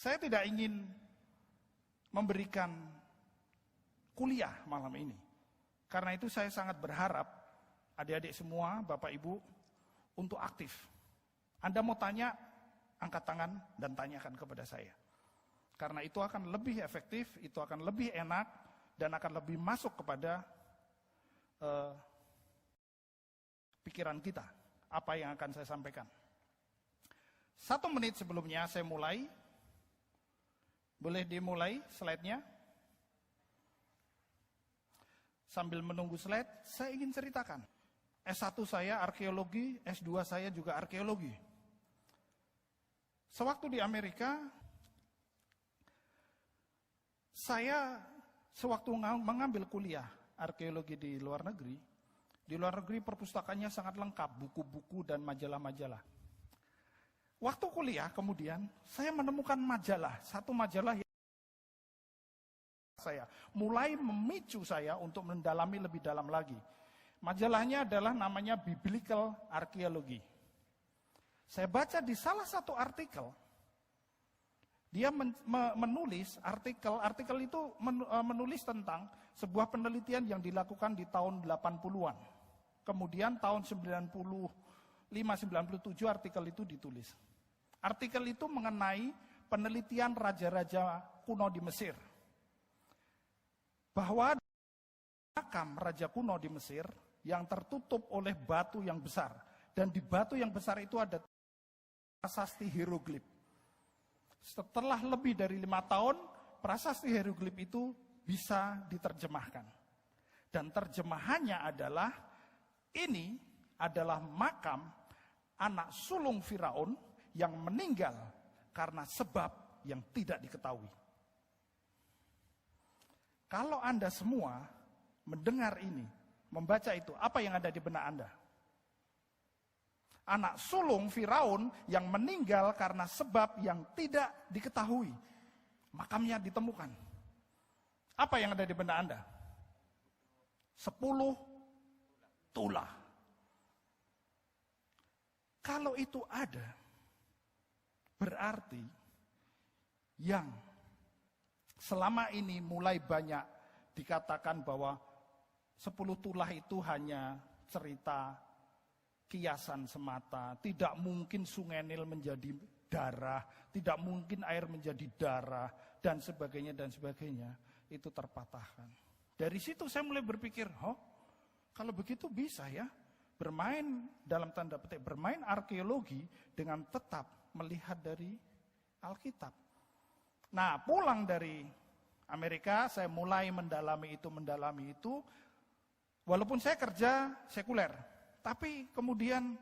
Saya tidak ingin memberikan kuliah malam ini. Karena itu saya sangat berharap adik-adik semua, Bapak Ibu, untuk aktif. Anda mau tanya, angkat tangan dan tanyakan kepada saya. Karena itu akan lebih efektif, itu akan lebih enak, dan akan lebih masuk kepada pikiran kita. Apa yang akan saya sampaikan. 1 menit sebelumnya saya mulai. Boleh dimulai slide-nya? Sambil menunggu slide, saya ingin ceritakan. S1 saya arkeologi, S2 saya juga arkeologi. Sewaktu di Amerika, saya sewaktu mengambil kuliah arkeologi di luar negeri perpustakaannya sangat lengkap, buku-buku dan majalah-majalah. Waktu kuliah kemudian, saya menemukan majalah, satu majalah yang saya mulai memicu saya untuk mendalami lebih dalam lagi. Majalahnya adalah namanya Biblical Archaeology. Saya baca di salah satu artikel, dia menulis artikel itu menulis tentang sebuah penelitian yang dilakukan di tahun 80-an. Kemudian tahun 95-97 artikel itu ditulis. Artikel itu mengenai penelitian raja-raja kuno di Mesir. Bahwa makam raja kuno di Mesir yang tertutup oleh batu yang besar. Dan di batu yang besar itu ada prasasti hieroglif. Setelah lebih dari 5 tahun, prasasti hieroglif itu bisa diterjemahkan. Dan terjemahannya adalah, ini adalah makam anak sulung Firaun yang meninggal karena sebab yang tidak diketahui. Kalau Anda semua mendengar ini, membaca itu, apa yang ada di benak Anda? Anak sulung Firaun yang meninggal karena sebab yang tidak diketahui. Makamnya ditemukan. Apa yang ada di benak Anda? 10 tulah. Kalau itu ada, berarti yang selama ini mulai banyak dikatakan bahwa 10 tulah itu hanya cerita kiasan semata, tidak mungkin Sungai Nil menjadi darah, tidak mungkin air menjadi darah, dan sebagainya, itu terpatahkan. Dari situ saya mulai berpikir, kalau begitu bisa ya, bermain dalam tanda petik, bermain arkeologi dengan tetap melihat dari Alkitab. Nah, pulang dari Amerika, saya mulai mendalami itu, walaupun saya kerja sekuler, tapi kemudian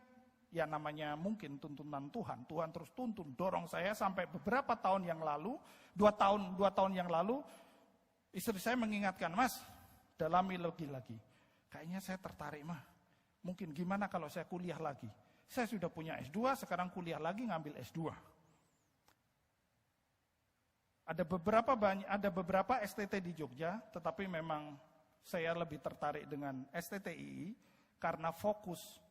ya namanya mungkin tuntunan Tuhan terus tuntun, dorong saya sampai beberapa tahun yang lalu, 2 tahun yang lalu, istri saya mengingatkan, Mas, dalami lagi. Kayaknya saya tertarik mah, mungkin gimana kalau saya kuliah lagi. Saya sudah punya S2, sekarang kuliah lagi ngambil S2. Ada beberapa STT di Jogja, tetapi memang saya lebih tertarik dengan STTII karena fokus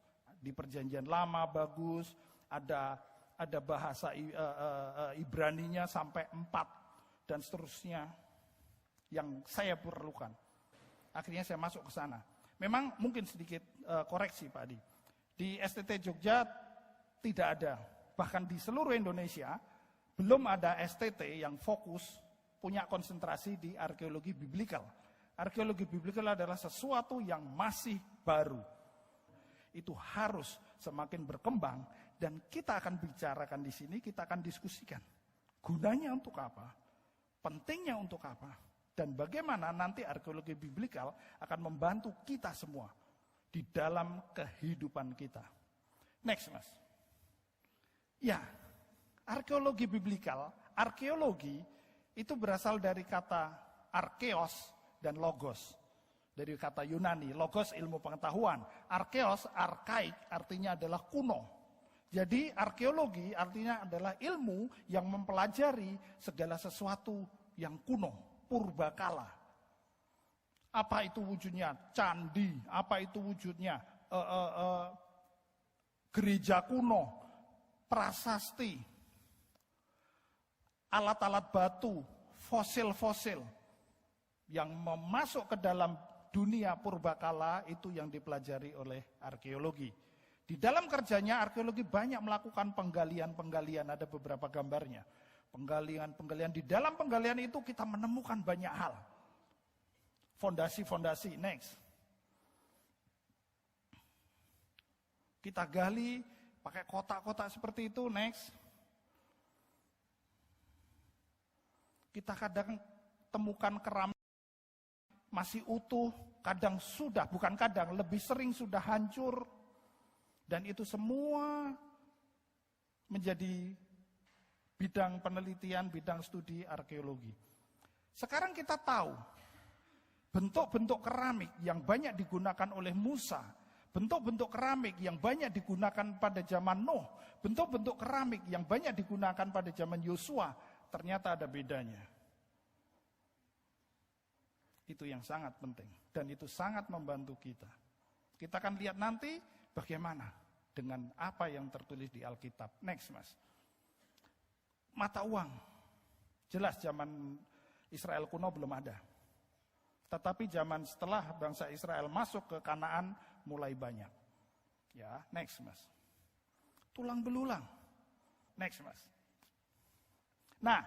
di Perjanjian Lama bagus, ada bahasa Ibraninya sampai 4 dan seterusnya yang saya perlukan. Akhirnya saya masuk ke sana. Memang mungkin sedikit koreksi Pak Adi. Di STT Jogja tidak ada, bahkan di seluruh Indonesia belum ada STT yang fokus punya konsentrasi di arkeologi biblikal. Arkeologi biblikal adalah sesuatu yang masih baru. Itu harus semakin berkembang dan kita akan bicarakan di sini, kita akan diskusikan. Gunanya untuk apa? Pentingnya untuk apa? Dan bagaimana nanti arkeologi biblikal akan membantu kita semua di dalam kehidupan kita. Next, Mas. Ya, arkeologi biblikal, arkeologi itu berasal dari kata arkeos dan logos. Dari kata Yunani, logos ilmu pengetahuan, arkeos, arkaik artinya adalah kuno. Jadi arkeologi artinya adalah ilmu yang mempelajari segala sesuatu yang kuno, purbakala. Apa itu wujudnya? Candi, apa itu wujudnya? Gereja kuno, prasasti. alat-alat batu, fosil-fosil yang memasuk ke dalam dunia purbakala itu yang dipelajari oleh arkeologi. Di dalam kerjanya arkeologi banyak melakukan penggalian-penggalian, ada beberapa gambarnya. Penggalian-penggalian, di dalam penggalian itu kita menemukan banyak hal. Fondasi-fondasi, next. Kita gali pakai kotak-kotak seperti itu, next. Kita kadang temukan keramik masih utuh, kadang sudah, bukan kadang, lebih sering sudah hancur. Dan itu semua menjadi bidang penelitian, bidang studi arkeologi. Sekarang kita tahu bentuk-bentuk keramik yang banyak digunakan oleh Musa, bentuk-bentuk keramik yang banyak digunakan pada zaman Nuh, bentuk-bentuk keramik yang banyak digunakan pada zaman Yosua, ternyata ada bedanya. Itu yang sangat penting dan itu sangat membantu kita. Kita akan lihat nanti bagaimana dengan apa yang tertulis di Alkitab. Next, Mas. Mata uang. Jelas zaman Israel kuno belum ada. Tetapi zaman setelah bangsa Israel masuk ke Kanaan mulai banyak. Ya, next, Mas. Tulang belulang. Next, Mas. Nah,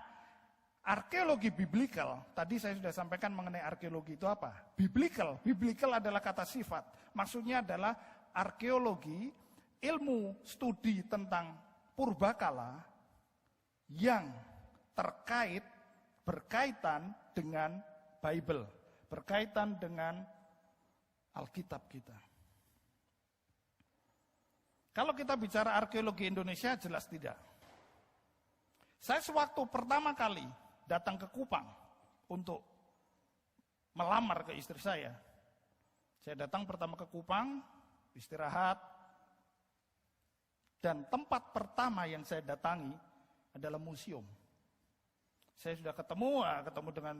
arkeologi biblical, tadi saya sudah sampaikan mengenai arkeologi itu apa? Biblical adalah kata sifat. Maksudnya adalah arkeologi, ilmu studi tentang purbakala yang berkaitan dengan Bible, berkaitan dengan Alkitab kita. Kalau kita bicara arkeologi Indonesia, jelas tidak. Saya sewaktu pertama kali datang ke Kupang untuk melamar ke istri saya. Saya datang pertama ke Kupang, istirahat, dan tempat pertama yang saya datangi adalah museum. Saya sudah ketemu dengan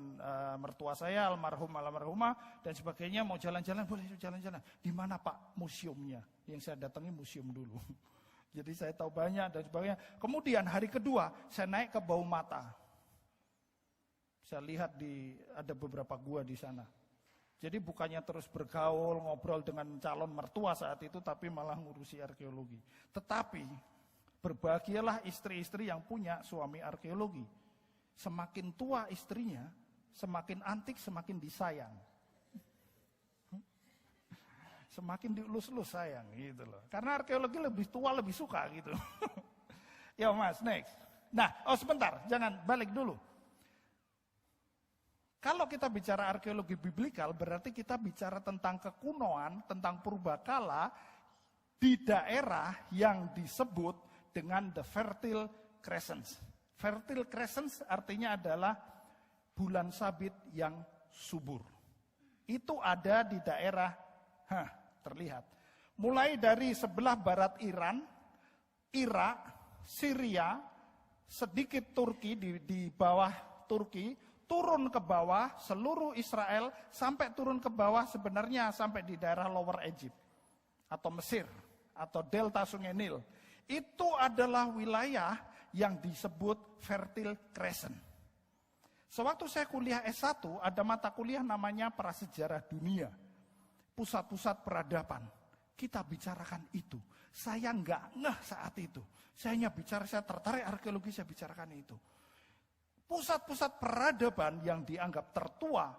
mertua saya, almarhumah, dan sebagainya, mau jalan-jalan, boleh jalan-jalan. Di mana Pak museumnya? Yang saya datangi museum dulu. Jadi saya tahu banyak dan sebagainya. Kemudian hari kedua, saya naik ke Bau Mata. Saya lihat ada beberapa gua di sana. Jadi bukannya terus bergaul, ngobrol dengan calon mertua saat itu, tapi malah ngurusi arkeologi. Tetapi berbahagialah istri-istri yang punya suami arkeologi. Semakin tua istrinya, semakin antik, semakin disayang. Semakin dielus-elus sayang gitu loh. Karena arkeologi lebih tua lebih suka gitu. Ya Mas, next. Nah, sebentar, jangan balik dulu. Kalau kita bicara arkeologi biblikal, berarti kita bicara tentang kekunoan, tentang purbakala di daerah yang disebut dengan the Fertile Crescents. Fertile Crescents artinya adalah bulan sabit yang subur. Itu ada di daerah, terlihat. Mulai dari sebelah barat Iran, Irak, Syria, sedikit Turki di bawah Turki, turun ke bawah seluruh Israel, sampai turun ke bawah sebenarnya sampai di daerah Lower Egypt atau Mesir atau delta Sungai Nil. Itu adalah wilayah yang disebut Fertile Crescent. Sewaktu saya kuliah S1, ada mata kuliah namanya Prasejarah Dunia. Pusat-pusat peradaban. Kita bicarakan itu. Saya nggak ngeh saat itu. Saya tertarik arkeologi, saya bicarakan itu. Pusat-pusat peradaban yang dianggap tertua,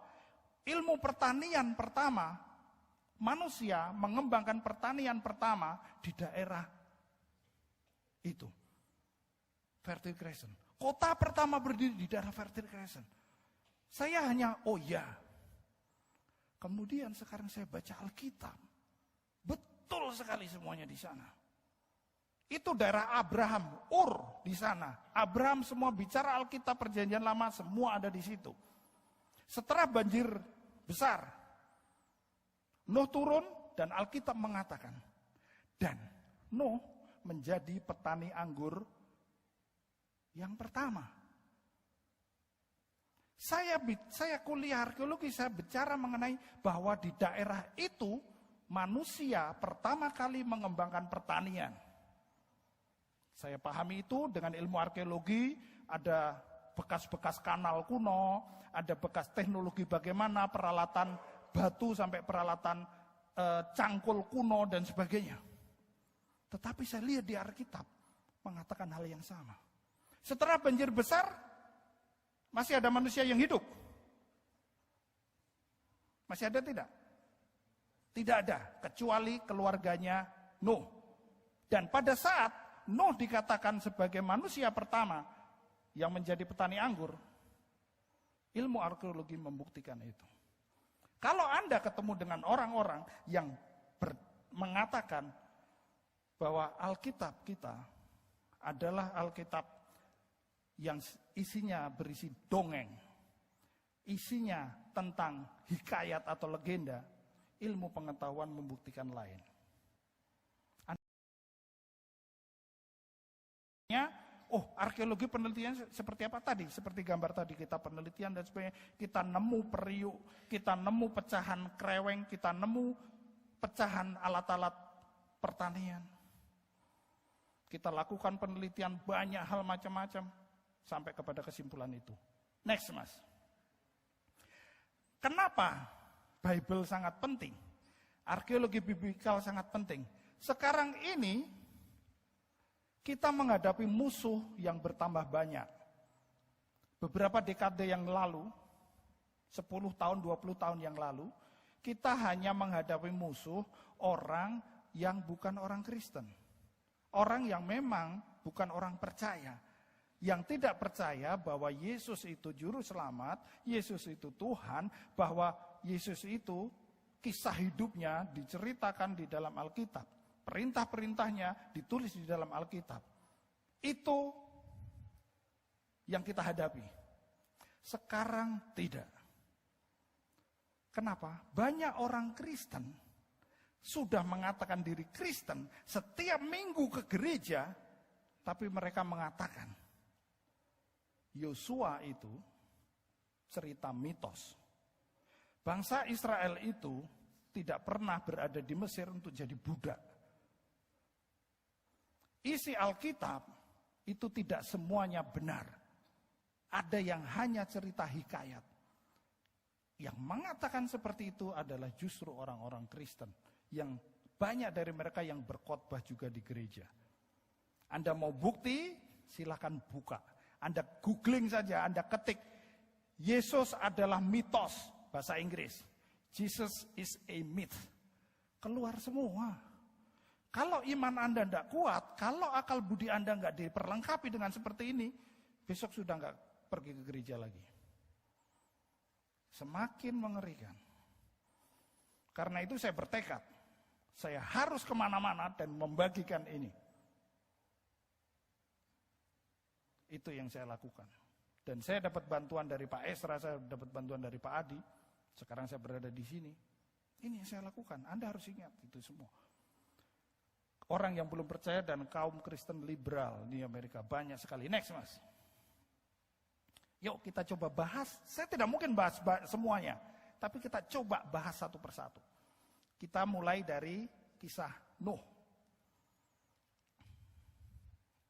ilmu pertanian pertama, manusia mengembangkan pertanian pertama di daerah itu. Fertile Crescent. Kota pertama berdiri di daerah Fertile Crescent. Saya hanya, kemudian sekarang saya baca Alkitab. Betul sekali semuanya di sana. Itu daerah Abraham, Ur di sana. Abraham semua bicara Alkitab Perjanjian Lama, semua ada di situ. Setelah banjir besar, Nuh turun dan Alkitab mengatakan, dan Nuh menjadi petani anggur yang pertama. Saya kuliah arkeologi, saya bicara mengenai bahwa di daerah itu manusia pertama kali mengembangkan pertanian. Saya pahami itu dengan ilmu arkeologi, ada bekas-bekas kanal kuno, ada bekas teknologi bagaimana, peralatan batu sampai peralatan cangkul kuno dan sebagainya. Tetapi saya lihat di Alkitab mengatakan hal yang sama. Setelah banjir besar, masih ada manusia yang hidup. Masih ada tidak? Tidak ada, kecuali keluarganya Nuh. Dan pada saat Nuh dikatakan sebagai manusia pertama yang menjadi petani anggur, ilmu arkeologi membuktikan itu. Kalau Anda ketemu dengan orang-orang yang mengatakan bahwa Alkitab kita adalah Alkitab yang isinya berisi dongeng, isinya tentang hikayat atau legenda, ilmu pengetahuan membuktikan lain. Arkeologi penelitian seperti apa tadi? Seperti gambar tadi, kita penelitian dan sebagainya, kita nemu periuk, kita nemu pecahan kreweng, kita nemu pecahan alat-alat pertanian. Kita lakukan penelitian banyak hal macam-macam sampai kepada kesimpulan itu. Next, Mas. Kenapa Bible sangat penting? Arkeologi biblikal sangat penting. Sekarang ini kita menghadapi musuh yang bertambah banyak. Beberapa dekade yang lalu, 10 tahun, 20 tahun yang lalu, kita hanya menghadapi musuh orang yang bukan orang Kristen. Orang yang memang bukan orang percaya. Yang tidak percaya bahwa Yesus itu juru selamat, Yesus itu Tuhan, bahwa Yesus itu kisah hidupnya diceritakan di dalam Alkitab. Perintah-perintahnya ditulis di dalam Alkitab. Itu yang kita hadapi. Sekarang tidak. Kenapa? Banyak orang Kristen sudah mengatakan diri Kristen setiap minggu ke gereja, tapi mereka mengatakan Yosua itu cerita mitos. Bangsa Israel itu tidak pernah berada di Mesir untuk jadi budak. Isi Alkitab itu tidak semuanya benar. Ada yang hanya cerita hikayat. Yang mengatakan seperti itu adalah justru orang-orang Kristen. Yang banyak dari mereka yang berkhotbah juga di gereja. Anda mau bukti, silakan buka. Anda googling saja, Anda ketik, Yesus adalah mitos, bahasa Inggris. Jesus is a myth. Keluar semua. Kalau iman Anda tidak kuat, kalau akal budi Anda nggak diperlengkapi dengan seperti ini, besok sudah nggak pergi ke gereja lagi. Semakin mengerikan. Karena itu saya bertekad, saya harus kemana-mana dan membagikan ini. Itu yang saya lakukan. Dan saya dapat bantuan dari Pak Esra, saya dapat bantuan dari Pak Adi. Sekarang saya berada di sini. Ini yang saya lakukan, Anda harus ingat itu semua. Orang yang belum percaya dan kaum Kristen liberal di Amerika banyak sekali. Next, Mas. Yuk kita coba bahas. Saya tidak mungkin bahas semuanya, tapi kita coba bahas satu persatu. Kita mulai dari kisah Nuh.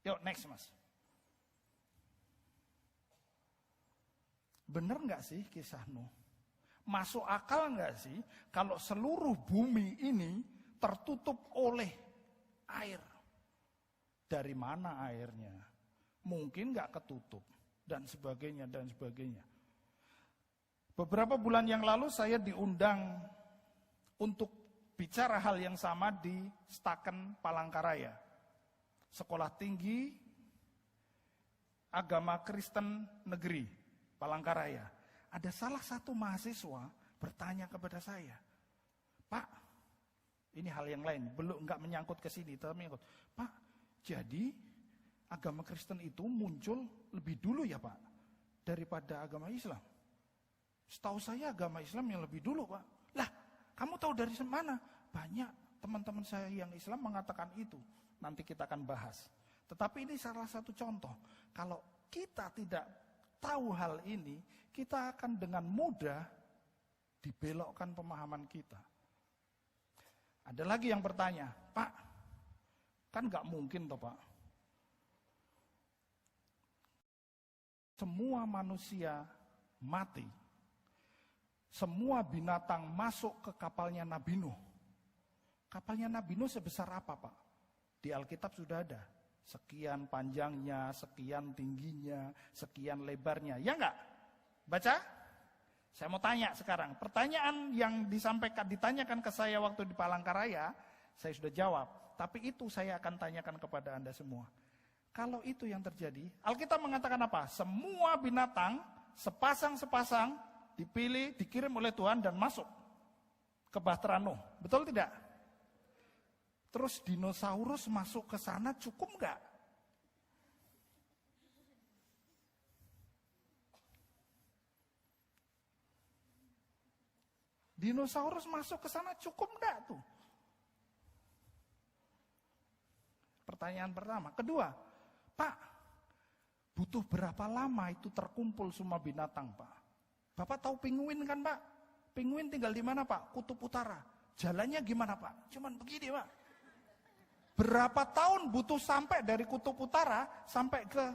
Yuk next, Mas. Benar nggak sih kisah Nuh? Masuk akal nggak sih kalau seluruh bumi ini tertutup oleh air? Dari mana airnya? Mungkin nggak ketutup dan sebagainya dan sebagainya. Beberapa bulan yang lalu saya diundang untuk bicara hal yang sama di Staken Palangkaraya, Sekolah Tinggi Agama Kristen Negeri Palangkaraya. Ada salah satu mahasiswa bertanya kepada saya, Pak, ini hal yang lain, belum nggak menyangkut ke sini, tapi menyangkut. Pak, jadi agama Kristen itu muncul lebih dulu ya Pak, daripada agama Islam? Setahu saya agama Islam yang lebih dulu Pak. Lah, kamu tahu dari mana? Banyak teman-teman saya yang Islam mengatakan itu. Nanti kita akan bahas. Tetapi ini salah satu contoh. Kalau kita tidak tahu hal ini, kita akan dengan mudah dibelokkan pemahaman kita. Ada lagi yang bertanya, Pak, kan nggak mungkin toh Pak, semua manusia mati. Semua binatang masuk ke kapalnya Nabi Nuh. Kapalnya Nabi Nuh sebesar apa, Pak? Di Alkitab sudah ada. Sekian panjangnya, sekian tingginya, sekian lebarnya. Ya enggak? Baca? Saya mau tanya sekarang. Pertanyaan yang ditanyakan ke saya waktu di Palangkaraya, saya sudah jawab. Tapi itu saya akan tanyakan kepada Anda semua. Kalau itu yang terjadi, Alkitab mengatakan apa? Semua binatang sepasang-sepasang dipilih, dikirim oleh Tuhan dan masuk ke Bahtera Nuh. Betul tidak? Terus dinosaurus masuk ke sana cukup enggak? Dinosaurus masuk ke sana cukup enggak tuh? Pertanyaan pertama. Kedua, Pak, butuh berapa lama itu terkumpul semua binatang, Pak? Bapak tahu penguin kan, Pak? Penguin tinggal di mana, Pak? Kutub Utara. Jalannya gimana, Pak? Cuman begini, Pak. Berapa tahun butuh sampai dari Kutub Utara sampai ke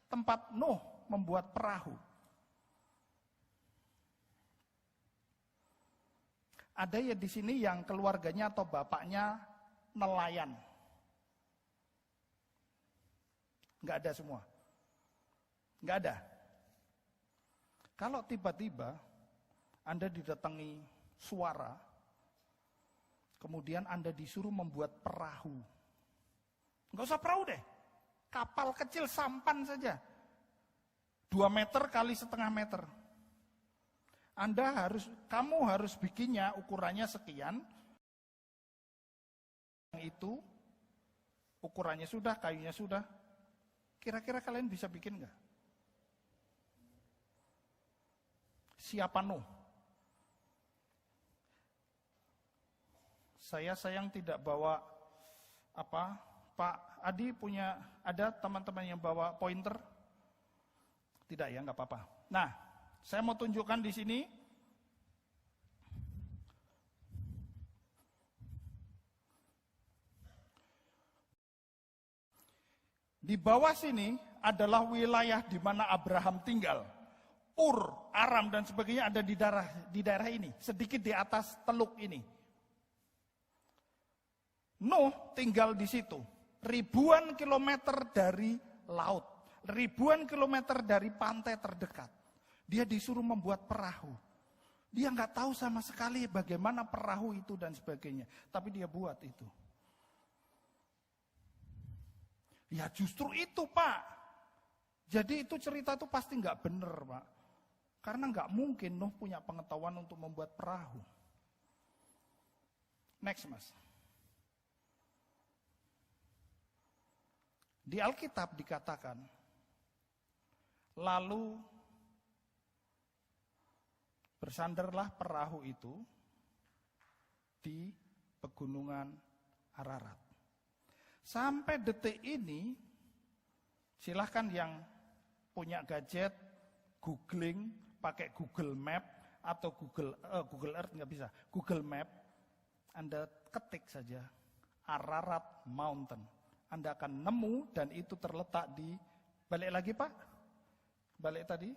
tempat Nuh membuat perahu? Ada ya di sini yang keluarganya atau bapaknya nelayan. Enggak ada semua. Enggak ada. Kalau tiba-tiba Anda didatangi suara, kemudian Anda disuruh membuat perahu. Enggak usah perahu deh, kapal kecil sampan saja. 2 meter kali setengah meter. Kamu harus bikinnya ukurannya sekian. Itu ukurannya sudah, kayunya sudah. Kira-kira kalian bisa bikin enggak? Siapa Nuh? Saya sayang tidak bawa Pak Adi ada teman-teman yang bawa pointer? Tidak ya, nggak apa-apa. Nah, saya mau tunjukkan di sini. Di bawah sini adalah wilayah di mana Abraham tinggal. Ur, Aram dan sebagainya ada di daerah ini, sedikit di atas teluk ini. Nuh tinggal di situ, ribuan kilometer dari laut, ribuan kilometer dari pantai terdekat. Dia disuruh membuat perahu. Dia nggak tahu sama sekali bagaimana perahu itu dan sebagainya, tapi dia buat itu. Ya justru itu, Pak. Jadi itu cerita itu pasti nggak benar, Pak. Karena nggak mungkin Nuh punya pengetahuan untuk membuat perahu. Next, Mas. Di Alkitab dikatakan, lalu bersandarlah perahu itu di pegunungan Ararat. Sampai detik ini, silahkan yang punya gadget, googling, pakai Google Map atau Google Earth nggak bisa, Google Map, Anda ketik saja Ararat Mountain, Anda akan nemu dan itu terletak di, balik lagi Pak, balik tadi,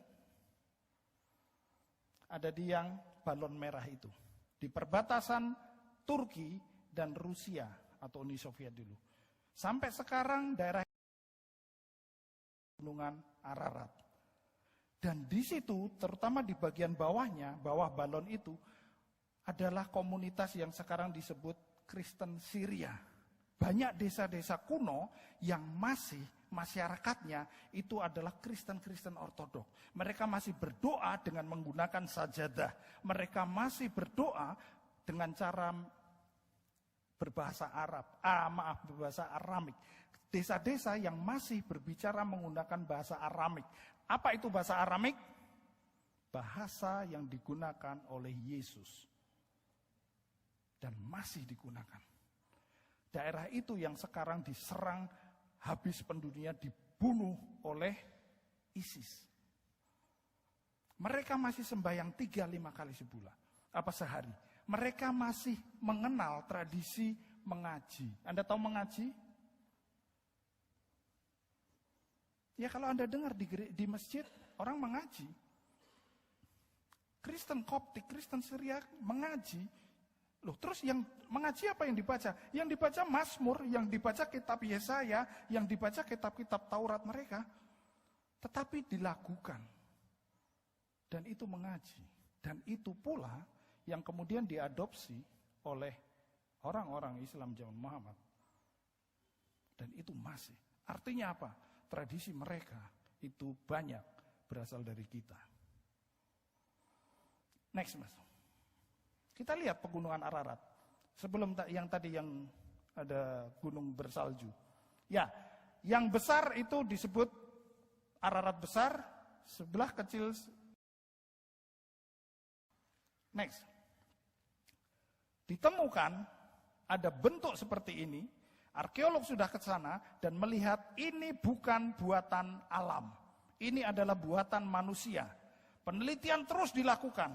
ada di yang balon merah itu, di perbatasan Turki dan Rusia atau Uni Soviet dulu. Sampai sekarang daerah Gunungan Ararat. Dan di situ, terutama di bagian bawahnya, bawah balon itu, adalah komunitas yang sekarang disebut Kristen Syria. Banyak desa-desa kuno yang masyarakatnya itu adalah Kristen-Kristen Ortodok. Mereka masih berdoa dengan menggunakan sajadah. Mereka masih berdoa dengan cara berbahasa berbahasa Aramik. Desa-desa yang masih berbicara menggunakan bahasa Aramik. Apa itu bahasa Aramik? Bahasa yang digunakan oleh Yesus. Dan masih digunakan. Daerah itu yang sekarang diserang, habis penduduknya dibunuh oleh ISIS. Mereka masih sembahyang 3-5 kali sebulan. Apa sehari. Mereka masih mengenal tradisi mengaji. Anda tahu mengaji? Ya kalau Anda dengar di masjid, orang mengaji. Kristen Koptik, Kristen Syriak mengaji. Loh, terus yang mengaji apa yang dibaca? Yang dibaca Mazmur, yang dibaca kitab Yesaya, yang dibaca kitab-kitab Taurat mereka. Tetapi dilakukan. Dan itu mengaji. Dan itu pula yang kemudian diadopsi oleh orang-orang Islam zaman Muhammad. Dan itu masih. Artinya apa? Tradisi mereka itu banyak berasal dari kita. Next, Mas. Kita lihat pegunungan Ararat. Sebelum yang tadi yang ada gunung bersalju. Ya, yang besar itu disebut Ararat besar, sebelah kecil. Next. Ditemukan ada bentuk seperti ini. Arkeolog sudah ke sana dan melihat ini bukan buatan alam. Ini adalah buatan manusia. Penelitian terus dilakukan.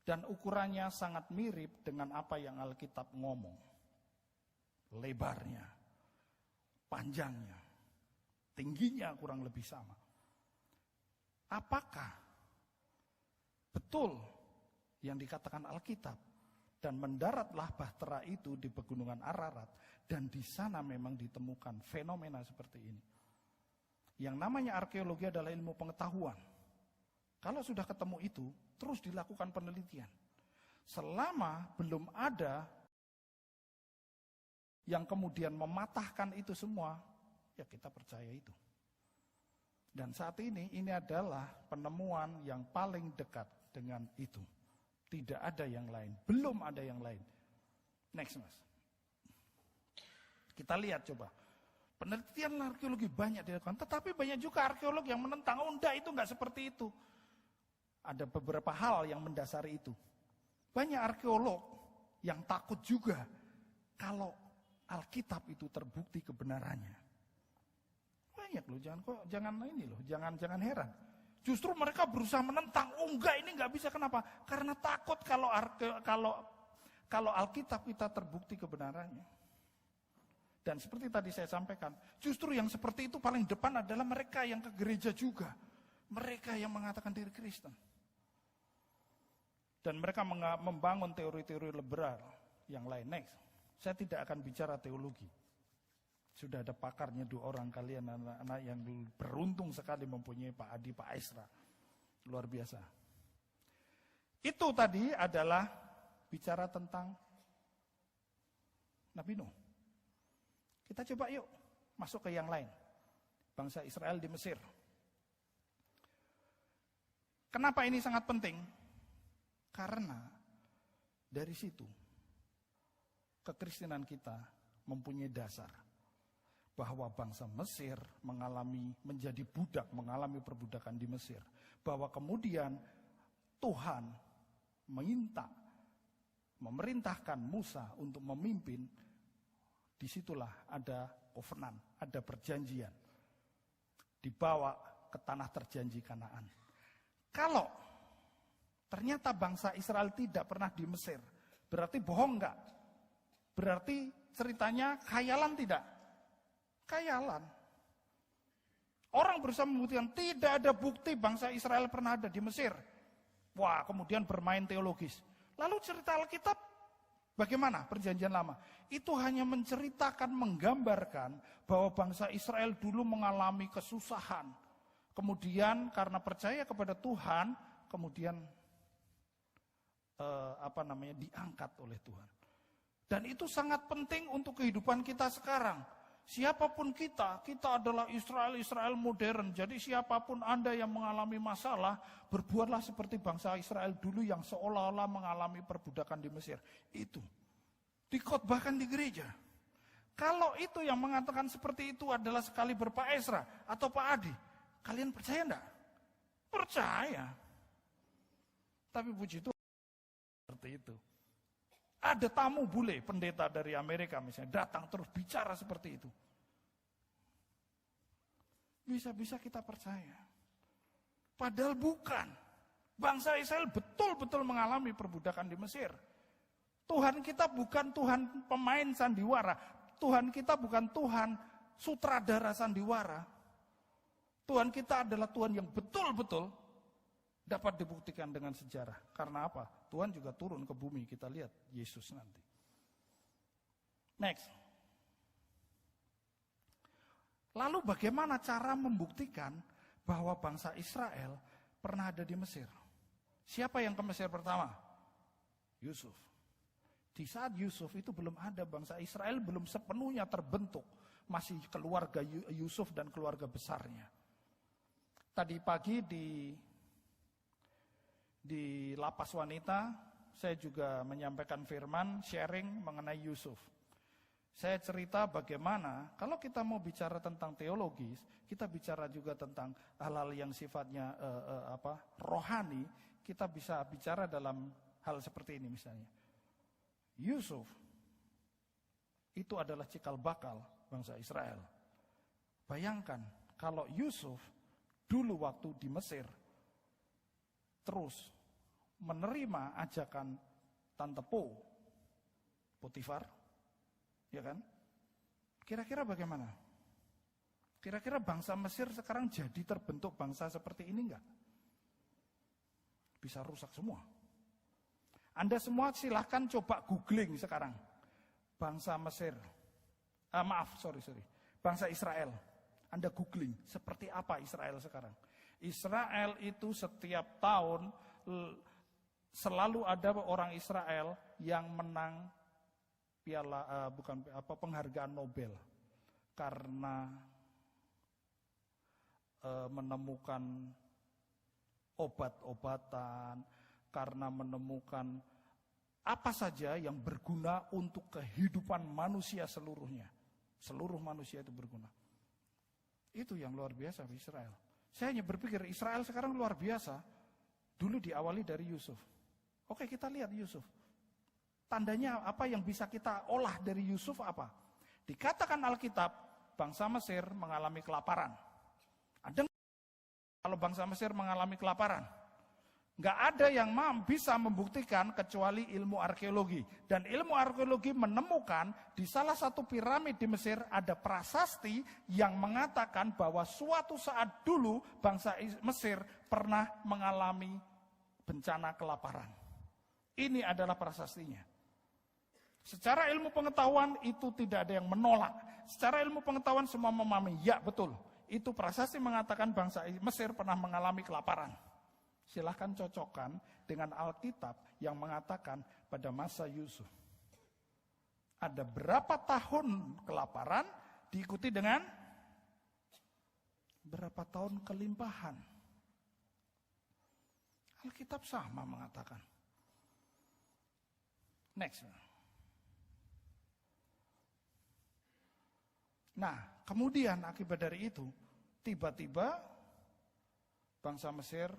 Dan ukurannya sangat mirip dengan apa yang Alkitab ngomong. Lebarnya, panjangnya, tingginya kurang lebih sama. Apakah betul yang dikatakan Alkitab? Dan mendaratlah bahtera itu di pegunungan Ararat. Dan di sana memang ditemukan fenomena seperti ini. Yang namanya arkeologi adalah ilmu pengetahuan. Kalau sudah ketemu itu, terus dilakukan penelitian. Selama belum ada yang kemudian mematahkan itu semua, ya kita percaya itu. Dan saat ini adalah penemuan yang paling dekat dengan itu. Tidak ada yang lain, belum ada yang lain. Next, Mas. Kita lihat coba. Penelitian arkeologi banyak dilakukan, tetapi banyak juga arkeolog yang menentang, enggak, itu enggak seperti itu. Ada beberapa hal yang mendasari itu. Banyak arkeolog yang takut juga kalau Alkitab itu terbukti kebenarannya. Banyak loh, jangan heran. Justru mereka berusaha menentang, enggak, ini enggak bisa. Kenapa? Karena takut kalau Alkitab kita terbukti kebenarannya. Dan seperti tadi saya sampaikan, justru yang seperti itu paling depan adalah mereka yang ke gereja juga. Mereka yang mengatakan diri Kristen. Dan mereka membangun teori-teori liberal yang lain. Next, saya tidak akan bicara teologi. Sudah ada pakarnya 2 orang, kalian anak-anak yang beruntung sekali mempunyai Pak Adi, Pak Esra. Luar biasa. Itu tadi adalah bicara tentang Nabi Nuh. Kita coba yuk masuk ke yang lain. Bangsa Israel di Mesir. Kenapa ini sangat penting? Karena dari situ kekristenan kita mempunyai dasar bahwa bangsa Mesir menjadi budak, mengalami perbudakan di Mesir. Bahwa kemudian Tuhan memerintahkan Musa untuk memimpin, disitulah ada covenant, ada perjanjian. Dibawa ke tanah terjanji Kanaan. Kalau ternyata bangsa Israel tidak pernah di Mesir, berarti bohong enggak? Berarti ceritanya khayalan tidak? Khayalan. Orang berusaha membuktikan tidak ada bukti bangsa Israel pernah ada di Mesir. Wah, kemudian bermain teologis. Lalu cerita Alkitab bagaimana? Perjanjian Lama. Itu hanya menceritakan, menggambarkan bahwa bangsa Israel dulu mengalami kesusahan. Kemudian karena percaya kepada Tuhan, kemudian diangkat oleh Tuhan. Dan itu sangat penting untuk kehidupan kita sekarang. Siapapun kita adalah Israel modern. Jadi siapapun Anda yang mengalami masalah, berbuatlah seperti bangsa Israel dulu yang seolah-olah mengalami perbudakan di Mesir. Itu dikhotbahkan di gereja. Kalau itu yang mengatakan seperti itu adalah sekali Pak Esra atau Pak Adi, kalian percaya enggak? Percaya. Tapi puji Tuhan seperti itu. Ada tamu bule, pendeta dari Amerika misalnya, datang terus bicara seperti itu. Bisa-bisa kita percaya. Padahal bukan. Bangsa Israel betul-betul mengalami perbudakan di Mesir. Tuhan kita bukan Tuhan pemain sandiwara. Tuhan kita bukan Tuhan sutradara sandiwara. Tuhan kita adalah Tuhan yang betul-betul dapat dibuktikan dengan sejarah. Karena apa? Tuhan juga turun ke bumi, kita lihat Yesus nanti. Next. Lalu bagaimana cara membuktikan bahwa bangsa Israel pernah ada di Mesir? Siapa yang ke Mesir pertama? Yusuf. Di saat Yusuf itu belum ada, bangsa Israel belum sepenuhnya terbentuk. Masih keluarga Yusuf dan keluarga besarnya. Tadi pagi di lapas wanita, saya juga menyampaikan firman, sharing mengenai Yusuf. Saya cerita bagaimana, kalau kita mau bicara tentang teologis, kita bicara juga tentang hal-hal yang sifatnya rohani, kita bisa bicara dalam hal seperti ini misalnya. Yusuf itu adalah cikal bakal bangsa Israel. Bayangkan kalau Yusuf dulu waktu di Mesir terus menerima ajakan Tante Potifar, ya kan? Kira-kira bagaimana? Kira-kira bangsa Mesir sekarang jadi terbentuk bangsa seperti ini enggak? Bisa rusak semua. Anda semua silahkan coba googling sekarang. Bangsa Mesir, bangsa Israel. Anda googling, seperti apa Israel sekarang? Israel itu setiap tahun selalu ada orang Israel yang menang penghargaan Nobel karena menemukan obat-obatan, karena menemukan apa saja yang berguna untuk kehidupan manusia seluruhnya. Seluruh manusia itu berguna. Itu yang luar biasa di Israel. Saya hanya berpikir Israel sekarang luar biasa. Dulu diawali dari Yusuf. Oke, kita lihat Yusuf. Tandanya apa yang bisa kita olah dari Yusuf apa? Dikatakan Alkitab, bangsa Mesir mengalami kelaparan. Ada kalau bangsa Mesir mengalami kelaparan? Nggak ada yang bisa membuktikan kecuali ilmu arkeologi. Dan ilmu arkeologi menemukan di salah satu piramid di Mesir ada prasasti yang mengatakan bahwa suatu saat dulu bangsa Mesir pernah mengalami bencana kelaparan. Ini adalah prasastinya. Secara ilmu pengetahuan itu tidak ada yang menolak. Secara ilmu pengetahuan semua memahami, ya betul. Itu prasasti mengatakan bangsa Mesir pernah mengalami kelaparan. Silahkan cocokkan dengan Alkitab yang mengatakan pada masa Yusuf. Ada berapa tahun kelaparan diikuti dengan berapa tahun kelimpahan. Alkitab sama mengatakan. Next. Nah, kemudian akibat dari itu, tiba-tiba bangsa Mesir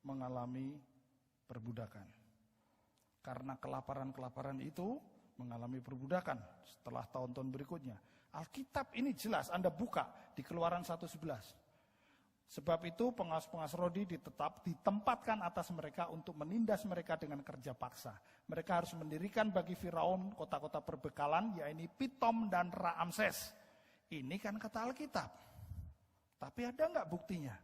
mengalami perbudakan. Karena kelaparan-kelaparan itu mengalami perbudakan setelah tahun-tahun berikutnya. Alkitab ini jelas, Anda buka di Keluaran 1:11. Sebab itu pengawas-pengawas Rodi ditempatkan atas mereka untuk menindas mereka dengan kerja paksa. Mereka harus mendirikan bagi Firaun kota-kota perbekalan, yaitu Pitom dan Raamses. Ini kan kata Alkitab. Tapi ada enggak buktinya?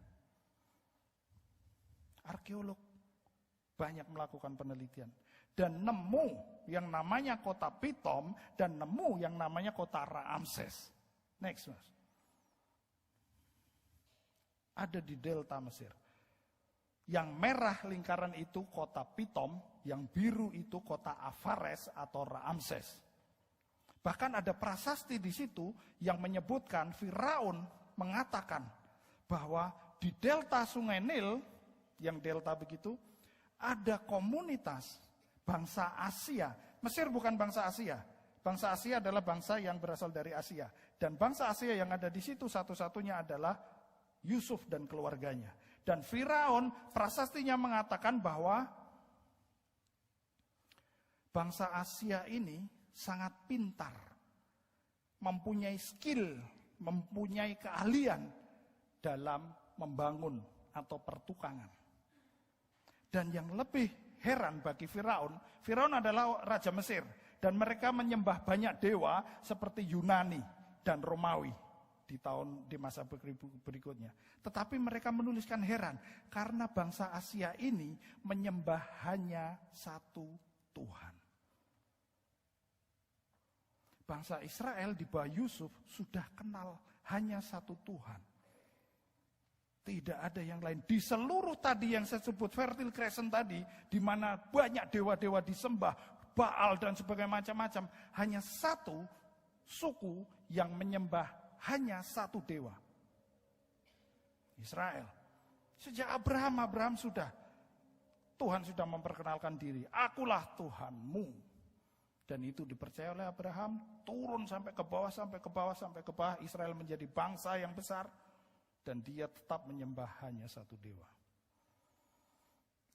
Arkeolog banyak melakukan penelitian dan nemu yang namanya kota Pitom dan nemu yang namanya kota Raamses. Next, Mas. Ada di delta Mesir. Yang merah lingkaran itu kota Pitom, yang biru itu kota Avares atau Raamses. Bahkan ada prasasti di situ yang menyebutkan Firaun mengatakan bahwa di delta Sungai Nil, yang delta begitu, ada komunitas bangsa Asia. Mesir bukan bangsa Asia. Bangsa Asia adalah bangsa yang berasal dari Asia. Dan bangsa Asia yang ada di situ satu-satunya adalah Yusuf dan keluarganya. Dan Firaun prasastinya mengatakan bahwa bangsa Asia ini sangat pintar, mempunyai skill, mempunyai keahlian dalam membangun atau pertukangan. Dan yang lebih heran bagi Firaun, Firaun adalah raja Mesir dan mereka menyembah banyak dewa seperti Yunani dan Romawi. di masa berikutnya. Tetapi mereka menuliskan heran karena bangsa Asia ini menyembah hanya satu Tuhan. Bangsa Israel di bawah Yusuf sudah kenal hanya satu Tuhan. Tidak ada yang lain. Di seluruh tadi yang saya sebut Fertile Crescent tadi, di mana banyak dewa-dewa disembah, Baal dan sebagainya macam-macam, hanya satu suku yang menyembah hanya satu dewa. Israel. Sejak Abraham sudah. Tuhan sudah memperkenalkan diri. Akulah Tuhanmu. Dan itu dipercaya oleh Abraham. Turun sampai ke bawah, sampai ke bawah, sampai ke bawah. Israel menjadi bangsa yang besar. Dan dia tetap menyembah hanya satu dewa.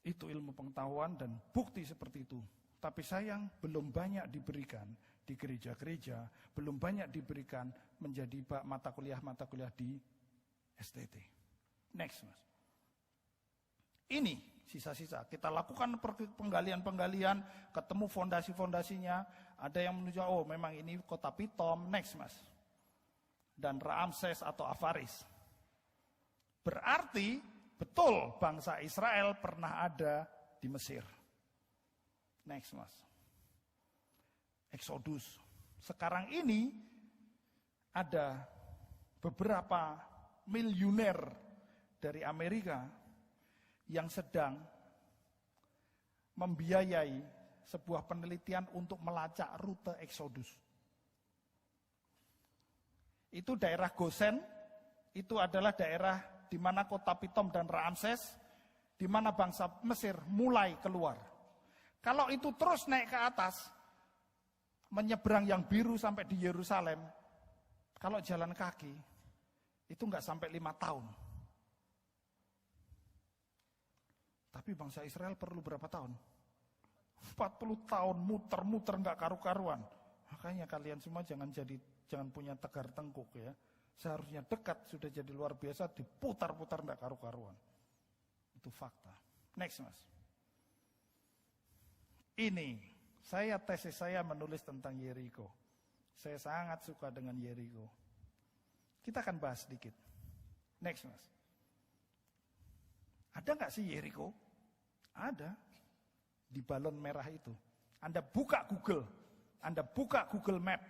Itu ilmu pengetahuan dan bukti seperti itu. Tapi sayang belum banyak diberikan di gereja-gereja, belum banyak diberikan menjadi mata kuliah di STT. Next, Mas. Ini sisa-sisa. Kita lakukan penggalian-penggalian, ketemu fondasi-fondasinya. Ada yang menuju, oh memang ini kota Pitom, next, Mas. Dan Ramses atau Avaris. Berarti betul bangsa Israel pernah ada di Mesir. Next, Mas. Exodus. Sekarang ini ada beberapa miliuner dari Amerika yang sedang membiayai sebuah penelitian untuk melacak rute Exodus. Itu daerah Gosen, itu adalah daerah di mana kota Pitom dan Ramses, di mana bangsa Mesir mulai keluar. Kalau itu terus naik ke atas, menyeberang yang biru sampai di Yerusalem, kalau jalan kaki, itu enggak sampai 5 tahun. Tapi bangsa Israel perlu berapa tahun? 40 tahun muter-muter enggak karu-karuan. Makanya kalian semua jangan punya tegar tengkuk ya. Seharusnya dekat sudah jadi luar biasa, diputar-putar enggak karu-karuan. Itu fakta. Next, Mas. Ini, tesis saya menulis tentang Yeriko. Saya sangat suka dengan Yeriko. Kita akan bahas sedikit. Next, Mas. Ada nggak sih Yeriko? Ada. Di balon merah itu. Anda buka Google Map.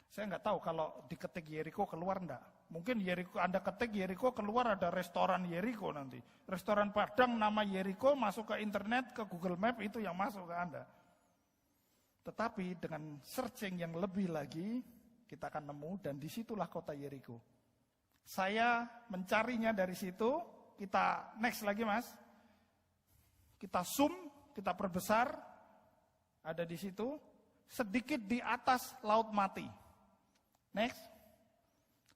Saya nggak tahu kalau diketik Yeriko keluar enggak. Mungkin Anda ketik Yeriko keluar ada restoran Yeriko nanti. Restoran Padang nama Yeriko masuk ke internet, ke Google Map itu yang masuk ke Anda. Tetapi dengan searching yang lebih lagi kita akan nemu dan disitulah kota Yeriko. Saya mencarinya dari situ. Kita next lagi, Mas. Kita zoom, kita perbesar. Ada di situ. Sedikit di atas Laut Mati. Next.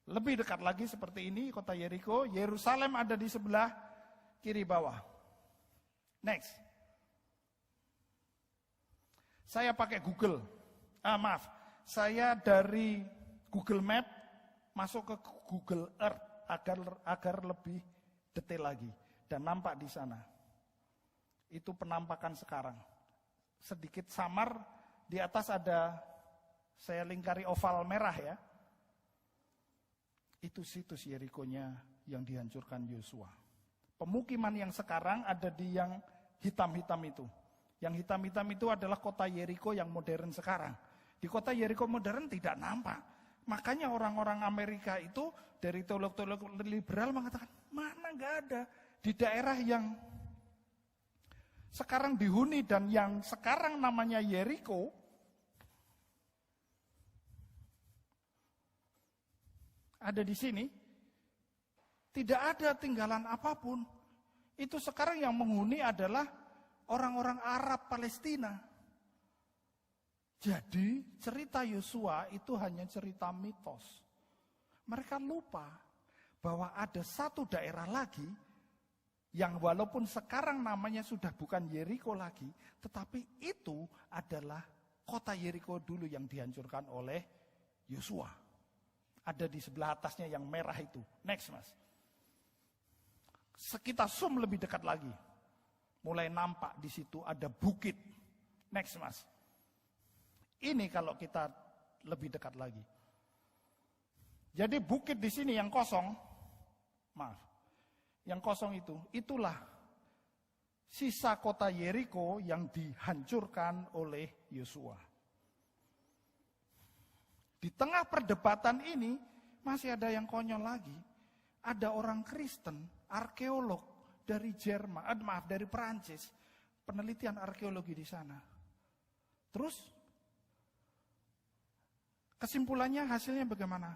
Lebih dekat lagi seperti ini, kota Yeriko. Yerusalem ada di sebelah kiri bawah. Next. Saya pakai Google. Saya dari Google Map masuk ke Google Earth agar lebih detail lagi. Dan nampak di sana. Itu penampakan sekarang. Sedikit samar, di atas ada, saya lingkari oval merah ya. Itu situs Yerikonya yang dihancurkan Yosua. Pemukiman yang sekarang ada di yang hitam-hitam itu. Yang hitam-hitam itu adalah kota Yeriko yang modern sekarang. Di kota Yeriko modern tidak nampak. Makanya orang-orang Amerika itu dari teolog-teolog liberal mengatakan, mana nggak ada. Di daerah yang sekarang dihuni dan yang sekarang namanya Yeriko, ada di sini, tidak ada tinggalan apapun. Itu sekarang yang menghuni adalah orang-orang Arab Palestina. Jadi cerita Yosua itu hanya cerita mitos. Mereka lupa bahwa ada satu daerah lagi yang walaupun sekarang namanya sudah bukan Yeriko lagi, tetapi itu adalah kota Yeriko dulu yang dihancurkan oleh Yosua. Ada di sebelah atasnya yang merah itu. Next, Mas. Kita zoom lebih dekat lagi. Mulai nampak di situ ada bukit. Next, Mas. Ini kalau kita lebih dekat lagi. Jadi bukit di sini yang kosong, yang kosong itulah sisa kota Yeriko yang dihancurkan oleh Yosua. Di tengah perdebatan ini masih ada yang konyol lagi. Ada orang Kristen, arkeolog dari dari Perancis, penelitian arkeologi di sana. Terus kesimpulannya, hasilnya bagaimana?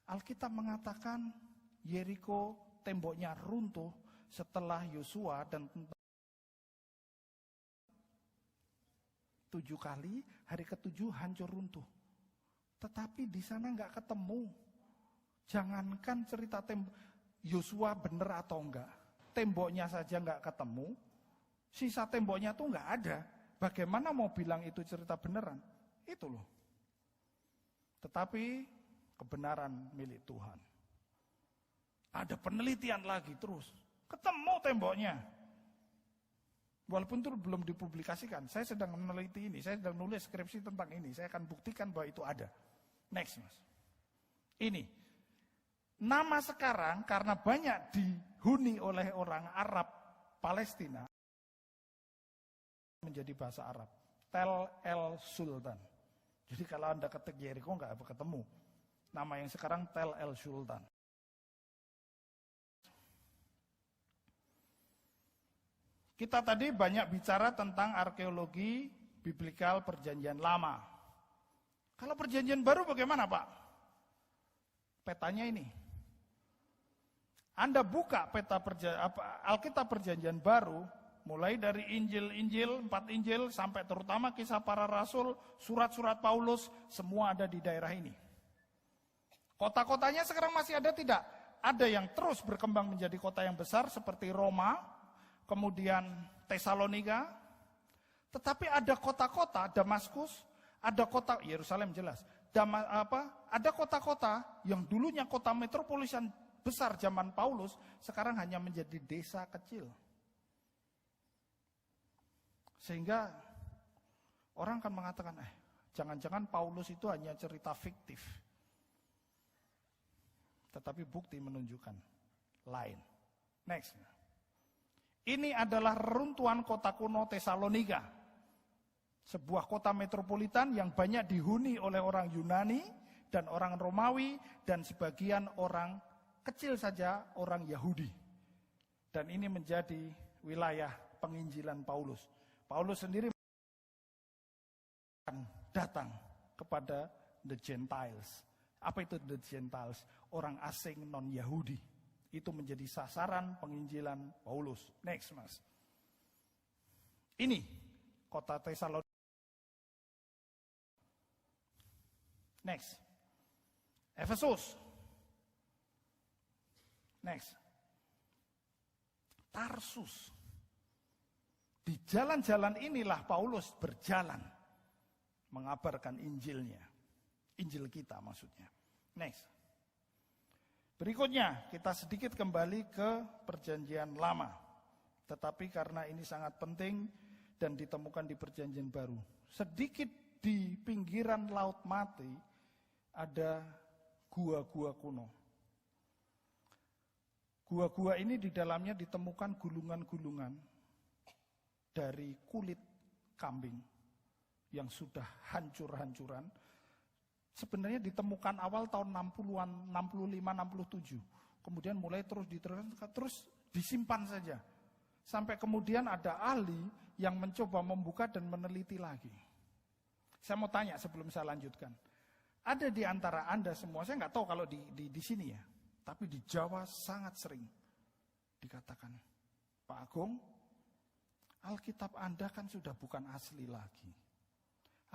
Alkitab mengatakan Yeriko temboknya runtuh setelah Yosua dan 7 kali, hari ke-7 hancur runtuh. Tetapi di sana nggak ketemu. Jangankan cerita Yosua benar atau enggak, temboknya saja nggak ketemu, sisa temboknya tuh nggak ada. Bagaimana mau bilang itu cerita beneran? Itu loh. Tetapi kebenaran milik Tuhan. Ada penelitian lagi terus, ketemu temboknya. Walaupun itu belum dipublikasikan, saya sedang meneliti ini, saya sedang nulis skripsi tentang ini, saya akan buktikan bahwa itu ada. Next, Mas. Ini, nama sekarang karena banyak dihuni oleh orang Arab Palestina, menjadi bahasa Arab, Tel El Sultan. Jadi kalau Anda ketik Yeriko nggak ketemu. Nama yang sekarang Tel El Sultan. Kita tadi banyak bicara tentang arkeologi biblikal perjanjian lama. Kalau perjanjian baru bagaimana, Pak? Petanya ini. Anda buka peta Alkitab perjanjian baru, mulai dari Injil, 4 Injil, sampai terutama kisah para rasul, surat-surat Paulus, semua ada di daerah ini. Kota-kotanya sekarang masih ada tidak? Ada yang terus berkembang menjadi kota yang besar seperti Roma, kemudian Tesalonika. Tetapi ada kota-kota, Damaskus, ada kota Yerusalem jelas. Ada kota-kota yang dulunya kota metropolitan besar zaman Paulus, sekarang hanya menjadi desa kecil. Sehingga orang akan mengatakan, jangan-jangan Paulus itu hanya cerita fiktif. Tetapi bukti menunjukkan lain. Next. Ini adalah reruntuhan kota kuno Tesalonika. Sebuah kota metropolitan yang banyak dihuni oleh orang Yunani dan orang Romawi dan sebagian orang kecil saja orang Yahudi. Dan ini menjadi wilayah penginjilan Paulus. Paulus sendiri datang kepada the Gentiles. Apa itu the Gentiles? Orang asing non-Yahudi. Itu menjadi sasaran penginjilan Paulus. Next, Mas. Ini kota Tesalonika. Next. Efesus. Next. Tarsus. Di jalan-jalan inilah Paulus berjalan mengabarkan Injilnya. Injil kita maksudnya. Next. Berikutnya kita sedikit kembali ke perjanjian lama. Tetapi karena ini sangat penting dan ditemukan di perjanjian baru. Sedikit di pinggiran Laut Mati ada gua-gua kuno. Gua-gua ini di dalamnya ditemukan gulungan-gulungan dari kulit kambing yang sudah hancur-hancuran. Sebenarnya ditemukan awal tahun 60-an, 65, 67. Kemudian mulai terus disimpan saja. Sampai kemudian ada ahli yang mencoba membuka dan meneliti lagi. Saya mau tanya sebelum saya lanjutkan. Ada di antara Anda semua, saya nggak tahu kalau di sini ya, tapi di Jawa sangat sering dikatakan, Pak Agung, Alkitab Anda kan sudah bukan asli lagi.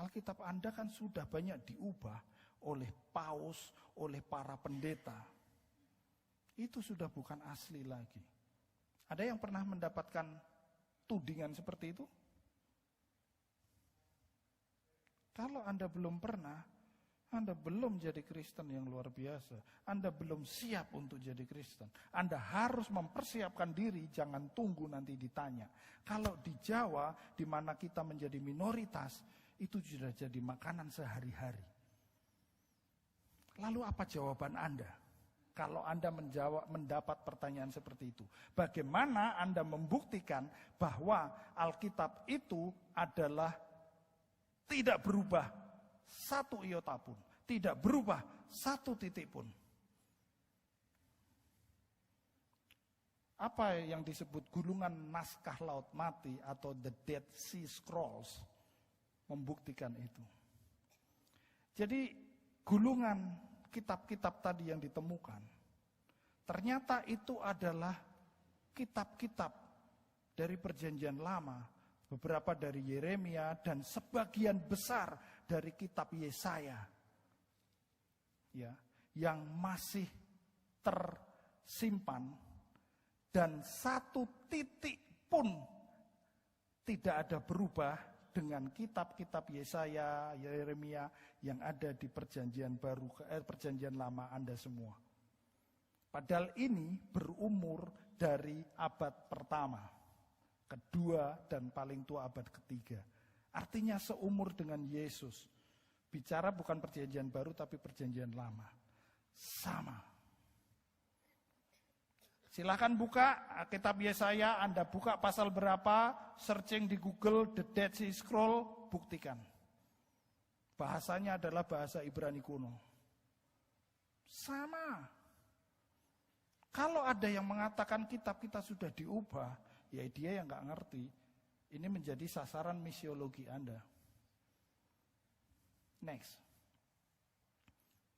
Alkitab Anda kan sudah banyak diubah oleh paus, oleh para pendeta. Itu sudah bukan asli lagi. Ada yang pernah mendapatkan tudingan seperti itu? Kalau Anda belum pernah, Anda belum jadi Kristen yang luar biasa. Anda belum siap untuk jadi Kristen. Anda harus mempersiapkan diri, jangan tunggu nanti ditanya. Kalau di Jawa, di mana kita menjadi minoritas, itu sudah jadi makanan sehari-hari. Lalu apa jawaban Anda? Kalau Anda mendapat pertanyaan seperti itu, bagaimana Anda membuktikan bahwa Alkitab itu adalah tidak berubah satu iota pun, tidak berubah satu titik pun? Apa yang disebut gulungan naskah laut mati atau the Dead Sea Scrolls membuktikan itu. Jadi gulungan kitab-kitab tadi yang ditemukan, ternyata itu adalah kitab-kitab dari Perjanjian Lama, beberapa dari Yeremia, dan sebagian besar dari kitab Yesaya, ya, yang masih tersimpan, dan satu titik pun tidak ada berubah dengan kitab-kitab Yesaya, Yeremia yang ada di Perjanjian Perjanjian Lama Anda semua. Padahal ini berumur dari abad pertama, kedua, dan paling tua abad ketiga. Artinya seumur dengan Yesus. Bicara bukan Perjanjian Baru tapi Perjanjian Lama. Sama. Silahkan buka kitab Yesaya, Anda buka pasal berapa, searching di Google The Dead Sea Scroll, buktikan. Bahasanya adalah bahasa Ibrani kuno. Sama. Kalau ada yang mengatakan kitab kita sudah diubah, ya dia yang nggak ngerti. Ini menjadi sasaran misiologi Anda. Next.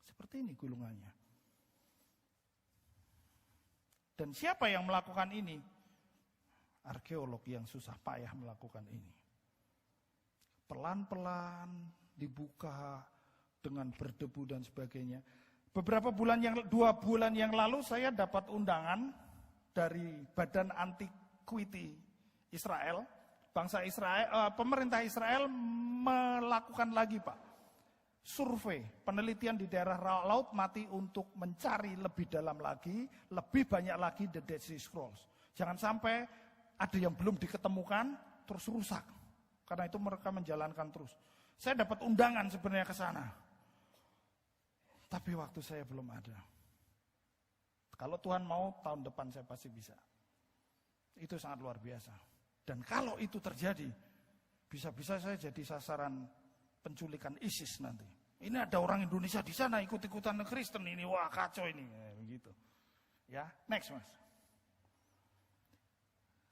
Seperti ini gulungannya. Dan siapa yang melakukan ini? Arkeolog yang susah payah melakukan ini. Pelan-pelan dibuka dengan berdebu dan sebagainya. Beberapa bulan 2 bulan yang lalu saya dapat undangan dari Badan Antiquity Israel. Bangsa Israel, pemerintah Israel melakukan lagi, Pak, survei, penelitian di daerah Laut Mati untuk mencari lebih dalam lagi, lebih banyak lagi The Dead Sea Scrolls. Jangan sampai ada yang belum diketemukan, terus rusak. Karena itu mereka menjalankan terus. Saya dapat undangan sebenarnya ke sana. Tapi waktu saya belum ada. Kalau Tuhan mau, tahun depan saya pasti bisa. Itu sangat luar biasa. Dan kalau itu terjadi, bisa-bisa saya jadi sasaran penculikan ISIS nanti. Ini ada orang Indonesia di sana ikut-ikutan Kristen ini, wah kacau ini, begitu. Ya, next Mas.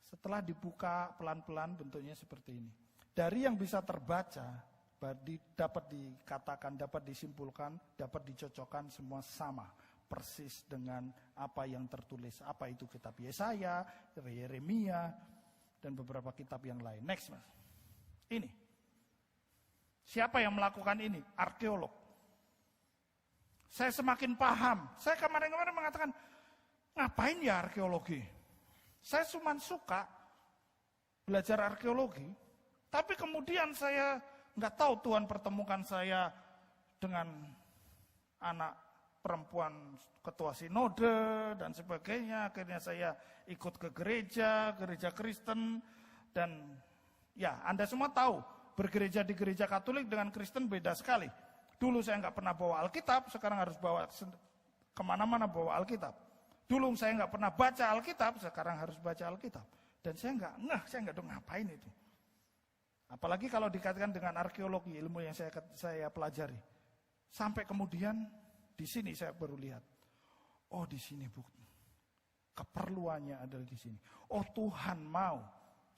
Setelah dibuka pelan-pelan bentuknya seperti ini. Dari yang bisa terbaca, dapat dikatakan, dapat disimpulkan, dapat dicocokkan semua sama, persis dengan apa yang tertulis. Apa itu kitab Yesaya, Yeremia, dan beberapa kitab yang lain. Next Mas. Ini. Siapa yang melakukan ini? Arkeolog. Saya semakin paham. Saya kemarin-kemarin mengatakan, ngapain ya arkeologi? Saya cuma suka belajar arkeologi, tapi kemudian saya nggak tahu Tuhan pertemukan saya dengan anak perempuan ketua sinode dan sebagainya. Akhirnya saya ikut ke gereja Kristen, dan ya Anda semua tahu, bergereja di gereja Katolik dengan Kristen beda sekali. Dulu saya nggak pernah bawa Alkitab, sekarang harus bawa kemana-mana bawa Alkitab. Dulu saya nggak pernah baca Alkitab, sekarang harus baca Alkitab. Dan saya nggak tahu ngapain itu. Apalagi kalau dikaitkan dengan arkeologi, ilmu yang saya pelajari. Sampai kemudian di sini saya baru lihat, oh di sini bukti. Keperluannya adalah di sini. Oh Tuhan mau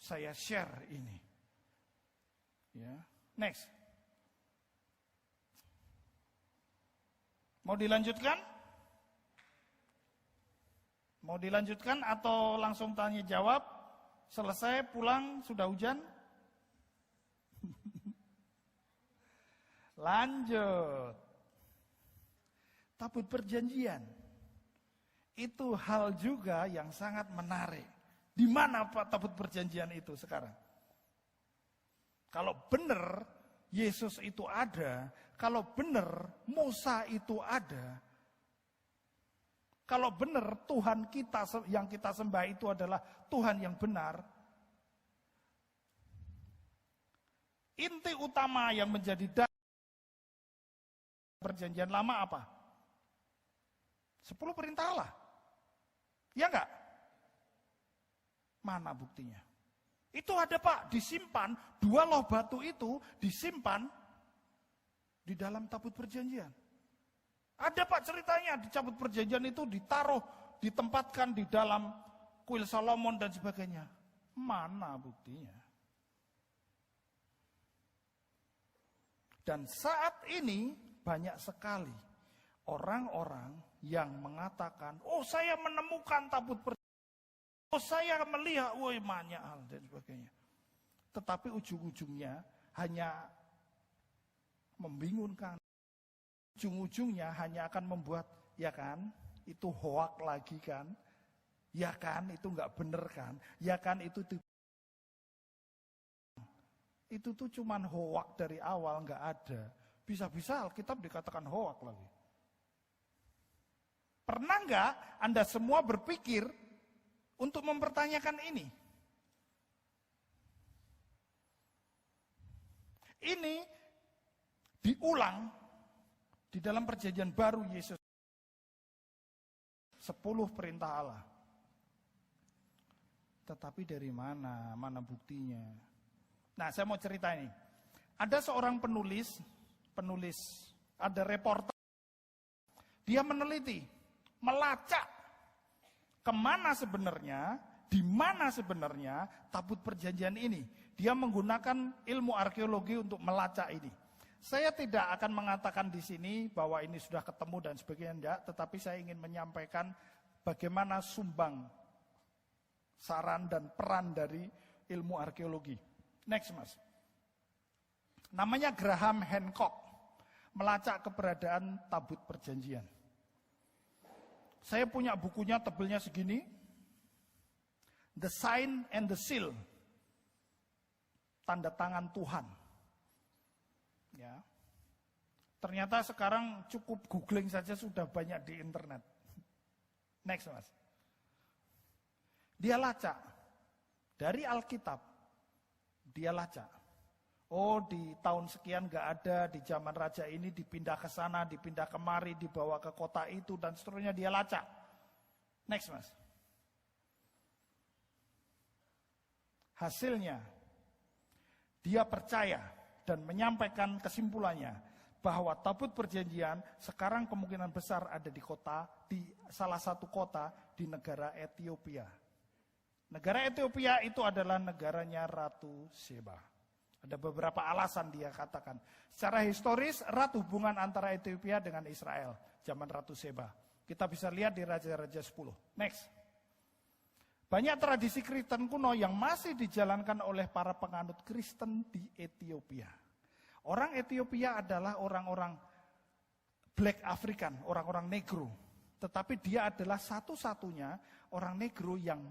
saya share ini. Ya, next. Mau dilanjutkan? Mau dilanjutkan atau langsung tanya jawab? Selesai, pulang, sudah hujan? Lanjut. Tabut perjanjian. Itu hal juga yang sangat menarik. Di mana Pak tabut perjanjian itu sekarang? Kalau benar Yesus itu ada, kalau benar Musa itu ada, kalau benar Tuhan kita yang kita sembah itu adalah Tuhan yang benar, inti utama yang menjadi dasar perjanjian lama apa? 10 perintah Allah. Ya enggak? Mana buktinya? Itu ada Pak, disimpan, 2 loh batu itu disimpan di dalam tabut perjanjian. Ada Pak ceritanya, di tabut perjanjian itu ditaruh, ditempatkan di dalam kuil Solomon dan sebagainya. Mana buktinya? Dan saat ini banyak sekali orang-orang yang mengatakan, oh saya menemukan tabut perjanjian, oh saya melihat, woi banyak hal dan sebagainya. Tetapi ujung-ujungnya hanya membingungkan. Ujung-ujungnya hanya akan membuat, ya kan, itu hoak lagi kan, ya kan, itu nggak bener kan, ya kan, itu tuh cuman hoak dari awal, nggak ada. Bisa-bisa Alkitab dikatakan hoak lagi. Pernah nggak Anda semua berpikir untuk mempertanyakan ini? Ini diulang di dalam perjanjian baru Yesus. 10 perintah Allah. Tetapi dari mana? Mana buktinya? Nah, saya mau cerita ini. Ada seorang penulis, ada reporter. Dia meneliti, melacak kemana sebenarnya, di mana sebenarnya tabut perjanjian ini. Dia menggunakan ilmu arkeologi untuk melacak ini. Saya tidak akan mengatakan di sini bahwa ini sudah ketemu dan sebagainya, enggak, tetapi saya ingin menyampaikan bagaimana sumbang, saran dan peran dari ilmu arkeologi. Next, Mas. Namanya Graham Hancock, melacak keberadaan tabut perjanjian. Saya punya bukunya, tebelnya segini. The Sign and the Seal. Tanda tangan Tuhan. Ya. Ternyata sekarang cukup googling saja sudah banyak di internet. Next, Mas. Dia lacak dari Alkitab. Dia lacak. Oh, di tahun sekian nggak ada, di zaman raja ini dipindah ke sana, dipindah kemari, dibawa ke kota itu dan seterusnya. Dia lacak. Next, Mas. Hasilnya, dia percaya dan menyampaikan kesimpulannya bahwa tabut perjanjian sekarang kemungkinan besar ada di salah satu kota di negara Ethiopia. Negara Ethiopia itu adalah negaranya Ratu Sheba. Ada beberapa alasan dia katakan. Secara historis, erat hubungan antara Ethiopia dengan Israel, zaman Ratu Sheba. Kita bisa lihat di Raja-Raja 10. Next. Banyak tradisi Kristen kuno yang masih dijalankan oleh para penganut Kristen di Ethiopia. Orang Ethiopia adalah orang-orang Black African, orang-orang negro. Tetapi dia adalah satu-satunya orang negro yang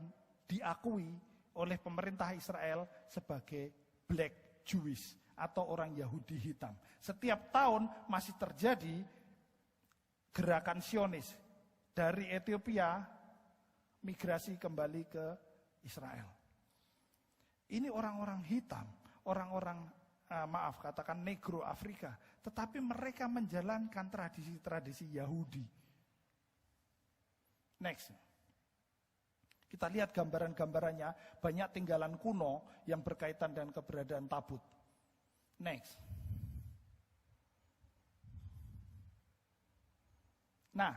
diakui oleh pemerintah Israel sebagai Black Jewish atau orang Yahudi hitam. Setiap tahun masih terjadi gerakan Zionis dari Ethiopia migrasi kembali ke Israel. Ini orang-orang hitam, orang-orang katakan negro Afrika, tetapi mereka menjalankan tradisi-tradisi Yahudi. Next. Kita lihat gambaran-gambarannya, banyak tinggalan kuno yang berkaitan dengan keberadaan tabut. Next. Nah,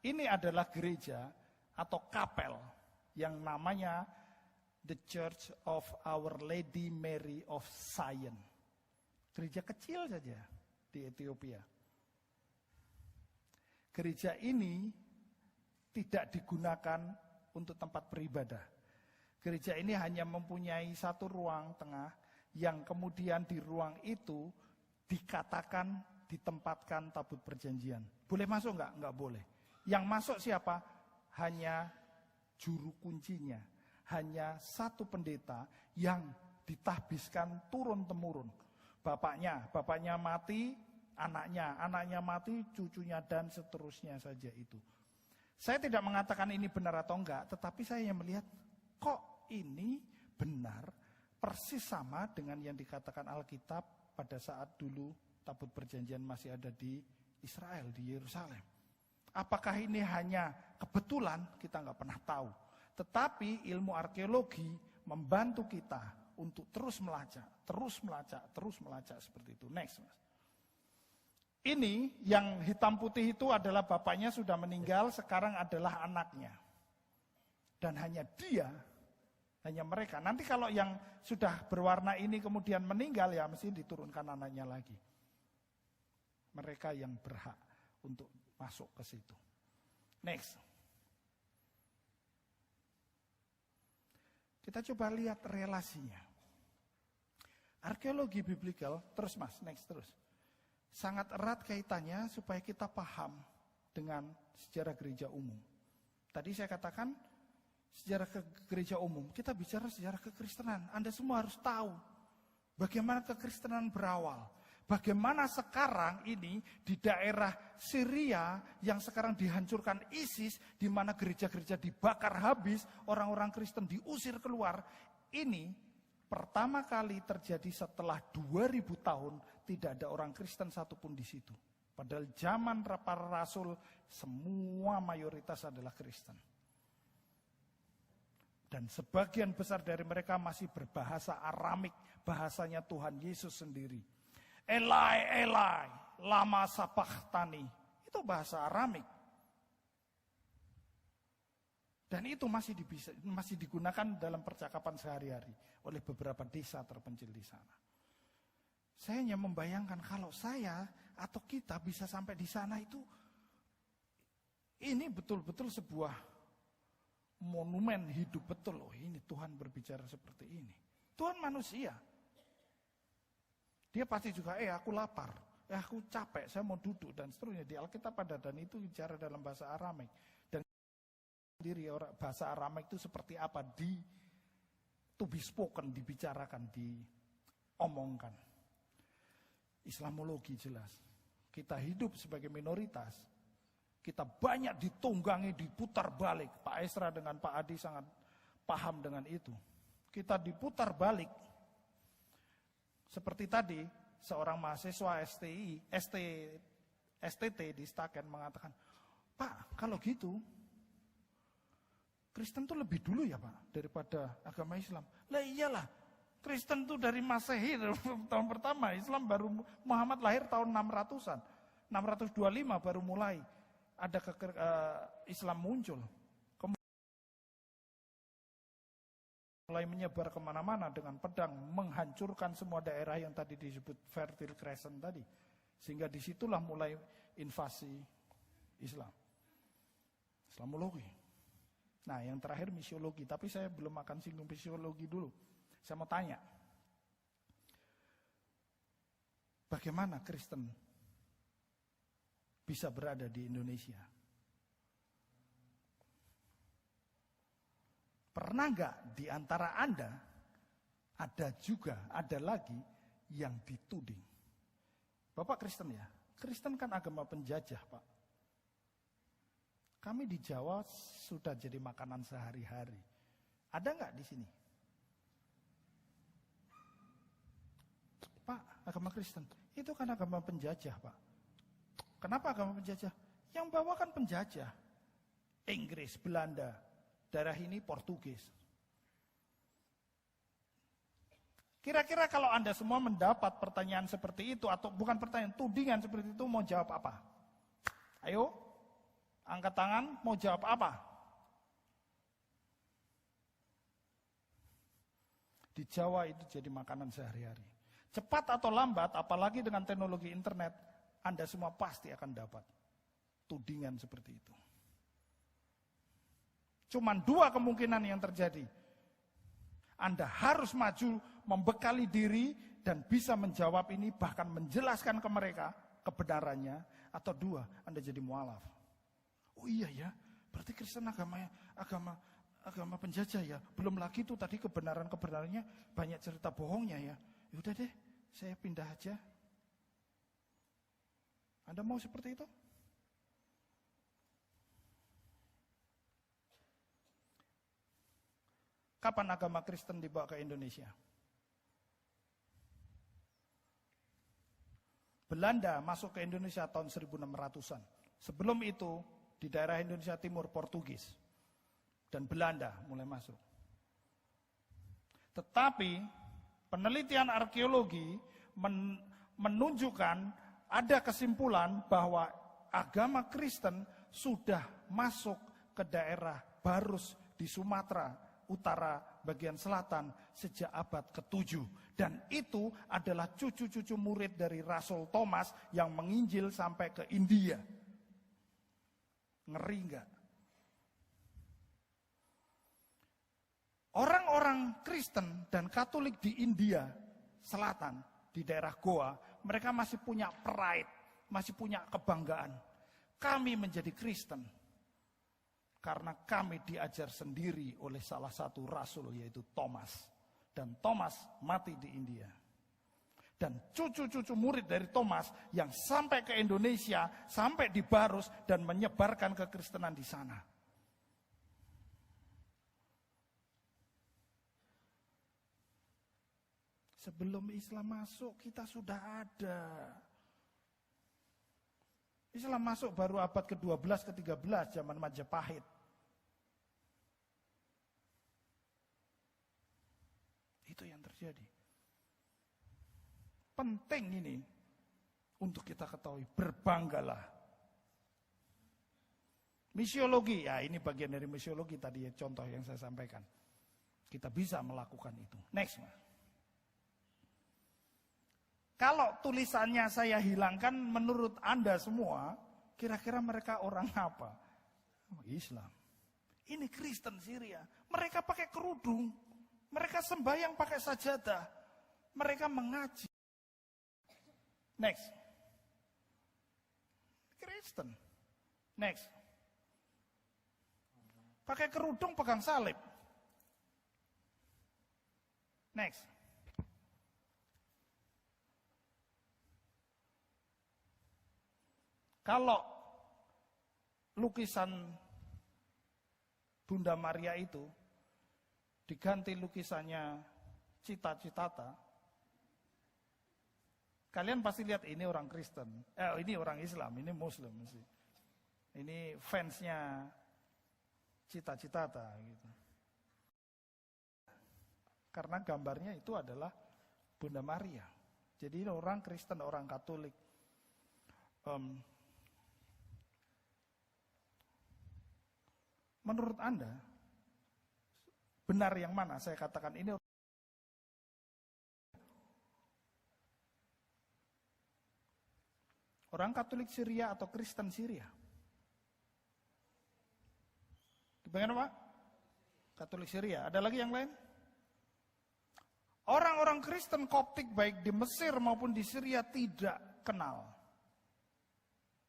ini adalah gereja atau kapel yang namanya The Church of Our Lady Mary of Zion. Gereja kecil saja di Ethiopia. Gereja ini tidak digunakan untuk tempat beribadah. Gereja ini hanya mempunyai satu ruang tengah yang kemudian di ruang itu dikatakan ditempatkan tabut perjanjian. Boleh masuk enggak? Enggak boleh. Yang masuk siapa? Hanya juru kuncinya. Hanya satu pendeta yang ditahbiskan turun-temurun. Bapaknya mati, anaknya mati, cucunya dan seterusnya saja itu. Saya tidak mengatakan ini benar atau enggak, tetapi saya melihat kok ini benar, persis sama dengan yang dikatakan Alkitab pada saat dulu tabut perjanjian masih ada di Israel, di Yerusalem. Apakah ini hanya kebetulan? Kita nggak pernah tahu. Tetapi ilmu arkeologi membantu kita untuk terus melacak seperti itu. Next, Mas. Ini yang hitam putih itu adalah bapaknya sudah meninggal, sekarang adalah anaknya. Dan hanya mereka. Nanti kalau yang sudah berwarna ini kemudian meninggal, ya mesti diturunkan anaknya lagi. Mereka yang berhak untuk masuk ke situ. Next. Kita coba lihat relasinya. Arkeologi biblikal, terus Mas, next terus. Sangat erat kaitannya supaya kita paham dengan sejarah gereja umum. Tadi saya katakan sejarah gereja umum, kita bicara sejarah kekristenan. Anda semua harus tahu bagaimana kekristenan berawal. Bagaimana sekarang ini di daerah Syria yang sekarang dihancurkan ISIS, di mana gereja-gereja dibakar habis, orang-orang Kristen diusir keluar. Ini pertama kali terjadi setelah 2000 tahun tidak ada orang Kristen satupun di situ. Padahal zaman para rasul semua mayoritas adalah Kristen. Dan sebagian besar dari mereka masih berbahasa Aramik, bahasanya Tuhan Yesus sendiri. Elai, Elai, lama sabachthani. Itu bahasa Aramik. Dan itu masih digunakan dalam percakapan sehari-hari oleh beberapa desa terpencil di sana. Saya hanya membayangkan kalau saya atau kita bisa sampai di sana itu, ini betul-betul sebuah monumen hidup betul. Oh, ini Tuhan berbicara seperti ini. Tuhan manusia. Dia pasti juga, aku lapar, aku capek, saya mau duduk, dan seterusnya. Di Alkitab ada, dan itu bicara dalam bahasa Aramik. Dan sendiri bahasa Aramik itu seperti apa, to be spoken, dibicarakan, diomongkan. Islamologi jelas. Kita hidup sebagai minoritas, kita banyak ditunggangi, diputar balik. Pak Esra dengan Pak Adi sangat paham dengan itu. Kita diputar balik. Seperti tadi, seorang mahasiswa STT di Staken mengatakan, Pak, kalau gitu, Kristen itu lebih dulu ya Pak, daripada agama Islam. Lah iyalah, Kristen itu dari Masehi, tahun pertama, Islam baru, Muhammad lahir tahun 600-an. 625 baru mulai ada Islam muncul. Mulai menyebar kemana-mana dengan pedang, menghancurkan semua daerah yang tadi disebut Fertile Crescent tadi. Sehingga disitulah mulai invasi Islam. Islamologi. Nah yang terakhir misiologi, tapi saya belum akan singgung misiologi dulu. Saya mau tanya, bagaimana Kristen bisa berada di Indonesia? Pernah nggak di antara Anda ada lagi yang dituding? Bapak Kristen ya? Kristen kan agama penjajah, Pak. Kami di Jawa sudah jadi makanan sehari-hari. Ada nggak di sini? Pak, agama Kristen. Itu kan agama penjajah, Pak. Kenapa agama penjajah? Yang bawa kan penjajah. Inggris, Belanda. Daerah ini Portugis. Kira-kira kalau Anda semua mendapat pertanyaan seperti itu, atau bukan pertanyaan, tudingan seperti itu, mau jawab apa? Ayo, angkat tangan, mau jawab apa? Di Jawa itu jadi makanan sehari-hari. Cepat atau lambat, apalagi dengan teknologi internet, Anda semua pasti akan dapat tudingan seperti itu. Cuman dua kemungkinan yang terjadi. Anda harus maju, membekali diri, dan bisa menjawab ini, bahkan menjelaskan ke mereka kebenarannya. Atau dua, Anda jadi mualaf. Oh iya ya, berarti Kristen agama penjajah ya. Belum lagi tuh tadi kebenarannya banyak cerita bohongnya ya. Yaudah deh, saya pindah aja. Anda mau seperti itu? Kapan agama Kristen dibawa ke Indonesia? Belanda masuk ke Indonesia tahun 1600-an. Sebelum itu di daerah Indonesia Timur Portugis dan Belanda mulai masuk. Tetapi penelitian arkeologi menunjukkan ada kesimpulan bahwa agama Kristen sudah masuk ke daerah Barus di Sumatera Utara bagian selatan sejak abad ke-7. Dan itu adalah cucu-cucu murid dari Rasul Thomas yang menginjil sampai ke India. Ngeri enggak? Orang-orang Kristen dan Katolik di India Selatan, di daerah Goa, mereka masih punya pride, masih punya kebanggaan. Kami menjadi Kristen karena kami diajar sendiri oleh salah satu rasul, yaitu Thomas. Dan Thomas mati di India. Dan cucu-cucu murid dari Thomas yang sampai ke Indonesia, sampai di Barus dan menyebarkan kekristenan di sana. Sebelum Islam masuk, kita sudah ada. Islam masuk baru abad ke-12, ke-13, zaman Majapahit. Itu yang terjadi. Penting ini untuk kita ketahui, berbanggalah. Misiologi, ya ini bagian dari misiologi tadi ya, contoh yang saya sampaikan. Kita bisa melakukan itu. Next, Mas. Kalau tulisannya saya hilangkan, menurut Anda semua, kira-kira mereka orang apa? Islam. Ini Kristen Syria. Mereka pakai kerudung. Mereka sembahyang pakai sajadah. Mereka mengaji. Next. Kristen. Next. Pakai kerudung, pegang salib. Next. Kalau lukisan Bunda Maria itu diganti lukisannya Cita-Citata, kalian pasti lihat ini orang Kristen, ini orang Islam, ini Muslim sih. Ini fansnya Cita-Citata gitu. Karena gambarnya itu adalah Bunda Maria. Jadi ini orang Kristen, orang Katolik. Menurut Anda, benar yang mana saya katakan ini? Orang Katolik Syria atau Kristen Syria? Bagaimana Pak? Katolik Syria. Ada lagi yang lain? Orang-orang Kristen Koptik baik di Mesir maupun di Syria tidak kenal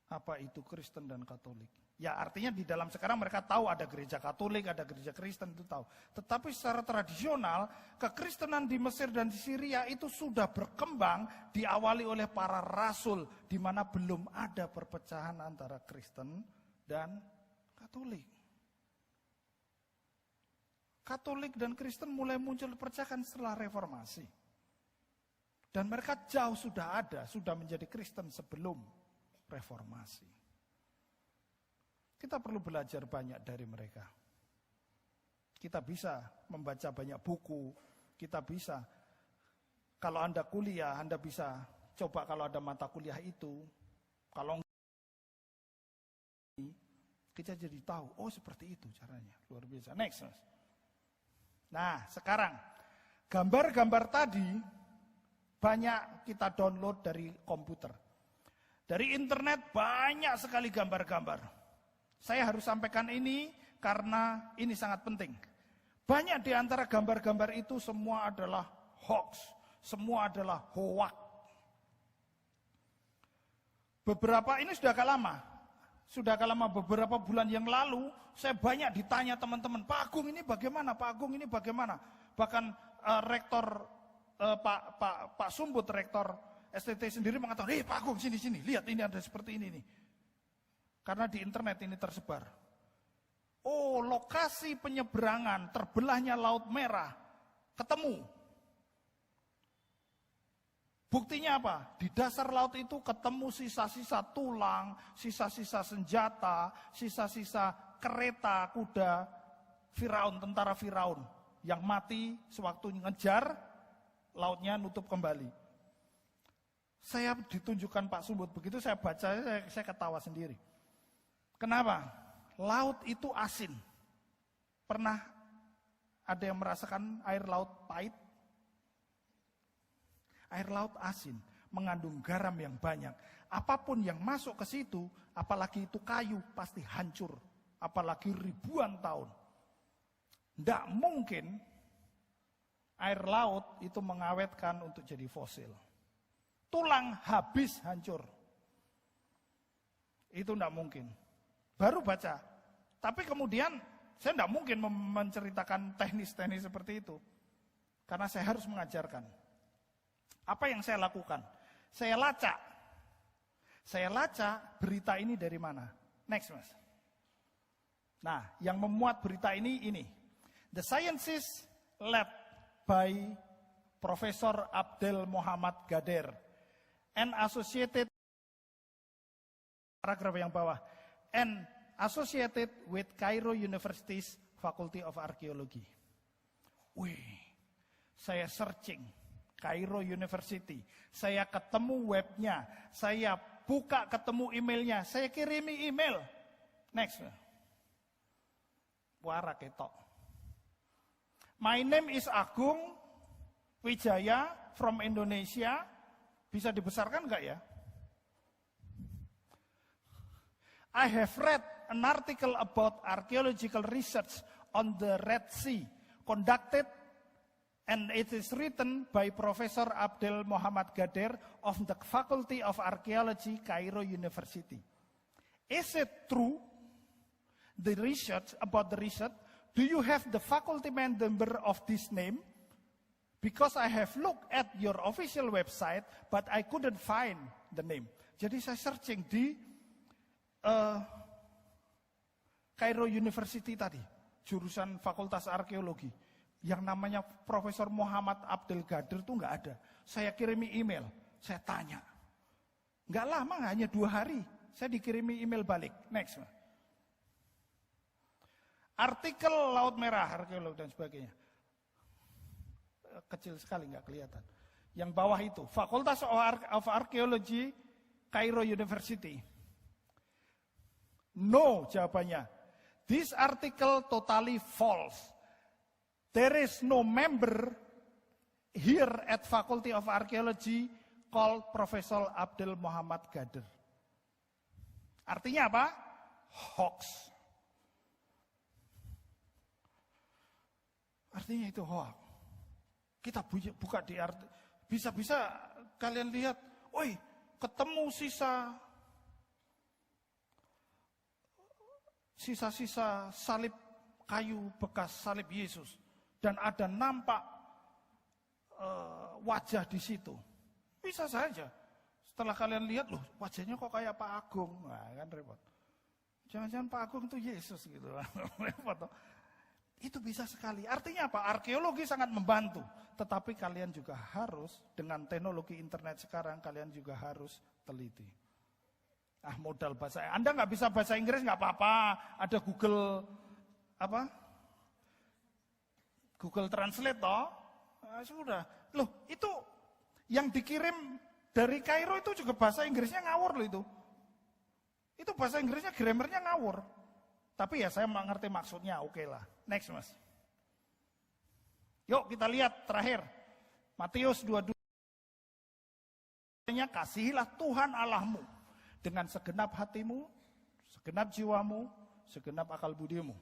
apa itu Kristen dan Katolik. Ya artinya di dalam sekarang mereka tahu ada gereja Katolik, ada gereja Kristen, itu tahu. Tetapi secara tradisional, kekristenan di Mesir dan di Syria itu sudah berkembang, diawali oleh para rasul, di mana belum ada perpecahan antara Kristen dan Katolik. Katolik dan Kristen mulai muncul perpecahan setelah reformasi. Dan mereka jauh sudah ada, sudah menjadi Kristen sebelum reformasi. Kita perlu belajar banyak dari mereka. Kita bisa membaca banyak buku, kita bisa, kalau Anda kuliah, Anda bisa coba kalau ada mata kuliah itu, kalau kita jadi tahu, oh seperti itu caranya, luar biasa. Next. Nah sekarang, gambar-gambar tadi banyak kita download dari komputer. Dari internet banyak sekali gambar-gambar. Saya harus sampaikan ini karena ini sangat penting. Banyak di antara gambar-gambar itu semua adalah hoax, semua adalah hoax. Beberapa ini sudah agak lama, beberapa bulan yang lalu saya banyak ditanya teman-teman, Pak Agung ini bagaimana, Pak Agung ini bagaimana. Bahkan rektor Pak Sumbut, rektor STT sendiri mengatakan, Pak Agung sini, lihat ini ada seperti ini nih. Karena di internet ini tersebar. Oh, lokasi penyeberangan terbelahnya Laut Merah ketemu. Buktinya apa? Di dasar laut itu ketemu sisa-sisa tulang, sisa-sisa senjata, sisa-sisa kereta, kuda Firaun, tentara Firaun yang mati sewaktu ngejar, lautnya nutup kembali. Saya ditunjukkan Pak Sumbut, begitu saya baca, saya ketawa sendiri. Kenapa? Laut itu asin. Pernah ada yang merasakan air laut pahit? Air laut asin, mengandung garam yang banyak. Apapun yang masuk ke situ, apalagi itu kayu, pasti hancur. Apalagi ribuan tahun. Tidak mungkin air laut itu mengawetkan untuk jadi fosil. Tulang habis hancur. Itu tidak mungkin. Baru baca. Tapi kemudian saya tidak mungkin menceritakan teknis-teknis seperti itu. Karena saya harus mengajarkan. Apa yang saya lakukan? Saya lacak berita ini dari mana? Next, Mas. Nah, yang memuat berita ini. The Sciences led by Profesor Abdel Muhammad Gader and associated, paragraf yang bawah, and associated with Cairo University's Faculty of Archaeology. Wih, saya searching Cairo University, saya ketemu webnya, saya buka ketemu emailnya, saya kirimi email. Next. Wara ketok. My name is Agung Wijaya from Indonesia. Bisa dibesarkan enggak ya? I have read an article about archaeological research on the Red Sea conducted and it is written by Professor Abdel Muhammad Gader of the Faculty of Archaeology, Cairo University. Is it true, about the research? Do you have the faculty member of this name? Because I have looked at your official website, but I couldn't find the name. Jadi saya searching di Cairo University tadi, jurusan Fakultas Arkeologi. Yang namanya Profesor Muhammad Abdel Gader itu enggak ada. Saya kirimi email, saya tanya. Enggak lama, hanya 2 hari. Saya dikirimi email balik. Next. Artikel Laut Merah, arkeologi dan sebagainya. Kecil sekali, enggak kelihatan. Yang bawah itu, Fakultas of Archaeology, Cairo University. No, jawabannya. This article totally false. There is no member here at Faculty of Archaeology called Profesor Abdel Muhammad Gader. Artinya apa? Hoax. Artinya itu hoax. Kita buka di bisa-bisa kalian lihat, woi, ketemu sisa-sisa salib kayu bekas salib Yesus. Dan ada nampak wajah di situ. Bisa saja. Setelah kalian lihat, loh wajahnya kok kayak Pak Agung. Nah, kan repot. Jangan-jangan Pak Agung itu Yesus gitu. Repot. Itu bisa sekali. Artinya apa? Arkeologi sangat membantu. Tetapi kalian juga harus, dengan teknologi internet sekarang, kalian juga harus teliti. Modal bahasa. Anda nggak bisa bahasa Inggris nggak apa-apa. Ada Google Google Translate toh. Nah, sudah. Loh, itu yang dikirim dari Kairo itu juga bahasa Inggrisnya ngawur loh itu. Itu bahasa Inggrisnya grammarnya ngawur. Tapi ya saya mengerti maksudnya, oke lah. Next, Mas. Yuk kita lihat terakhir. Matius 22. Kasihilah Tuhan Allahmu dengan segenap hatimu, segenap jiwamu, segenap akal budimu.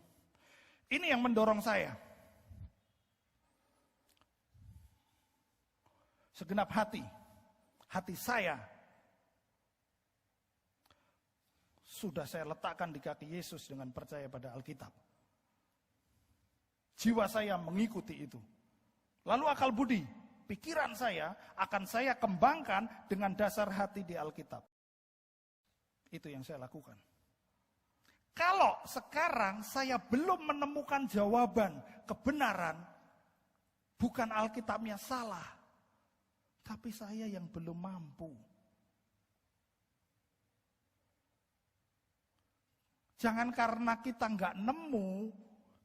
Ini yang mendorong saya. Segenap hati saya sudah saya letakkan di kaki Yesus dengan percaya pada Alkitab. Jiwa saya mengikuti itu. Lalu akal budi, pikiran saya akan saya kembangkan dengan dasar hati di Alkitab. Itu yang saya lakukan. Kalau sekarang saya belum menemukan jawaban, kebenaran, bukan Alkitabnya salah. Tapi saya yang belum mampu. Jangan karena kita nggak nemu,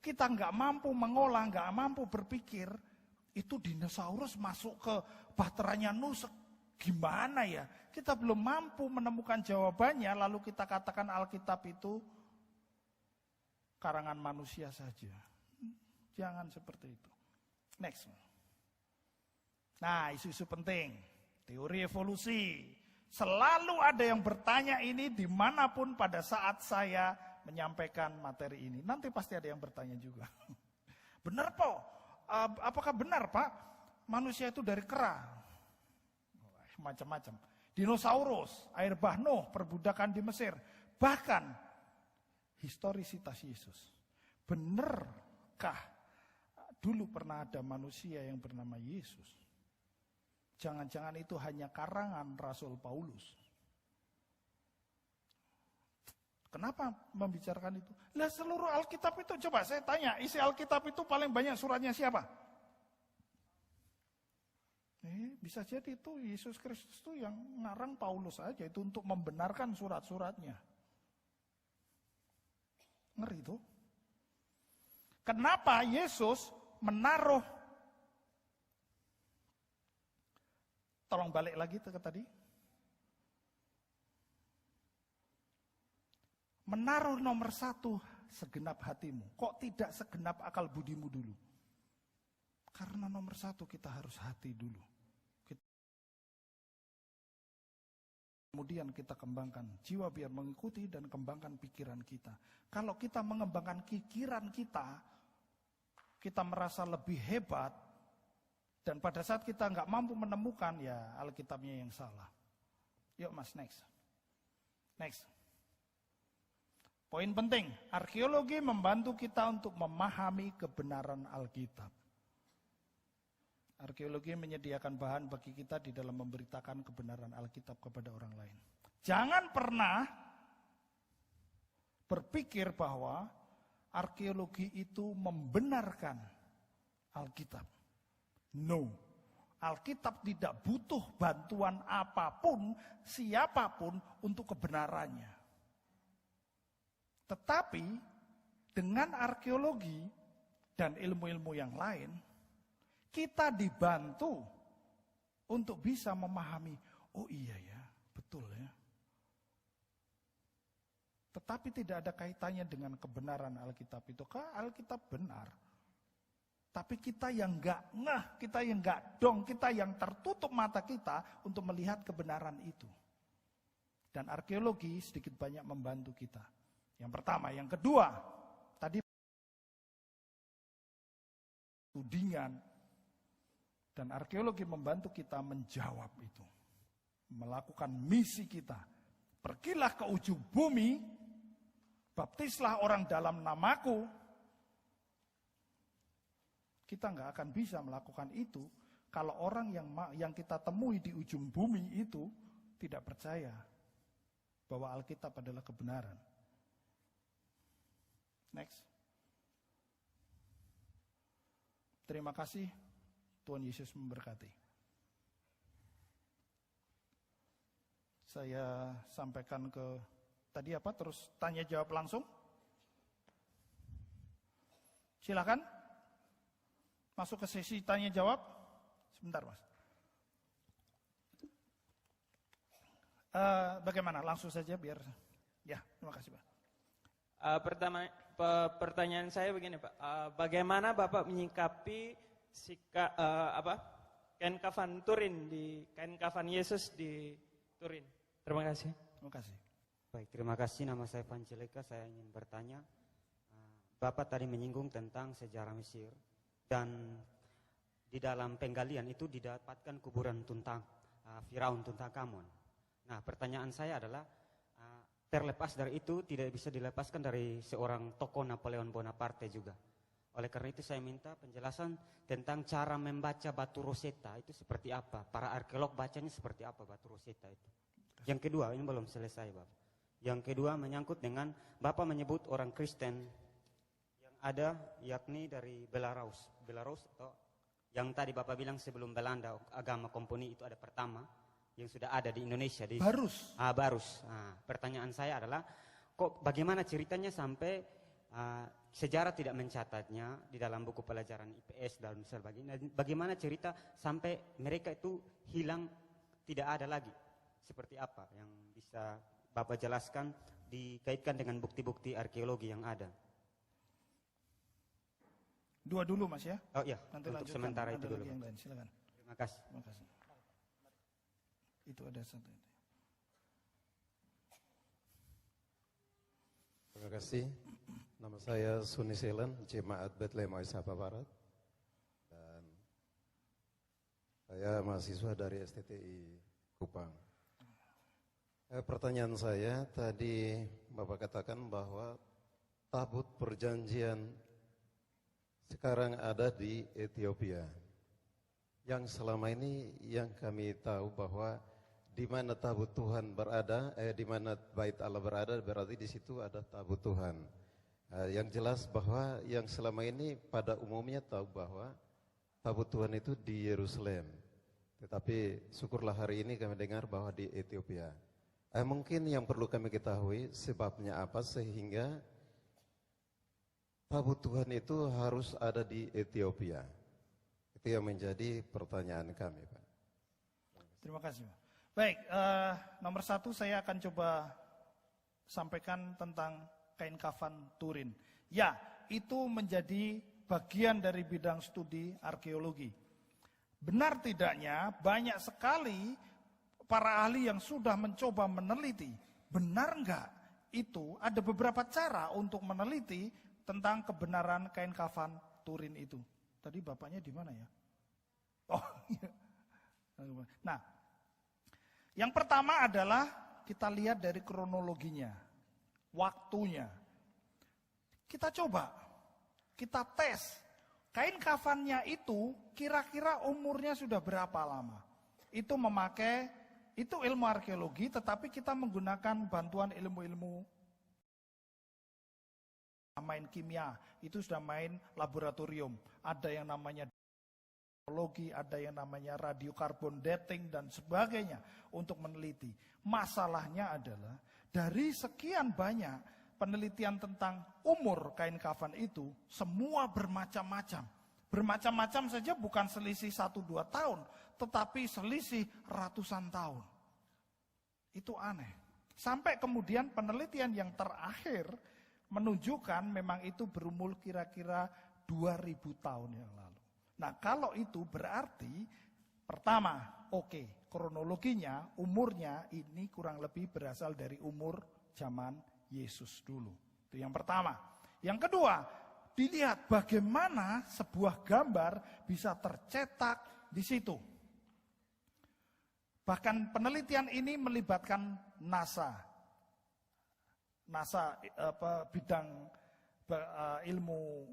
kita nggak mampu mengolah, nggak mampu berpikir, itu dinosaurus masuk ke bahteranya Nuh, gimana ya? Kita belum mampu menemukan jawabannya, lalu kita katakan Alkitab itu karangan manusia saja. Jangan seperti itu. Next. Nah, isu-isu penting. Teori evolusi. Selalu ada yang bertanya ini dimanapun pada saat saya menyampaikan materi ini. Nanti pasti ada yang bertanya juga. Benar, Pak? Apakah benar, Pak? Manusia itu dari kera? Macam-macam. Dinosaurus, air bah Nuh, perbudakan di Mesir. Bahkan historisitas Yesus. Benarkah dulu pernah ada manusia yang bernama Yesus? Jangan-jangan itu hanya karangan Rasul Paulus. Kenapa membicarakan itu? Lah seluruh Alkitab itu, coba saya tanya, isi Alkitab itu paling banyak suratnya siapa? Bisa jadi itu Yesus Kristus itu yang ngarang Paulus aja, itu untuk membenarkan surat-suratnya. Ngeri itu. Kenapa Yesus menaruh, tolong balik lagi ke tadi. Menaruh nomor 1 segenap hatimu. Kok tidak segenap akal budimu dulu? Karena nomor 1 kita harus hati dulu. Kemudian kita kembangkan jiwa biar mengikuti dan kembangkan pikiran kita. Kalau kita mengembangkan pikiran kita, kita merasa lebih hebat, dan pada saat kita nggak mampu menemukan, ya Alkitabnya yang salah. Yuk Mas, next. Poin penting, arkeologi membantu kita untuk memahami kebenaran Alkitab. Arkeologi menyediakan bahan bagi kita di dalam memberitakan kebenaran Alkitab kepada orang lain. Jangan pernah berpikir bahwa arkeologi itu membenarkan Alkitab. No. Alkitab tidak butuh bantuan apapun, siapapun untuk kebenarannya. Tetapi dengan arkeologi dan ilmu-ilmu yang lain, kita dibantu untuk bisa memahami, oh iya ya, betul ya. Tetapi tidak ada kaitannya dengan kebenaran Alkitab itu. Alkitab benar. Tapi kita yang enggak ngeh, kita yang enggak dong, kita yang tertutup mata kita untuk melihat kebenaran itu. Dan arkeologi sedikit banyak membantu kita. Yang pertama, yang kedua, tadi tudingan. Dan arkeologi membantu kita menjawab itu. Melakukan misi kita. Pergilah ke ujung bumi, baptislah orang dalam namaku. Kita nggak akan bisa melakukan itu kalau orang yang kita temui di ujung bumi itu tidak percaya bahwa Alkitab adalah kebenaran. Next. Terima kasih. Tuhan Yesus memberkati. Saya sampaikan ke tadi apa? Terus tanya jawab langsung. Silakan. Masuk ke sesi tanya jawab. Sebentar, Mas. Bagaimana? Langsung saja biar. Ya, terima kasih, Pak. Pertanyaan saya begini, Pak. Bagaimana Bapak menyikapi kain kafan Turin kain kafan Yesus di Turin? Terima kasih. Terima kasih. Baik, terima kasih. Nama saya Panceleka. Saya ingin bertanya, Bapak tadi menyinggung tentang sejarah Mesir dan di dalam penggalian itu didapatkan kuburan Firaun Tutankhamun. Nah, pertanyaan saya adalah terlepas dari itu tidak bisa dilepaskan dari seorang tokoh Napoleon Bonaparte juga. Oleh karena itu saya minta penjelasan tentang cara membaca batu Rosetta itu seperti apa. Para arkeolog bacanya seperti apa batu Rosetta itu. Yang kedua, ini belum selesai Bapak. Yang kedua menyangkut dengan Bapak menyebut orang Kristen yang ada yakni dari Belarus atau Yang tadi Bapak bilang sebelum Belanda agama Komponi itu ada pertama yang sudah ada di Indonesia. Barus. Barus. Pertanyaan saya adalah, kok bagaimana ceritanya sampai sejarah tidak mencatatnya di dalam buku pelajaran IPS dan sebagainya. Bagaimana cerita sampai mereka itu hilang, tidak ada lagi? Seperti apa yang bisa Bapak jelaskan dikaitkan dengan bukti-bukti arkeologi yang ada? Dua dulu Mas ya. Oh iya, Nanti untuk lanjutkan. sementara Ada itu dulu. lagi yang lain, silakan. Terima kasih. Terima kasih. Itu ada satu. Terima kasih. Nama saya Suni Selen, Jemaat Bethlehem Oisapa Barat. Dan saya mahasiswa dari STTI Kupang. Pertanyaan saya, tadi Bapak katakan bahwa tabut perjanjian sekarang ada di Ethiopia. Yang selama ini yang kami tahu bahwa di mana tabut Tuhan berada, di mana bait Allah berada, berarti di situ ada tabut Tuhan. Yang jelas bahwa yang selama ini pada umumnya tahu bahwa tabut Tuhan itu di Yerusalem. Tetapi syukurlah hari ini kami dengar bahwa di Ethiopia. Mungkin yang perlu kami ketahui sebabnya apa sehingga tabut Tuhan itu harus ada di Ethiopia. Itu yang menjadi pertanyaan kami, Pak. Terima kasih Pak. Baik, nomor satu saya akan coba sampaikan tentang kain kafan Turin. Ya, itu menjadi bagian dari bidang studi arkeologi. Benar tidaknya banyak sekali para ahli yang sudah mencoba meneliti. Benar enggak itu ada beberapa cara untuk meneliti tentang kebenaran kain kafan Turin itu. Tadi bapaknya di mana ya? Oh iya. Nah, yang pertama adalah kita lihat dari kronologinya, waktunya. Kita coba, kita tes, kain kafannya itu kira-kira umurnya sudah berapa lama. Itu ilmu arkeologi, tetapi kita menggunakan bantuan ilmu-ilmu main kimia, itu sudah main laboratorium. Ada yang namanya ada yang namanya radiokarbon dating dan sebagainya untuk meneliti. Masalahnya adalah dari sekian banyak penelitian tentang umur kain kafan itu, semua bermacam-macam. Bermacam-macam saja bukan selisih 1-2 tahun, tetapi selisih ratusan tahun. Itu aneh. Sampai kemudian penelitian yang terakhir menunjukkan memang itu berumur kira-kira 2000 tahun yang lalu. Nah kalau itu berarti pertama, kronologinya, umurnya ini kurang lebih berasal dari umur zaman Yesus dulu. Itu yang pertama. Yang kedua, dilihat bagaimana sebuah gambar bisa tercetak di situ. Bahkan penelitian ini melibatkan NASA. NASA bidang ilmu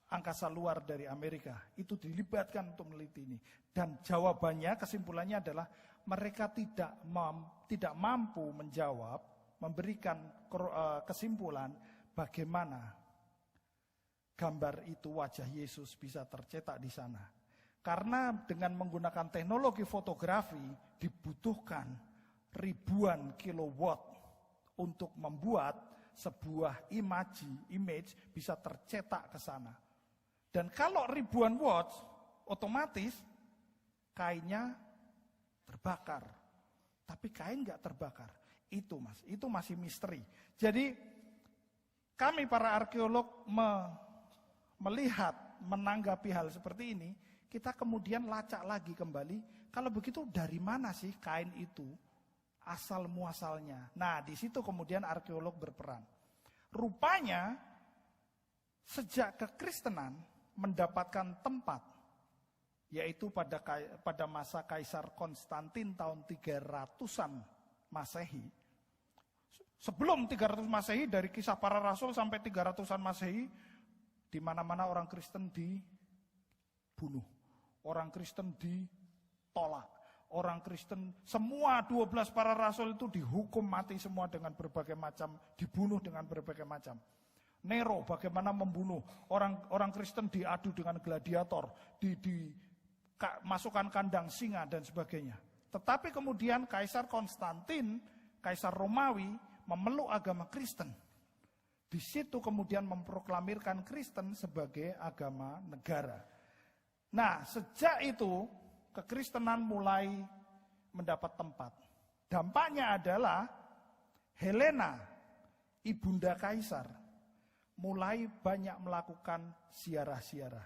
angkasa luar dari Amerika itu dilibatkan untuk meneliti ini, dan jawabannya, kesimpulannya adalah mereka tidak mampu menjawab, memberikan kesimpulan bagaimana gambar itu wajah Yesus bisa tercetak di sana. Karena dengan menggunakan teknologi fotografi dibutuhkan ribuan kilowatt untuk membuat sebuah image bisa tercetak ke sana. Dan kalau ribuan watt, otomatis kainnya terbakar. Tapi kain nggak terbakar. Itu masih misteri. Jadi kami para arkeolog melihat, menanggapi hal seperti ini, kita kemudian lacak lagi kembali, kalau begitu dari mana sih kain itu asal muasalnya? Nah, di situ kemudian arkeolog berperan. Rupanya sejak kekristenan mendapatkan tempat, yaitu pada masa Kaisar Konstantin tahun 300-an Masehi. Sebelum 300 Masehi, dari Kisah Para Rasul sampai 300-an Masehi, di mana-mana orang Kristen dibunuh, orang Kristen ditolak, orang Kristen, semua 12 para rasul itu dihukum mati semua dengan berbagai macam, dibunuh dengan berbagai macam. Nero bagaimana membunuh orang Kristen, diadu dengan gladiator, masukkan kandang singa dan sebagainya. Tetapi kemudian Kaisar Konstantin, Kaisar Romawi memeluk agama Kristen. Di situ kemudian memproklamirkan Kristen sebagai agama negara. Nah, sejak itu kekristenan mulai mendapat tempat. Dampaknya adalah Helena, ibunda kaisar, mulai banyak melakukan ziarah-ziarah.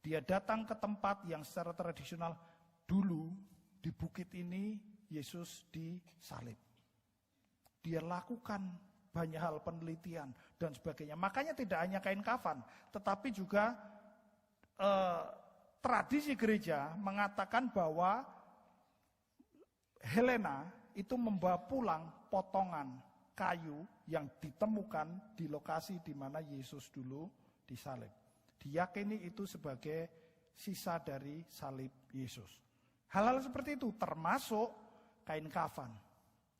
Dia datang ke tempat yang secara tradisional dulu di bukit ini Yesus disalib. Dia lakukan banyak hal penelitian dan sebagainya. Makanya tidak hanya kain kafan, tetapi juga tradisi gereja mengatakan bahwa Helena itu membawa pulang potongan kayu yang ditemukan di lokasi di mana Yesus dulu disalib. Diyakini itu sebagai sisa dari salib Yesus. Hal-hal seperti itu termasuk kain kafan.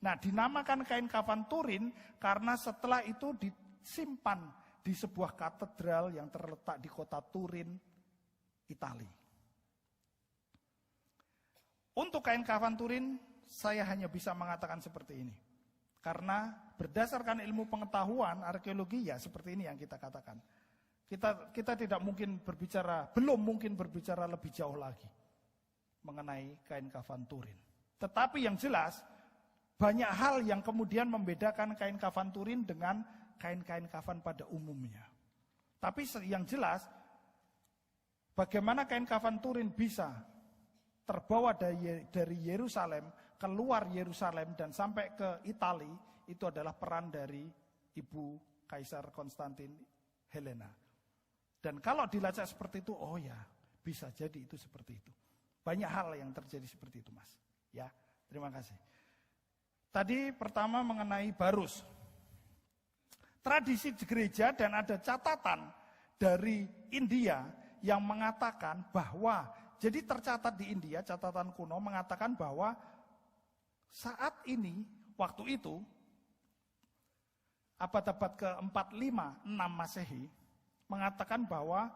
Nah, dinamakan kain kafan Turin karena setelah itu disimpan di sebuah katedral yang terletak di kota Turin, Italia. Untuk kain kafan Turin, saya hanya bisa mengatakan seperti ini. Karena berdasarkan ilmu pengetahuan arkeologi ya seperti ini yang kita katakan. Kita tidak mungkin belum mungkin berbicara lebih jauh lagi mengenai kain kafan Turin. Tetapi yang jelas banyak hal yang kemudian membedakan kain kafan Turin dengan kain-kain kafan pada umumnya. Tapi yang jelas bagaimana kain kafan Turin bisa terbawa dari Yerusalem, keluar Yerusalem dan sampai ke Italia, itu adalah peran dari Ibu Kaisar Konstantin Helena. Dan kalau dilacak seperti itu, oh ya, bisa jadi itu seperti itu. Banyak hal yang terjadi seperti itu, Mas. Ya, terima kasih. Tadi pertama mengenai Barus. Tradisi gereja dan ada catatan dari India yang mengatakan bahwa, jadi tercatat di India, catatan kuno mengatakan bahwa saat ini, waktu itu, abad-abad ke-4, 5, 6 Masehi, mengatakan bahwa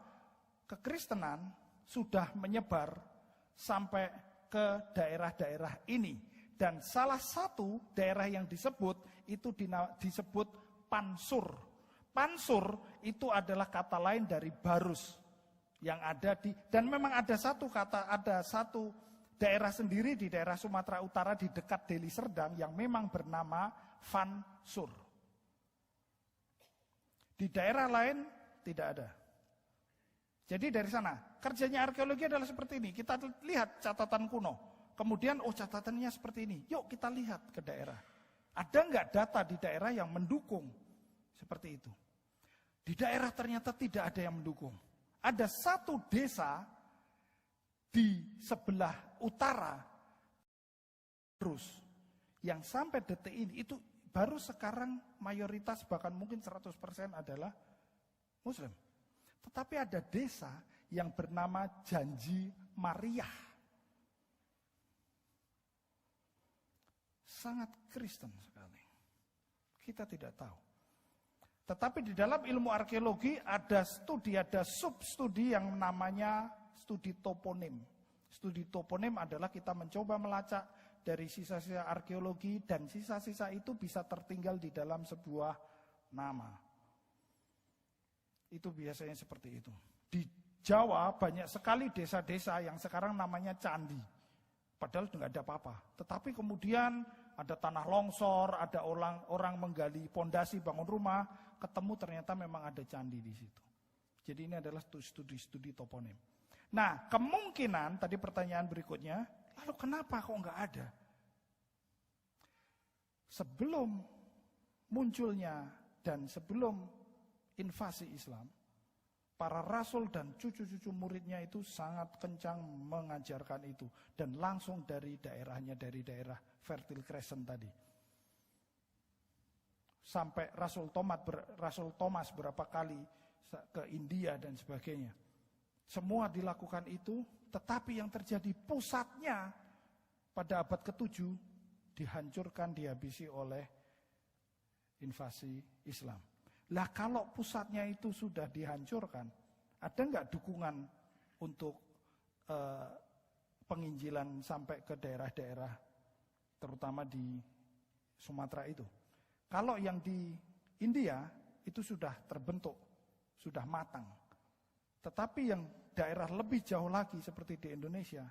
kekristenan sudah menyebar sampai ke daerah-daerah ini. Dan salah satu daerah yang disebut, itu disebut Pansur. Pansur itu adalah kata lain dari Barus. Yang ada dan memang ada satu daerah sendiri di daerah Sumatera Utara di dekat Deli Serdang yang memang bernama Van Sur. Di daerah lain tidak ada. Jadi dari sana, kerjanya arkeologi adalah seperti ini. Kita lihat catatan kuno. Kemudian, catatannya seperti ini. Yuk kita lihat ke daerah. Ada nggak data di daerah yang mendukung seperti itu? Di daerah ternyata tidak ada yang mendukung. Ada satu desa di sebelah utara terus yang sampai detik ini itu baru sekarang mayoritas bahkan mungkin 100% adalah Muslim. Tetapi ada desa yang bernama Janji Maria. Sangat Kristen sekali. Kita tidak tahu. Tetapi di dalam ilmu arkeologi ada substudi yang namanya studi toponim. Studi toponim adalah kita mencoba melacak dari sisa-sisa arkeologi dan sisa-sisa itu bisa tertinggal di dalam sebuah nama. Itu biasanya seperti itu. Di Jawa banyak sekali desa-desa yang sekarang namanya candi. Padahal tidak ada apa-apa. Tetapi kemudian ada tanah longsor, ada orang menggali pondasi bangun rumah, ketemu ternyata memang ada candi di situ. Jadi ini adalah studi toponim. Nah, kemungkinan tadi pertanyaan berikutnya, lalu kenapa kok nggak ada? Sebelum munculnya dan sebelum invasi Islam, para rasul dan cucu-cucu muridnya itu sangat kencang mengajarkan itu dan langsung dari daerahnya, dari daerah Fertile Crescent tadi. Sampai Rasul Thomas berapa kali ke India dan sebagainya. Semua dilakukan itu, tetapi yang terjadi pusatnya pada abad ke-7 dihancurkan, dihabisi oleh invasi Islam. Lah kalau pusatnya itu sudah dihancurkan, ada nggak dukungan untuk penginjilan sampai ke daerah-daerah, terutama di Sumatera itu? Kalau yang di India itu sudah terbentuk, sudah matang. Tetapi yang daerah lebih jauh lagi seperti di Indonesia,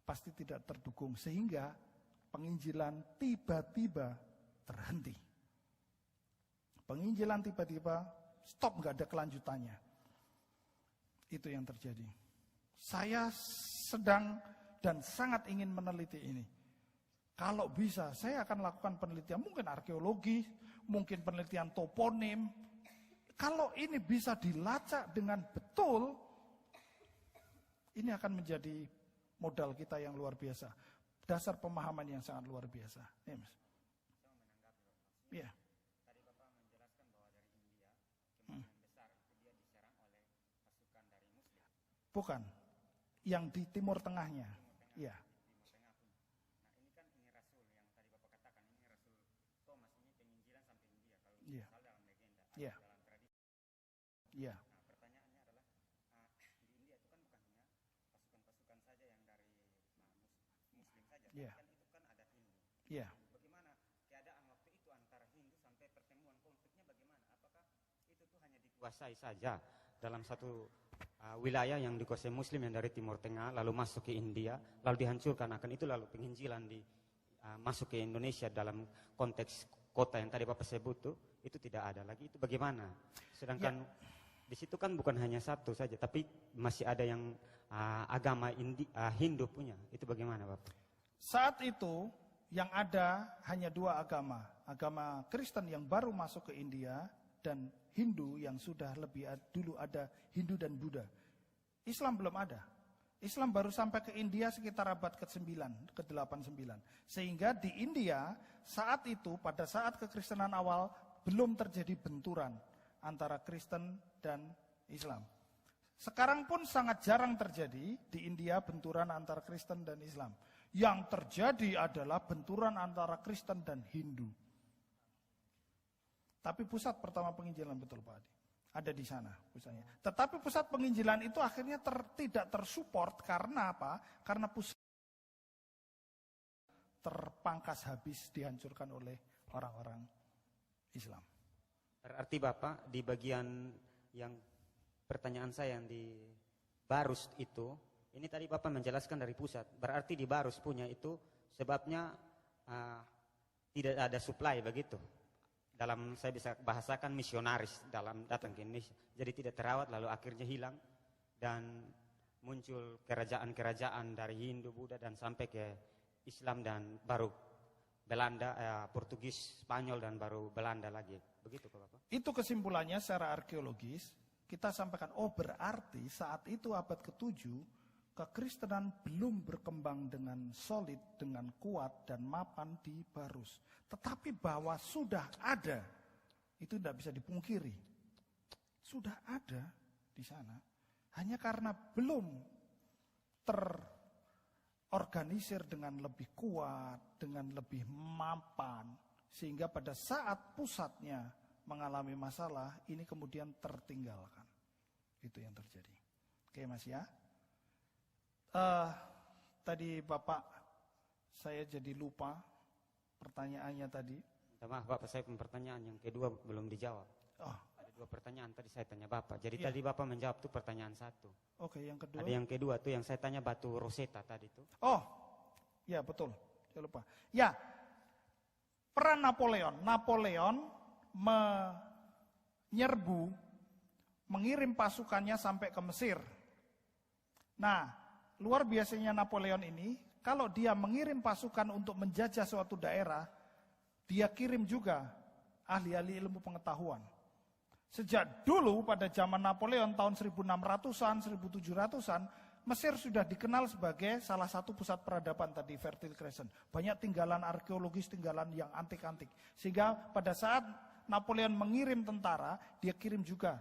pasti tidak terdukung, sehingga penginjilan tiba-tiba terhenti. Penginjilan tiba-tiba stop, nggak ada kelanjutannya. Itu yang terjadi. Saya sedang dan sangat ingin meneliti ini. Kalau bisa, saya akan lakukan penelitian, mungkin arkeologi, mungkin penelitian toponim. Kalau ini bisa dilacak dengan betul, ini akan menjadi modal kita yang luar biasa. Dasar pemahaman yang sangat luar biasa. Ya, Mas. Iya. Tadi Bapak menjelaskan bahwa dari India kemungkinan besar itu dia diserang oleh pasukan dari Muslim. Bukan. Yang di Timur Tengahnya. Iya. Nah ini kan ini Rasul yang tadi Bapak katakan, ini Rasul Thomas, ini penginjilan sampai India. Kalau Iya. misal dalam legenda, Iya. dalam tradisi. Iya. Nah pertanyaannya adalah, di India itu kan bukan hanya pasukan-pasukan saja yang dari Muslim saja, Iya. kan itu kan ada Hindu. Iya. Bagaimana keadaan waktu itu antara Hindu sampai pertemuan konfliknya bagaimana? Apakah itu tuh hanya dikuasai saja dalam satu wilayah yang dikuasai Muslim yang dari Timur Tengah, lalu masuk ke India, lalu dihancurkan akan itu, lalu penginjilan masuk ke Indonesia dalam konteks kota yang tadi Bapak sebut tuh, itu tidak ada lagi, itu bagaimana? Sedangkan di situ kan bukan hanya satu saja, tapi masih ada yang agama Hindu punya, itu bagaimana Bapak? Saat itu yang ada hanya dua agama. Agama Kristen yang baru masuk ke India dan Hindu yang sudah lebih dulu ada Hindu dan Buddha. Islam belum ada. Islam baru sampai ke India sekitar abad ke-9, ke-8-9. Sehingga di India saat itu pada saat kekristenan awal belum terjadi benturan antara Kristen dan Islam. Sekarang pun sangat jarang terjadi di India benturan antara Kristen dan Islam. Yang terjadi adalah benturan antara Kristen dan Hindu. Tapi pusat pertama penginjilan, betul Pak Adi, ada di sana pusatnya. Tetapi pusat penginjilan itu akhirnya tidak tersupport karena apa? Karena pusat terpangkas habis, dihancurkan oleh orang-orang Islam. Berarti Bapak di bagian yang pertanyaan saya yang di Barus itu, ini tadi Bapak menjelaskan dari pusat, berarti di Barus punya itu sebabnya tidak ada supply begitu. Dalam saya bisa bahasakan misionaris dalam datang ke Indonesia. Jadi tidak terawat lalu akhirnya hilang dan muncul kerajaan-kerajaan dari Hindu, Buddha dan sampai ke Islam dan baru Belanda, Portugis, Spanyol dan baru Belanda lagi. Begitu Pak Bapak? Itu kesimpulannya secara arkeologis. Kita sampaikan, oh berarti saat itu abad ke-7 kekristenan belum berkembang dengan solid, dengan kuat dan mapan di Barus. Tetapi bahwa sudah ada, itu tidak bisa dipungkiri. Sudah ada di sana. Hanya karena belum terorganisir dengan lebih kuat, dengan lebih mapan. Sehingga pada saat pusatnya mengalami masalah, ini kemudian tertinggalkan. Itu yang terjadi. Oke Mas ya. Tadi Bapak, saya jadi lupa pertanyaannya tadi. Maaf Bapak, saya pertanyaan yang kedua belum dijawab. Oh, Ada dua pertanyaan tadi saya tanya Bapak. Jadi Iya. tadi Bapak menjawab tuh pertanyaan satu. oke, yang kedua. Ada yang kedua tuh yang saya tanya batu Rosetta tadi tuh. Oh, ya betul. Saya lupa. Ya, peran Napoleon. Napoleon menyerbu, mengirim pasukannya sampai ke Mesir. Nah, luar biasanya Napoleon ini, kalau dia mengirim pasukan untuk menjajah suatu daerah, dia kirim juga ahli-ahli ilmu pengetahuan. Sejak dulu pada zaman Napoleon tahun 1600-an, 1700-an, Mesir sudah dikenal sebagai salah satu pusat peradaban tadi, Fertile Crescent. Banyak tinggalan arkeologis, tinggalan yang antik-antik. Sehingga pada saat Napoleon mengirim tentara, dia kirim juga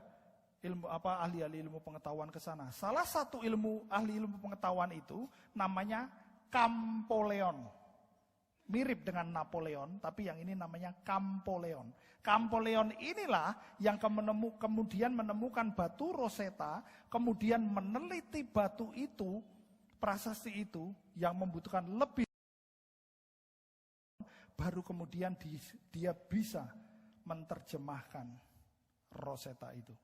ahli-ahli ilmu pengetahuan ke sana. Salah satu ahli ilmu pengetahuan itu namanya Kampoleon. mirip dengan Napoleon, tapi yang ini namanya Campoleon. Campoleon inilah yang kemudian menemukan batu Rosetta, kemudian meneliti batu itu, prasasti itu yang membutuhkan lebih, baru kemudian dia bisa menerjemahkan Rosetta itu.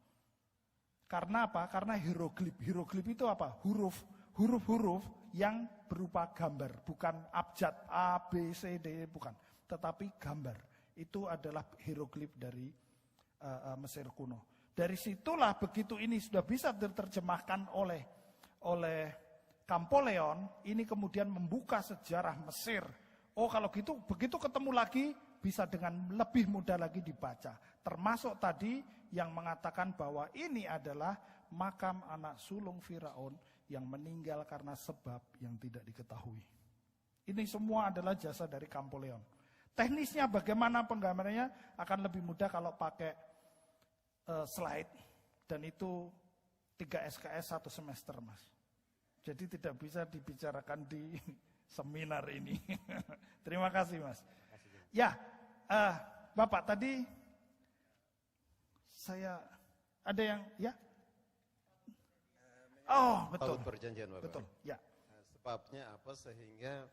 Karena apa? Karena hieroglif. Hieroglif itu apa? Huruf-huruf yang berupa gambar, bukan abjad A, B, C, D, bukan. Tetapi gambar. Itu adalah hieroglif dari Mesir kuno. Dari situlah begitu ini sudah bisa diterjemahkan oleh Campoleon, ini kemudian membuka sejarah Mesir. Oh kalau gitu, begitu ketemu lagi, bisa dengan lebih mudah lagi dibaca. Termasuk tadi yang mengatakan bahwa ini adalah makam anak sulung Firaun yang meninggal karena sebab yang tidak diketahui. Ini semua adalah jasa dari Campoleon. Teknisnya bagaimana penggambarannya akan lebih mudah kalau pakai slide. Dan itu 3 SKS 1 semester, Mas. Jadi tidak bisa dibicarakan di seminar ini. Terima kasih, Mas. Ya, Bapak tadi saya ada yang ya. Oh, betul. Tabut perjanjian, Bapak. Betul, ya. Sebabnya apa sehingga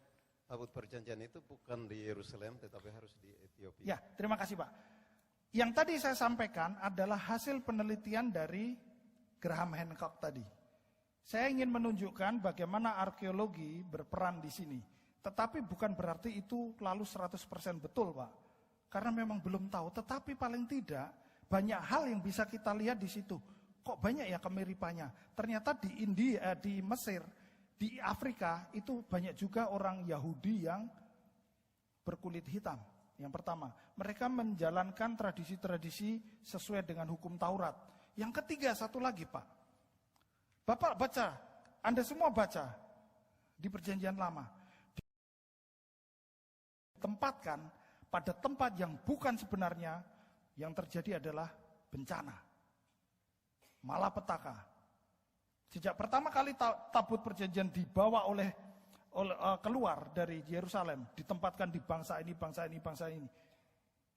tabut perjanjian itu bukan di Yerusalem tetapi harus di Ethiopia? Ya, terima kasih Pak. Yang tadi saya sampaikan adalah hasil penelitian dari Graham Hancock tadi. Saya ingin menunjukkan bagaimana arkeologi berperan di sini. Tetapi bukan berarti itu lalu 100% betul, Pak. Karena memang belum tahu, tetapi paling tidak banyak hal yang bisa kita lihat di situ. Kok banyak ya kemiripannya? Ternyata di India, di Mesir, di Afrika itu banyak juga orang Yahudi yang berkulit hitam. Yang pertama, mereka menjalankan tradisi-tradisi sesuai dengan hukum Taurat. Yang ketiga, satu lagi Pak. Bapak baca, Anda semua baca di Perjanjian Lama. Ditempatkan pada tempat yang bukan sebenarnya, yang terjadi adalah bencana. Malapetaka. Sejak pertama kali tabut perjanjian dibawa keluar dari Yerusalem, ditempatkan di bangsa ini, bangsa ini, bangsa ini,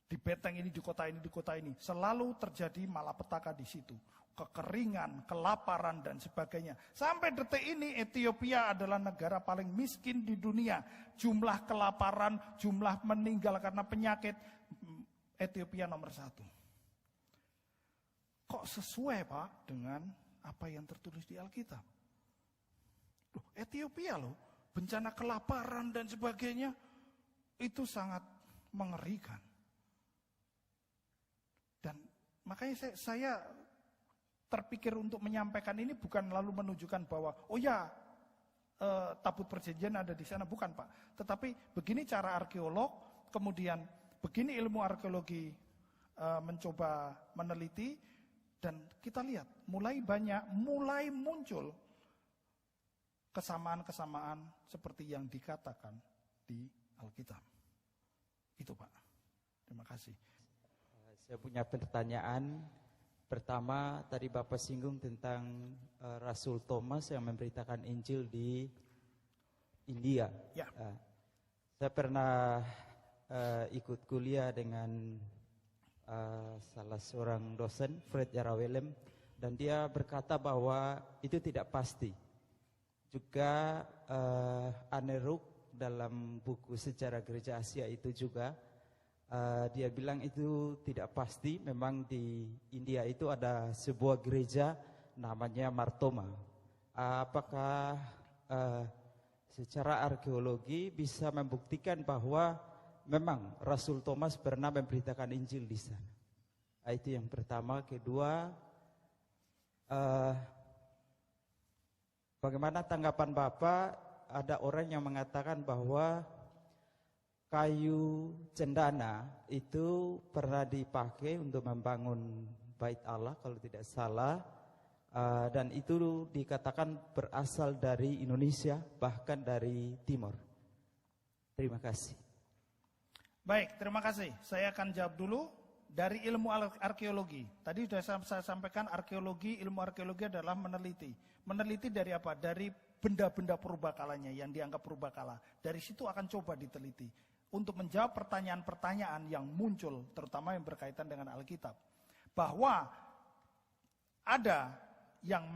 di beteng ini, di kota ini, di kota ini, selalu terjadi malapetaka di situ, kekeringan, kelaparan dan sebagainya. Sampai detik ini Ethiopia adalah negara paling miskin di dunia. Jumlah kelaparan, jumlah meninggal karena penyakit, Ethiopia nomor 1. Kok sesuai Pak dengan apa yang tertulis di Alkitab? Loh, Ethiopia loh, bencana kelaparan dan sebagainya, itu sangat mengerikan. Dan makanya saya terpikir untuk menyampaikan ini bukan lalu menunjukkan bahwa, oh ya, tabut perjanjian ada di sana, bukan Pak. Tetapi begini cara arkeolog, kemudian begini ilmu arkeologi mencoba meneliti, dan kita lihat mulai muncul kesamaan-kesamaan seperti yang dikatakan di Alkitab. Itu Pak. Terima kasih. Saya punya pertanyaan. Pertama, tadi Bapak singgung tentang Rasul Thomas yang memberitakan Injil di India. Ya. Saya pernah ikut kuliah dengan salah seorang dosen, Fred Yarawelem, dan dia berkata bahwa itu tidak pasti. Juga Aneruk dalam buku Sejarah Gereja Asia itu juga dia bilang itu tidak pasti. Memang di India itu ada sebuah gereja namanya Martoma. Apakah secara arkeologi bisa membuktikan bahwa memang Rasul Thomas pernah memberitakan Injil di sana? Itu yang pertama. Kedua, bagaimana tanggapan Bapak? Ada orang yang mengatakan bahwa kayu cendana itu pernah dipakai untuk membangun Bait Allah kalau tidak salah, dan itu dikatakan berasal dari Indonesia, bahkan dari Timur. Terima kasih. Baik, terima kasih. Saya akan jawab dulu dari ilmu arkeologi. Tadi sudah saya sampaikan ilmu arkeologi adalah meneliti. Meneliti dari apa? Dari benda-benda purbakalanya yang dianggap purbakala. Dari situ akan coba diteliti. untuk menjawab pertanyaan-pertanyaan yang muncul, terutama yang berkaitan dengan Alkitab. Bahwa ada yang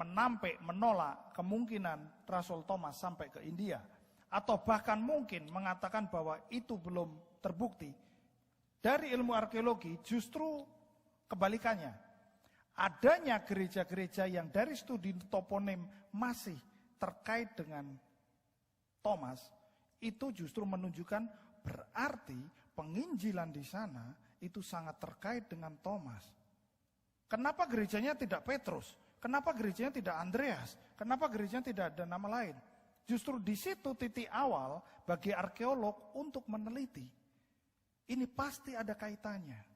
menolak kemungkinan Rasul Thomas sampai ke India. Atau bahkan mungkin mengatakan bahwa itu belum terbukti. Dari ilmu arkeologi justru kebalikannya. Adanya gereja-gereja yang dari studi toponim masih terkait dengan Thomas, itu justru menunjukkan berarti penginjilan di sana itu sangat terkait dengan Thomas. Kenapa gerejanya tidak Petrus? Kenapa gerejanya tidak Andreas? Kenapa gerejanya tidak ada nama lain? Justru di situ titik awal bagi arkeolog untuk meneliti. Ini pasti ada kaitannya.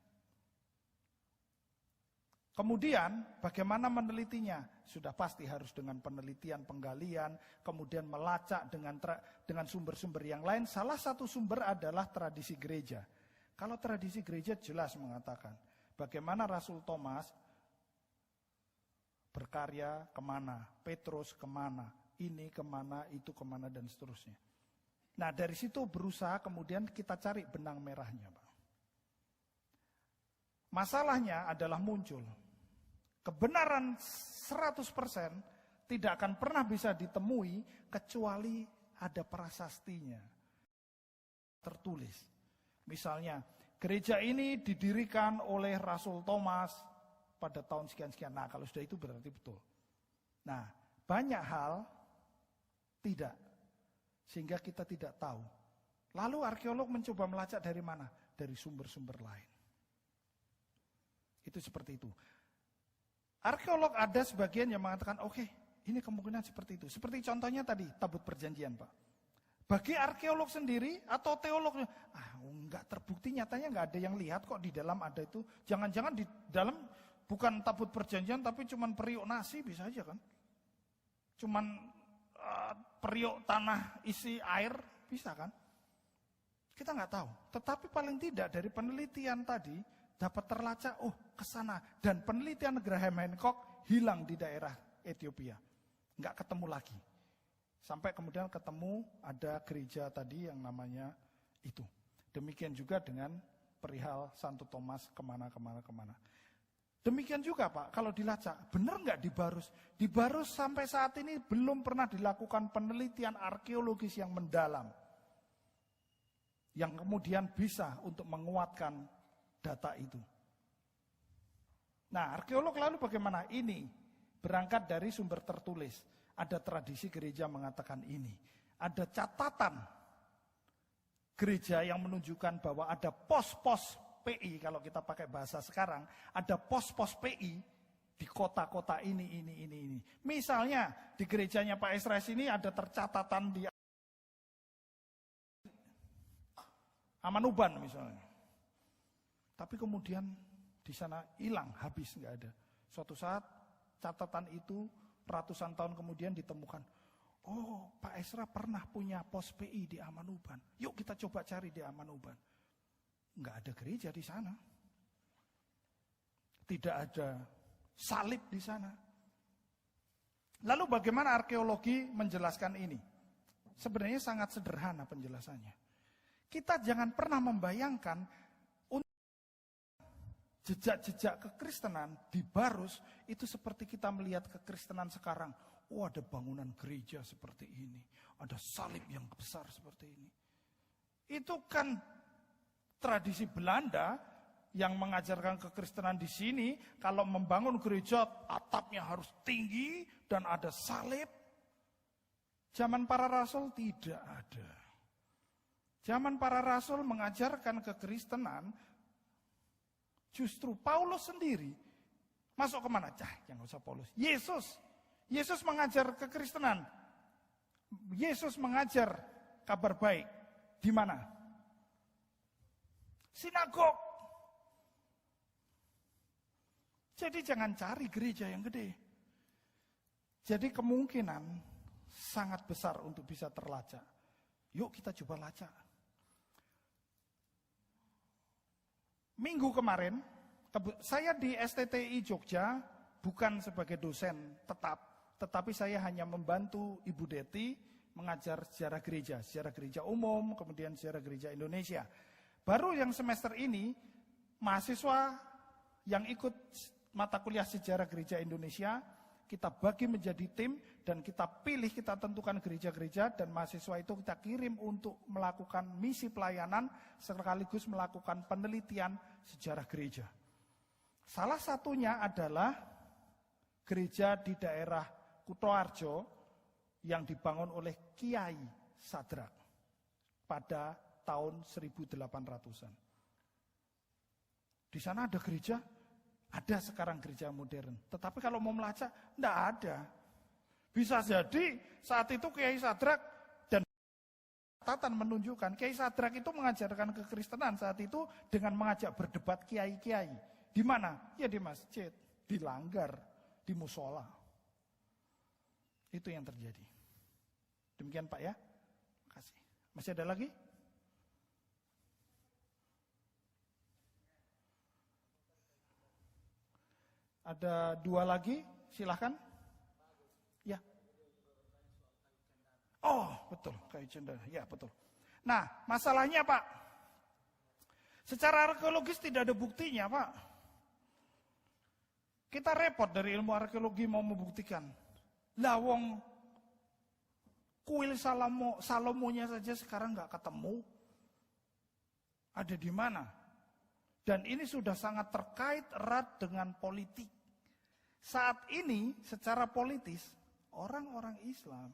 Kemudian bagaimana menelitinya? Sudah pasti harus dengan penelitian, penggalian, kemudian melacak dengan sumber-sumber yang lain. Salah satu sumber adalah tradisi gereja. Kalau tradisi gereja jelas mengatakan bagaimana Rasul Thomas berkarya kemana, Petrus kemana, ini kemana, itu kemana, dan seterusnya. Nah dari situ berusaha kemudian kita cari benang merahnya, Pak. Masalahnya adalah muncul. Kebenaran 100% tidak akan pernah bisa ditemui kecuali ada prasastinya. Tertulis. Misalnya, gereja ini didirikan oleh Rasul Thomas pada tahun sekian-sekian. Nah, kalau sudah itu berarti betul. Nah, banyak hal tidak. Sehingga kita tidak tahu. Lalu arkeolog mencoba melacak dari mana? Dari sumber-sumber lain. Itu seperti itu. Arkeolog ada sebagian yang mengatakan, oke, ini kemungkinan seperti itu. Seperti contohnya tadi, tabut perjanjian, Pak. Bagi arkeolog sendiri atau teolog, enggak terbukti, nyatanya enggak ada yang lihat kok di dalam ada itu. Jangan-jangan di dalam bukan tabut perjanjian, tapi cuman periuk nasi, bisa aja kan. Cuman periuk tanah isi air, bisa kan. Kita enggak tahu. Tetapi paling tidak dari penelitian tadi, dapat terlacak, ke sana. Dan penelitian Graham Hancock hilang di daerah Ethiopia. Enggak ketemu lagi. Sampai kemudian ketemu ada gereja tadi yang namanya itu. Demikian juga dengan perihal Santo Thomas kemana. Demikian juga Pak, kalau dilacak, benar enggak di Barus? Di Barus sampai saat ini belum pernah dilakukan penelitian arkeologis yang mendalam. Yang kemudian bisa untuk menguatkan data itu. Nah, arkeolog lalu bagaimana? Ini berangkat dari sumber tertulis. Ada tradisi gereja mengatakan ini. Ada catatan gereja yang menunjukkan bahwa ada pos-pos PI, kalau kita pakai bahasa sekarang, ada pos-pos PI di kota-kota ini. Misalnya di gerejanya Pak Esres ini ada tercatatan di Amanuban misalnya. Tapi kemudian di sana hilang, habis, nggak ada. Suatu saat catatan itu ratusan tahun kemudian ditemukan. Oh, Pak Esra pernah punya pos PI di Amanuban. Yuk kita coba cari di Amanuban. Nggak ada gereja di sana. Tidak ada salib di sana. Lalu bagaimana arkeologi menjelaskan ini? Sebenarnya sangat sederhana penjelasannya. Kita jangan pernah membayangkan jejak-jejak kekristenan di Barus itu seperti kita melihat kekristenan sekarang. Ada bangunan gereja seperti ini, ada salib yang besar seperti ini. Itu kan tradisi Belanda yang mengajarkan kekristenan di sini, kalau membangun gereja atapnya harus tinggi dan ada salib. Zaman para rasul tidak ada. Zaman para rasul mengajarkan kekristenan. Justru Paulus sendiri masuk kemana? Jangan usah Paulus. Yesus mengajar kekristenan. Yesus mengajar kabar baik. Di mana? Sinagog. Jadi jangan cari gereja yang gede. Jadi kemungkinan sangat besar untuk bisa terlacak. Yuk kita coba lacak. Minggu kemarin, saya di STTI Jogja bukan sebagai dosen tetap, tetapi saya hanya membantu Ibu Deti mengajar sejarah gereja umum, kemudian sejarah gereja Indonesia. Baru yang semester ini, mahasiswa yang ikut mata kuliah sejarah gereja Indonesia, kita bagi menjadi tim, dan kita pilih, kita tentukan gereja-gereja, dan mahasiswa itu kita kirim untuk melakukan misi pelayanan, sekaligus melakukan penelitian sejarah gereja. Salah satunya adalah gereja di daerah Kutoarjo yang dibangun oleh Kiai Sadrak pada tahun 1800-an. Di sana ada gereja, ada sekarang gereja modern. Tetapi kalau mau melacak, enggak ada. Bisa jadi saat itu Kiai Sadrak dan catatan menunjukkan Kiai Sadrak itu mengajarkan kekristenan saat itu dengan mengajak berdebat kiai-kiai. Di mana? Ya di masjid, di langgar, di musola. Itu yang terjadi. Demikian Pak ya. Terima kasih. Masih ada lagi? Ada 2 lagi, silahkan. Ya. Oh, betul, kayu cendana. Ya, betul. Nah, masalahnya Pak, secara arkeologis tidak ada buktinya Pak. Kita repot dari ilmu arkeologi mau membuktikan. Lah wong kuil Salomonya saja sekarang nggak ketemu. Ada di mana? Dan ini sudah sangat terkait erat dengan politik. Saat ini secara politis, orang-orang Islam,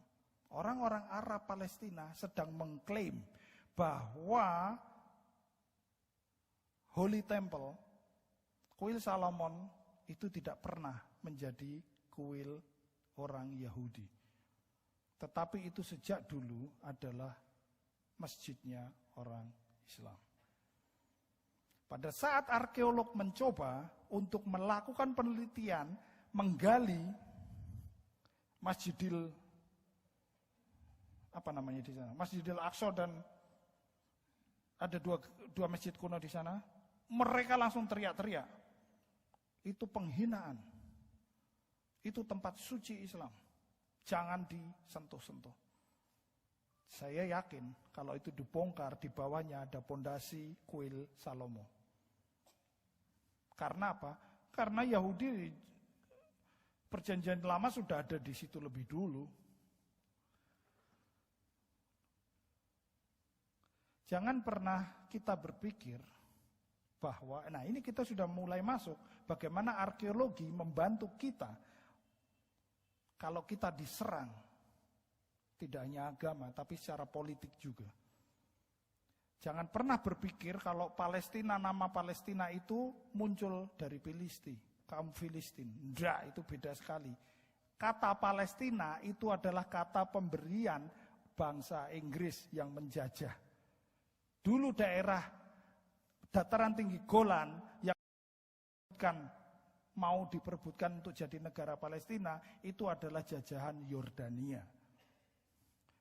orang-orang Arab Palestina sedang mengklaim bahwa Holy Temple, kuil Salomon itu tidak pernah menjadi kuil orang Yahudi. Tetapi itu sejak dulu adalah masjidnya orang Islam. Pada saat arkeolog mencoba untuk melakukan penelitian, menggali Masjidil Masjidil Aqsa, dan ada dua masjid kuno di sana, mereka langsung teriak-teriak. Itu penghinaan. Itu tempat suci Islam. Jangan disentuh-sentuh. Saya yakin kalau itu dibongkar, di bawahnya ada pondasi kuil Salomo. Karena apa? Karena Yahudi perjanjian lama sudah ada di situ lebih dulu. Jangan pernah kita berpikir bahwa, nah ini kita sudah mulai masuk, bagaimana arkeologi membantu kita kalau kita diserang, tidak hanya agama, tapi secara politik juga. Jangan pernah berpikir kalau Palestina, nama Palestina itu muncul dari Filistin, kaum Filistin. Enggak, itu beda sekali. Kata Palestina itu adalah kata pemberian bangsa Inggris yang menjajah. Dulu daerah dataran tinggi Golan yang mau diperebutkan untuk jadi negara Palestina, itu adalah jajahan Yordania.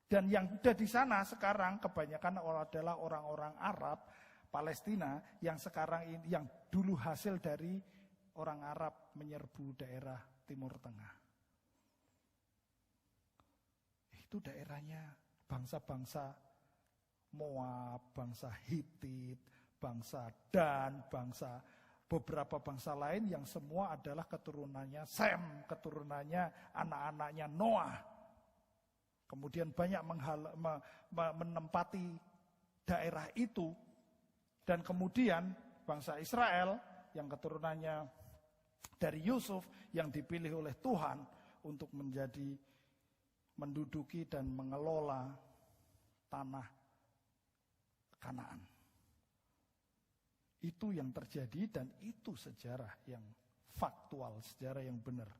Dan yang ada di sana sekarang kebanyakan adalah orang-orang Arab Palestina yang sekarang ini, yang dulu hasil dari orang Arab menyerbu daerah Timur Tengah. Itu daerahnya bangsa-bangsa Moab, bangsa Hitit, bangsa Dan, beberapa bangsa lain yang semua adalah keturunannya Sem, keturunannya anak-anaknya Noah. Kemudian banyak menempati daerah itu. Dan kemudian bangsa Israel yang keturunannya dari Yusuf yang dipilih oleh Tuhan untuk menduduki dan mengelola tanah Kanaan. Itu yang terjadi dan itu sejarah yang faktual, sejarah yang benar.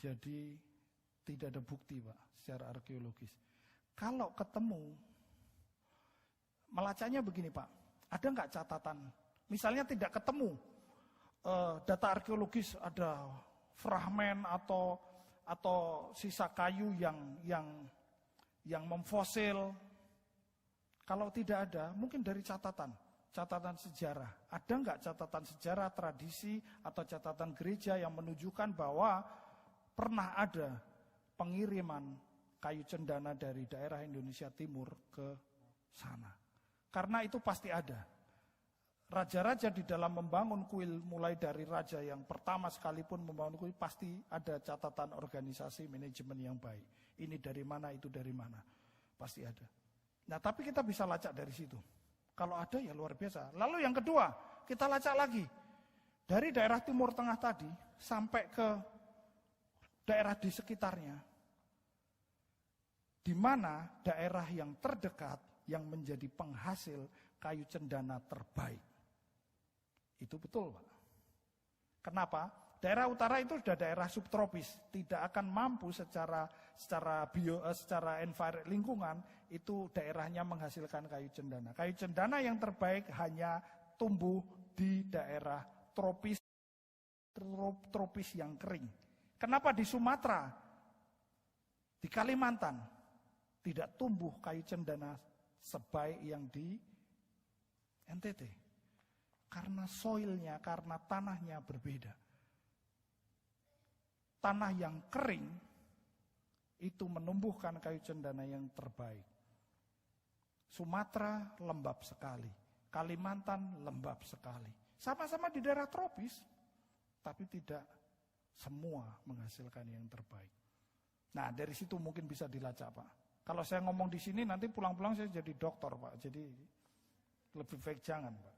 Jadi tidak ada bukti Pak secara arkeologis. Kalau ketemu, melacaknya begini Pak, ada nggak catatan? Misalnya tidak ketemu data arkeologis, ada fragmen atau sisa kayu yang memfosil. Kalau tidak ada, mungkin dari catatan sejarah. Ada nggak catatan sejarah, tradisi atau catatan gereja yang menunjukkan bahwa pernah ada pengiriman kayu cendana dari daerah Indonesia Timur ke sana. Karena itu pasti ada. Raja-raja di dalam membangun kuil, mulai dari raja yang pertama sekalipun membangun kuil, pasti ada catatan organisasi manajemen yang baik. Ini dari mana, itu dari mana. Pasti ada. Nah, tapi kita bisa lacak dari situ. Kalau ada ya luar biasa. Lalu yang kedua, kita lacak lagi. Dari daerah Timur Tengah tadi sampai ke daerah di sekitarnya. Di mana daerah yang terdekat yang menjadi penghasil kayu cendana terbaik. Itu betul, Pak. Kenapa? Daerah utara itu sudah daerah subtropis, tidak akan mampu secara lingkungan itu daerahnya menghasilkan kayu cendana. Kayu cendana yang terbaik hanya tumbuh di daerah tropis yang kering. Kenapa di Sumatera, di Kalimantan tidak tumbuh kayu cendana sebaik yang di NTT? Karena soilnya, karena tanahnya berbeda. Tanah yang kering itu menumbuhkan kayu cendana yang terbaik. Sumatera lembab sekali, Kalimantan lembab sekali. Sama-sama di daerah tropis, tapi tidak semua menghasilkan yang terbaik. Nah, dari situ mungkin bisa dilacak, Pak. Kalau saya ngomong di sini nanti pulang-pulang saya jadi dokter, Pak. Jadi lebih baik jangan, Pak.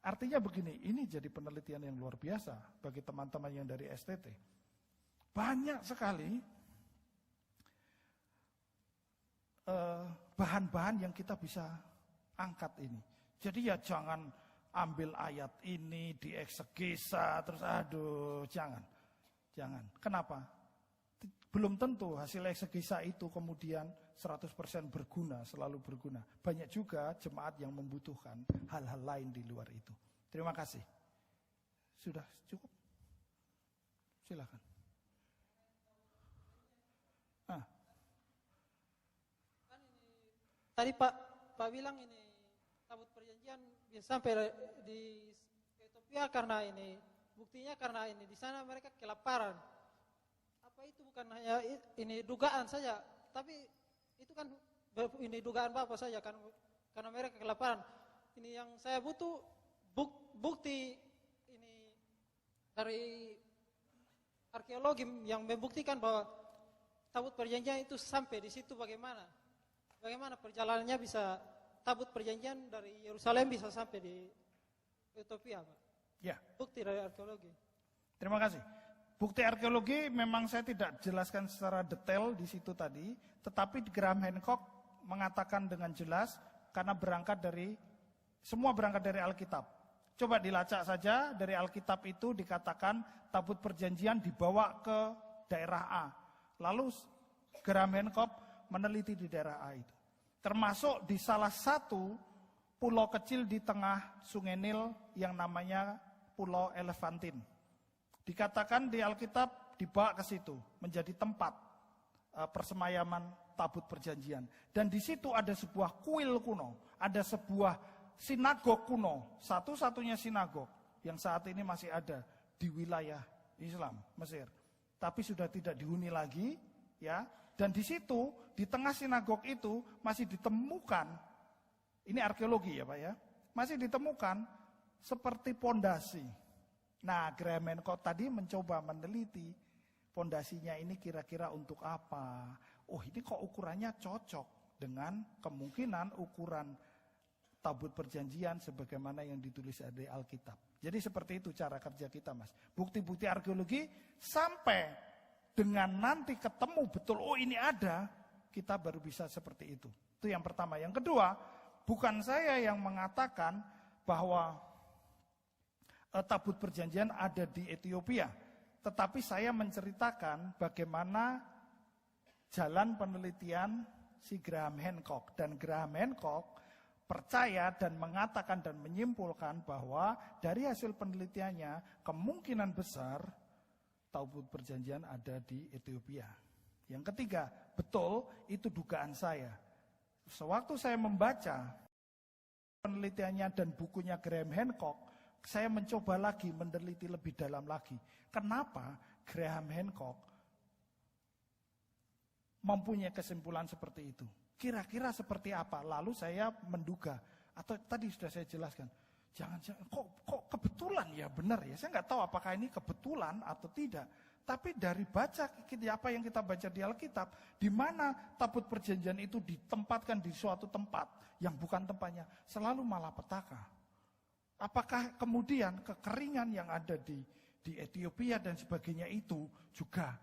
Artinya begini, ini jadi penelitian yang luar biasa bagi teman-teman yang dari STT. Banyak sekali bahan-bahan yang kita bisa angkat ini. Jadi ya jangan ambil ayat ini dieksegesa terus jangan. Kenapa? Belum tentu hasil eksegesa itu kemudian 100% berguna, selalu berguna. Banyak juga jemaat yang membutuhkan hal-hal lain di luar itu. Terima kasih. Sudah cukup? Silakan. Tadi Pak bilang ini tabut perjanjian bisa sampai di Ethiopia karena ini buktinya karena ini di sana mereka kelaparan. Apa itu bukan hanya ini dugaan saja, tapi itu kan ini dugaan Bapak saja kan karena mereka kelaparan. Ini yang saya butuh bukti ini dari arkeologi yang membuktikan bahwa tabut perjanjian itu sampai di situ bagaimana perjalanannya bisa tabut perjanjian dari Yerusalem bisa sampai di Ethiopia, Pak. Ya. Bukti dari arkeologi. Terima kasih. Bukti arkeologi memang saya tidak jelaskan secara detail di situ tadi, tetapi Graham Hancock mengatakan dengan jelas karena semua berangkat dari Alkitab. Coba dilacak saja dari Alkitab itu dikatakan tabut perjanjian dibawa ke daerah A. Lalu Graham Hancock meneliti di daerah A itu. Termasuk di salah satu pulau kecil di tengah Sungai Nil yang namanya Pulau Elefantin. Dikatakan di Alkitab dibawa ke situ menjadi tempat persemayaman tabut perjanjian. Dan di situ ada sebuah kuil kuno, ada sebuah sinagog kuno, satu-satunya sinagog yang saat ini masih ada di wilayah Islam Mesir. Tapi sudah tidak dihuni lagi, ya. Dan di situ, di tengah sinagog itu masih ditemukan, ini arkeologi ya Pak ya, masih ditemukan seperti pondasi. Nah, Graham Hancock tadi mencoba meneliti pondasinya ini kira-kira untuk apa. Oh, ini kok ukurannya cocok dengan kemungkinan ukuran tabut perjanjian sebagaimana yang ditulis di Alkitab. Jadi seperti itu cara kerja kita, Mas. Bukti-bukti arkeologi sampai dengan nanti ketemu betul, oh ini ada, kita baru bisa seperti itu. Itu yang pertama. Yang kedua, bukan saya yang mengatakan bahwa tabut perjanjian ada di Ethiopia. Tetapi saya menceritakan bagaimana jalan penelitian si Graham Hancock. Dan Graham Hancock percaya dan mengatakan dan menyimpulkan bahwa dari hasil penelitiannya kemungkinan besar tabut perjanjian ada di Ethiopia. Yang ketiga, betul itu dugaan saya. Sewaktu saya membaca penelitiannya dan bukunya Graham Hancock, saya mencoba lagi meneliti lebih dalam lagi. Kenapa Graham Hancock mempunyai kesimpulan seperti itu. Kira-kira seperti apa? Lalu saya menduga, atau tadi sudah saya jelaskan, jangan-jangan kok kebetulan ya, benar ya. Saya nggak tahu apakah ini kebetulan atau tidak. Tapi dari baca apa yang kita baca di Alkitab, di mana tabut perjanjian itu ditempatkan di suatu tempat yang bukan tempatnya, selalu malapetaka. Apakah kemudian kekeringan yang ada di Ethiopia dan sebagainya itu juga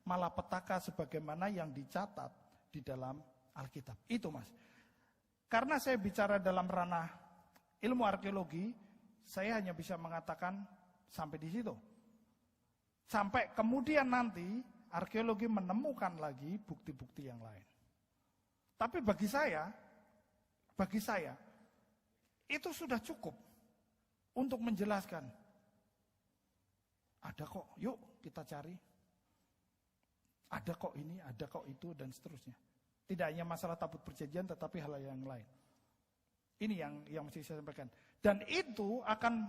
malapetaka sebagaimana yang dicatat di dalam Alkitab? Itu Mas. Karena saya bicara dalam ranah ilmu arkeologi, saya hanya bisa mengatakan sampai di situ. Sampai kemudian nanti arkeologi menemukan lagi bukti-bukti yang lain. Tapi bagi saya itu sudah cukup untuk menjelaskan. Ada kok, yuk kita cari. Ada kok ini, ada kok itu, dan seterusnya. Tidak hanya masalah tabut perjanjian, tetapi hal yang lain. Ini yang mesti saya sampaikan. Dan itu akan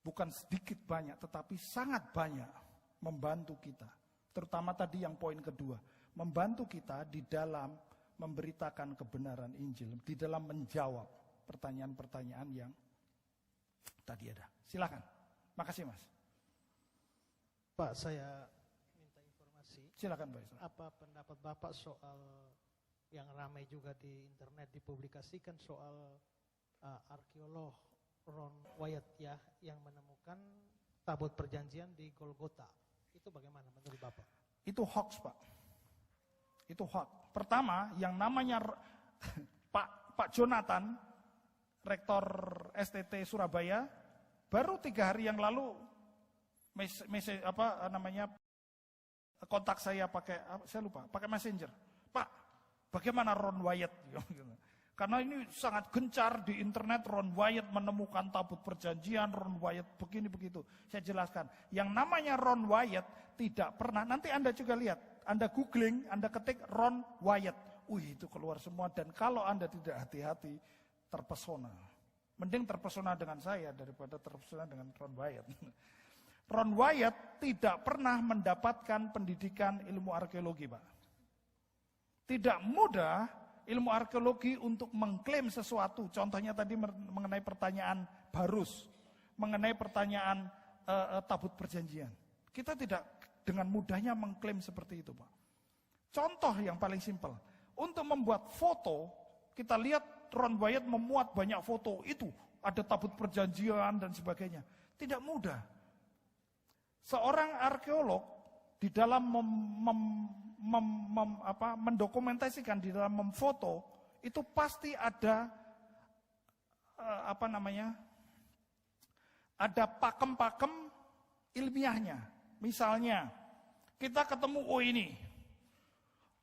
bukan sedikit banyak, tetapi sangat banyak membantu kita. Terutama tadi yang poin kedua, membantu kita di dalam memberitakan kebenaran Injil, di dalam menjawab pertanyaan-pertanyaan yang tadi ada. Silakan. Makasih Mas. Pak, saya minta informasi. Silakan Pak. Apa pendapat Bapak soal yang ramai juga di internet dipublikasikan soal arkeolog Ron Wyatt ya yang menemukan tabut perjanjian di Golgota. Itu bagaimana menurut Bapak? Itu hoax, Pak. Itu hoax. Pertama, yang namanya Pak Jonathan, Rektor STT Surabaya, baru 3 hari yang lalu kontak saya pakai, saya lupa, pakai messenger. Pak, bagaimana Ron Wyatt? Karena ini sangat gencar di internet, Ron Wyatt menemukan tabut perjanjian, Ron Wyatt begini begitu. Saya jelaskan, yang namanya Ron Wyatt tidak pernah, nanti Anda juga lihat, Anda googling, Anda ketik Ron Wyatt. Itu keluar semua, dan kalau Anda tidak hati-hati, terpesona. Mending terpesona dengan saya daripada terpesona dengan Ron Wyatt. Ron Wyatt tidak pernah mendapatkan pendidikan ilmu arkeologi, Pak. Tidak mudah ilmu arkeologi untuk mengklaim sesuatu. Contohnya tadi mengenai pertanyaan Barus, mengenai pertanyaan tabut perjanjian. Kita tidak dengan mudahnya mengklaim seperti itu, Pak. Contoh yang paling simpel, untuk membuat foto, kita lihat Ron Wyatt memuat banyak foto, itu ada tabut perjanjian dan sebagainya. Tidak mudah. Seorang arkeolog di dalam mendokumentasikan, di dalam memfoto, itu pasti ada ada pakem-pakem ilmiahnya. Misalnya kita ketemu, ini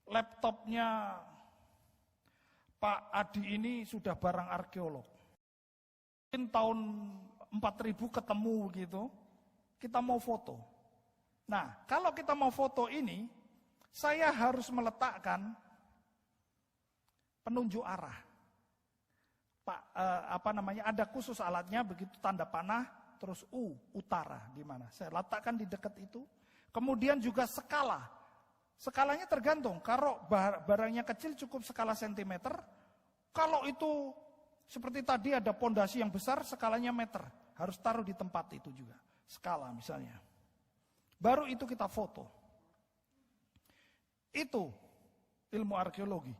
laptopnya Pak Adi ini sudah barang arkeolog. Mungkin tahun 4000 ketemu gitu, kita mau foto. Nah, kalau kita mau foto ini, saya harus meletakkan penunjuk arah. Pak, ada khusus alatnya, begitu tanda panah, terus utara di mana. Saya letakkan di dekat itu. Kemudian juga skala. Skalanya tergantung. Kalau barangnya kecil cukup skala sentimeter. Kalau itu seperti tadi ada pondasi yang besar, skalanya meter. Harus taruh di tempat itu juga. Skala misalnya. Baru itu kita foto. Itu ilmu arkeologi.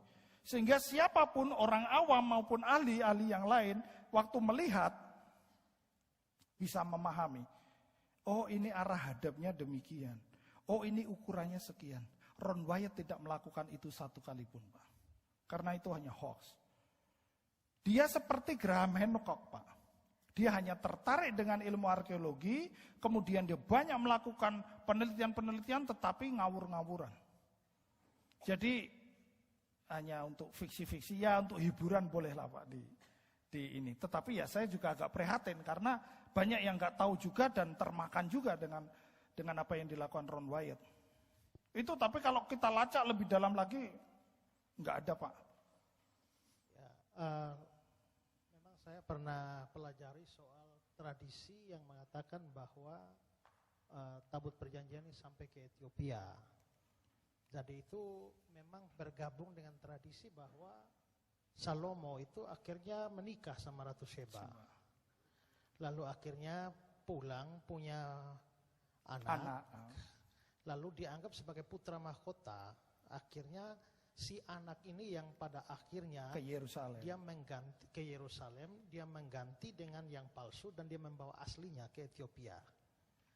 Sehingga siapapun, orang awam maupun ahli-ahli yang lain, waktu melihat, bisa memahami. Oh, ini arah hadapnya demikian. Oh, ini ukurannya sekian. Ron Wyatt tidak melakukan itu satu kali pun, Pak. Karena itu hanya hoax. Dia seperti Graham Hancock, Pak. Dia hanya tertarik dengan ilmu arkeologi, kemudian dia banyak melakukan penelitian-penelitian, tetapi ngawur-ngawuran. Jadi hanya untuk fiksi-fiksi, ya untuk hiburan bolehlah Pak di ini. Tetapi ya saya juga agak prihatin karena banyak yang nggak tahu juga dan termakan juga dengan apa yang dilakukan Ron Wyatt. Itu tapi kalau kita lacak lebih dalam lagi nggak ada Pak. Ya, memang saya pernah pelajari soal tradisi yang mengatakan bahwa tabut perjanjian ini sampai ke Ethiopia. Jadi itu memang bergabung dengan tradisi bahwa Salomo itu akhirnya menikah sama Ratu Sheba. Lalu akhirnya pulang punya anak. Lalu dianggap sebagai putra mahkota. Akhirnya si anak ini yang pada akhirnya ke Yerusalem. Dia mengganti ke Yerusalem, dia mengganti dengan yang palsu dan dia membawa aslinya ke Ethiopia.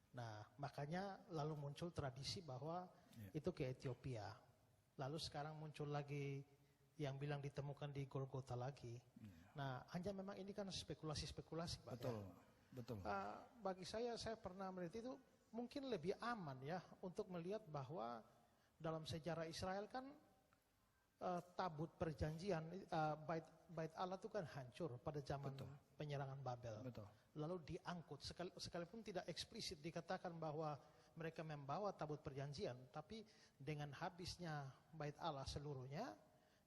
Nah, makanya lalu muncul tradisi bahwa itu ke Ethiopia. Lalu sekarang muncul lagi yang bilang ditemukan di Golgota lagi. Nah, hanya memang ini kan spekulasi-spekulasi, Pak. Betul, betul. Bagi saya pernah melihat itu mungkin lebih aman ya untuk melihat bahwa dalam sejarah Israel kan tabut perjanjian, bait Allah itu kan hancur pada zaman penyerangan Babel. Betul. Lalu diangkut, sekalipun tidak eksplisit dikatakan bahwa mereka membawa tabut perjanjian, tapi dengan habisnya bait Allah seluruhnya,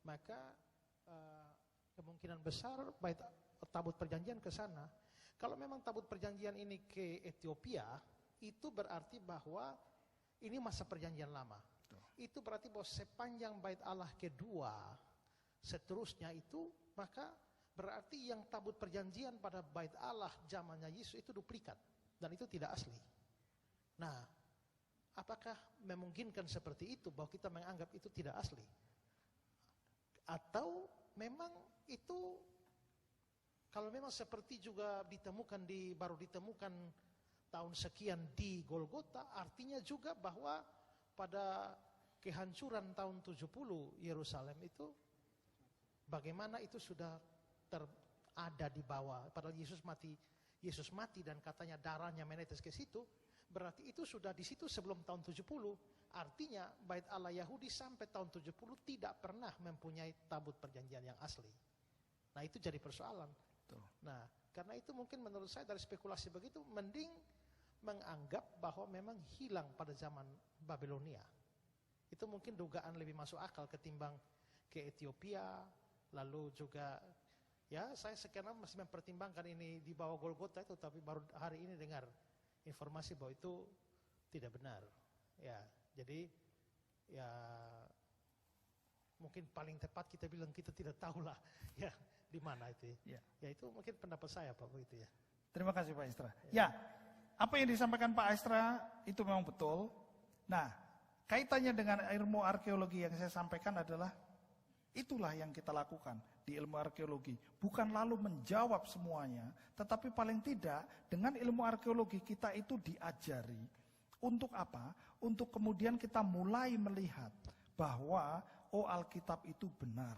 maka kemungkinan besar tabut perjanjian ke sana. Kalau memang tabut perjanjian ini ke Ethiopia, itu berarti bahwa ini masa perjanjian lama. Itu berarti bahwa sepanjang bait Allah kedua, seterusnya itu, maka berarti yang tabut perjanjian pada bait Allah zamannya Yesus itu duplikat dan itu tidak asli. Nah, apakah memungkinkan seperti itu bahwa kita menganggap itu tidak asli? Atau memang itu kalau memang seperti juga baru ditemukan tahun sekian di Golgota, artinya juga bahwa pada kehancuran tahun 70 Yerusalem itu bagaimana itu sudah ada di bawah, padahal Yesus mati dan katanya darahnya menetes ke situ, berarti itu sudah di situ sebelum tahun 70. Artinya bait Allah Yahudi sampai tahun 70 tidak pernah mempunyai tabut perjanjian yang asli. Nah, itu jadi persoalan. Nah, karena itu mungkin menurut saya dari spekulasi begitu mending menganggap bahwa memang hilang pada zaman Babilonia. Itu mungkin dugaan lebih masuk akal ketimbang ke Ethiopia, lalu juga ya saya sekarang masih mempertimbangkan ini di bawah Golgota itu, tapi baru hari ini dengar informasi bahwa itu tidak benar. Ya, jadi ya mungkin paling tepat kita bilang kita tidak tahulah ya di mana itu. Ya itu mungkin pendapat saya Pak begitu ya. Terima kasih Pak Estra. Ya, apa yang disampaikan Pak Estra itu memang betul. Nah, kaitannya dengan ilmu arkeologi yang saya sampaikan adalah itulah yang kita lakukan di ilmu arkeologi. Bukan lalu menjawab semuanya, tetapi paling tidak dengan ilmu arkeologi kita itu diajari. Untuk apa? Untuk kemudian kita mulai melihat bahwa Alkitab itu benar.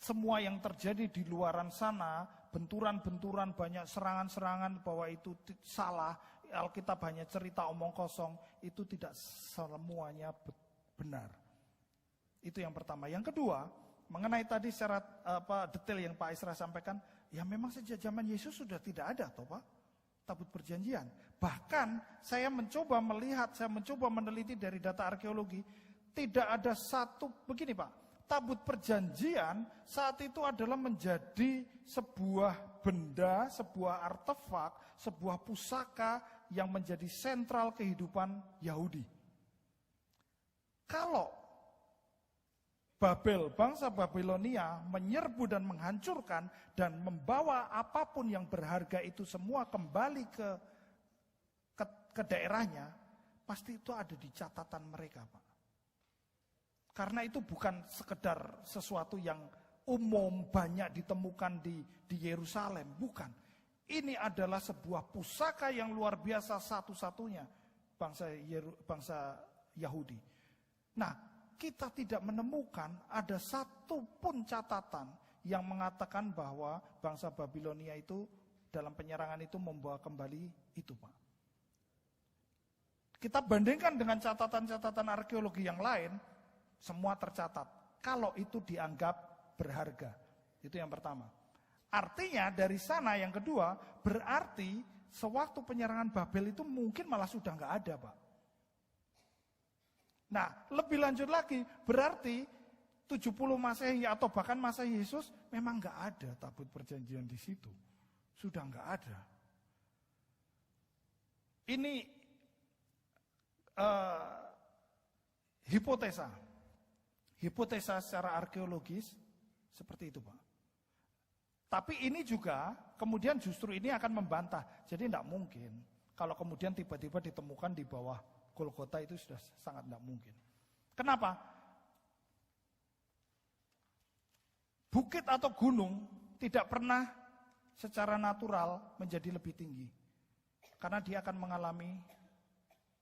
Semua yang terjadi di luaran sana, benturan-benturan, banyak serangan-serangan bahwa itu salah, Alkitab hanya cerita omong kosong, itu tidak semuanya benar. Itu yang pertama. Yang kedua, mengenai tadi secara detail yang Pak Isra sampaikan, ya memang sejak zaman Yesus sudah tidak ada toh Pak, tabut perjanjian. Bahkan saya mencoba meneliti dari data arkeologi, tidak ada satu, begini Pak, tabut perjanjian saat itu adalah menjadi sebuah benda, sebuah artefak, sebuah pusaka yang menjadi sentral kehidupan Yahudi. Kalau bangsa Babilonia menyerbu dan menghancurkan dan membawa apapun yang berharga itu semua kembali ke daerahnya, pasti itu ada di catatan mereka, Pak. Karena itu bukan sekedar sesuatu yang umum banyak ditemukan di Yerusalem, bukan. Ini adalah sebuah pusaka yang luar biasa satu-satunya bangsa Yahudi. Nah, kita tidak menemukan ada satu pun catatan yang mengatakan bahwa bangsa Babilonia itu dalam penyerangan itu membawa kembali itu, Pak. Kita bandingkan dengan catatan-catatan arkeologi yang lain, semua tercatat. Kalau itu dianggap berharga. Itu yang pertama. Artinya dari sana yang kedua, berarti sewaktu penyerangan Babel itu mungkin malah sudah nggak ada, Pak. Nah, lebih lanjut lagi, berarti 70 Masehi atau bahkan masa Yesus memang nggak ada tabut perjanjian di situ. Sudah nggak ada. Ini hipotesa. Hipotesa secara arkeologis seperti itu, Pak. Tapi ini juga kemudian justru ini akan membantah. Jadi tidak mungkin kalau kemudian tiba-tiba ditemukan di bawah Golgota, itu sudah sangat tidak mungkin. Kenapa? Bukit atau gunung tidak pernah secara natural menjadi lebih tinggi. Karena dia akan mengalami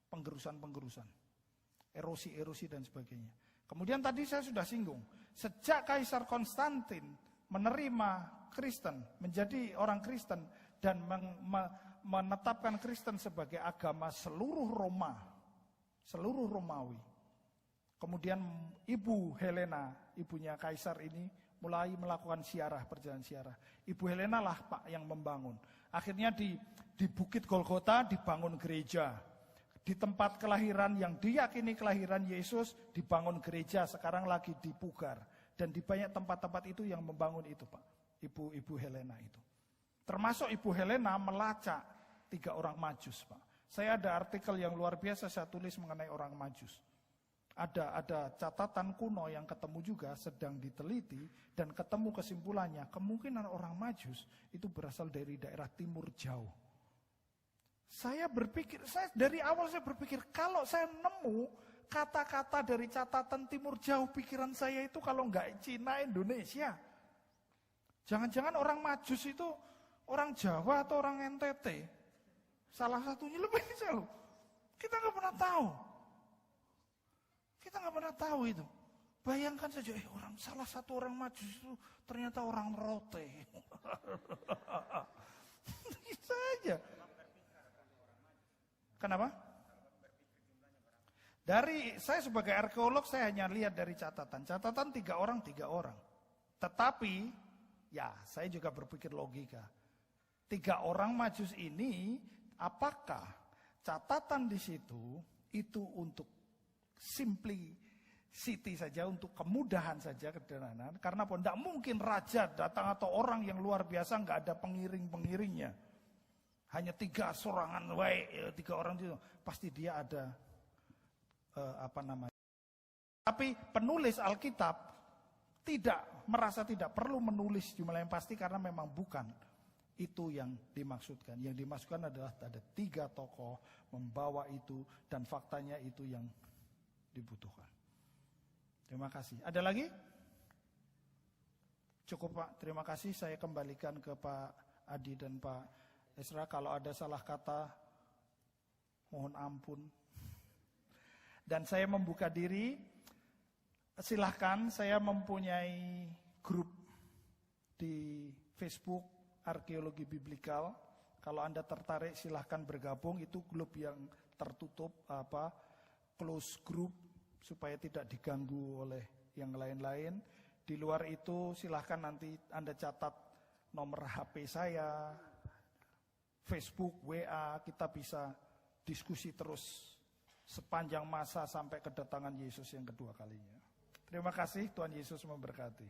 penggerusan-penggerusan, erosi-erosi dan sebagainya. Kemudian tadi saya sudah singgung, sejak Kaisar Konstantin menerima Kristen, menjadi orang Kristen, dan menetapkan Kristen sebagai agama seluruh Roma, seluruh Romawi. Kemudian Ibu Helena, ibunya Kaisar ini, mulai melakukan siarah, perjalanan siarah. Ibu Helena lah Pak yang membangun. Akhirnya di Bukit Golgota dibangun gereja. Di tempat kelahiran yang diyakini kelahiran Yesus dibangun gereja, sekarang lagi dipugar. Dan di banyak tempat-tempat itu yang membangun itu Pak, Ibu Helena itu. Termasuk Ibu Helena melacak 3 orang Majus Pak. Saya ada artikel yang luar biasa saya tulis mengenai orang Majus. Ada catatan kuno yang ketemu juga, sedang diteliti, dan ketemu kesimpulannya, kemungkinan orang Majus itu berasal dari daerah timur jauh. Dari awal saya berpikir, kalau saya nemu kata-kata dari catatan timur jauh, pikiran saya itu kalau enggak Cina, Indonesia. Jangan-jangan orang Majus itu orang Jawa atau orang NTT. Salah satunya lebih jauh. Kita nggak pernah tahu. Kita nggak pernah tahu itu. Bayangkan saja, salah satu orang Majus itu ternyata orang Rote. Bisa aja. Kenapa? Saya sebagai arkeolog, saya hanya lihat dari catatan. Catatan 3 orang. Tetapi, ya saya juga berpikir logika. 3 orang Majus ini, apakah catatan di situ itu untuk simplicity saja, untuk kemudahan saja, kederhanaan? Karena tidak mungkin raja datang atau orang yang luar biasa nggak ada pengiring-pengiringnya. Hanya 3 sorangan, 3 orang itu, pasti dia ada Tapi penulis Alkitab merasa tidak perlu menulis jumlah yang pasti karena memang bukan itu yang dimaksudkan. Yang dimaksudkan adalah ada 3 tokoh membawa itu dan faktanya itu yang dibutuhkan. Terima kasih. Ada lagi? Cukup Pak, terima kasih. Saya kembalikan ke Pak Adi dan Pak Esra. Kalau ada salah kata, mohon ampun. Dan saya membuka diri, silahkan, saya mempunyai grup di Facebook Arkeologi Biblikal. Kalau Anda tertarik silahkan bergabung, itu grup yang tertutup, close group, supaya tidak diganggu oleh yang lain-lain. Di luar itu silahkan nanti Anda catat nomor HP saya, Facebook, WA, kita bisa diskusi terus sepanjang masa sampai kedatangan Yesus yang kedua kalinya. Terima kasih, Tuhan Yesus memberkati.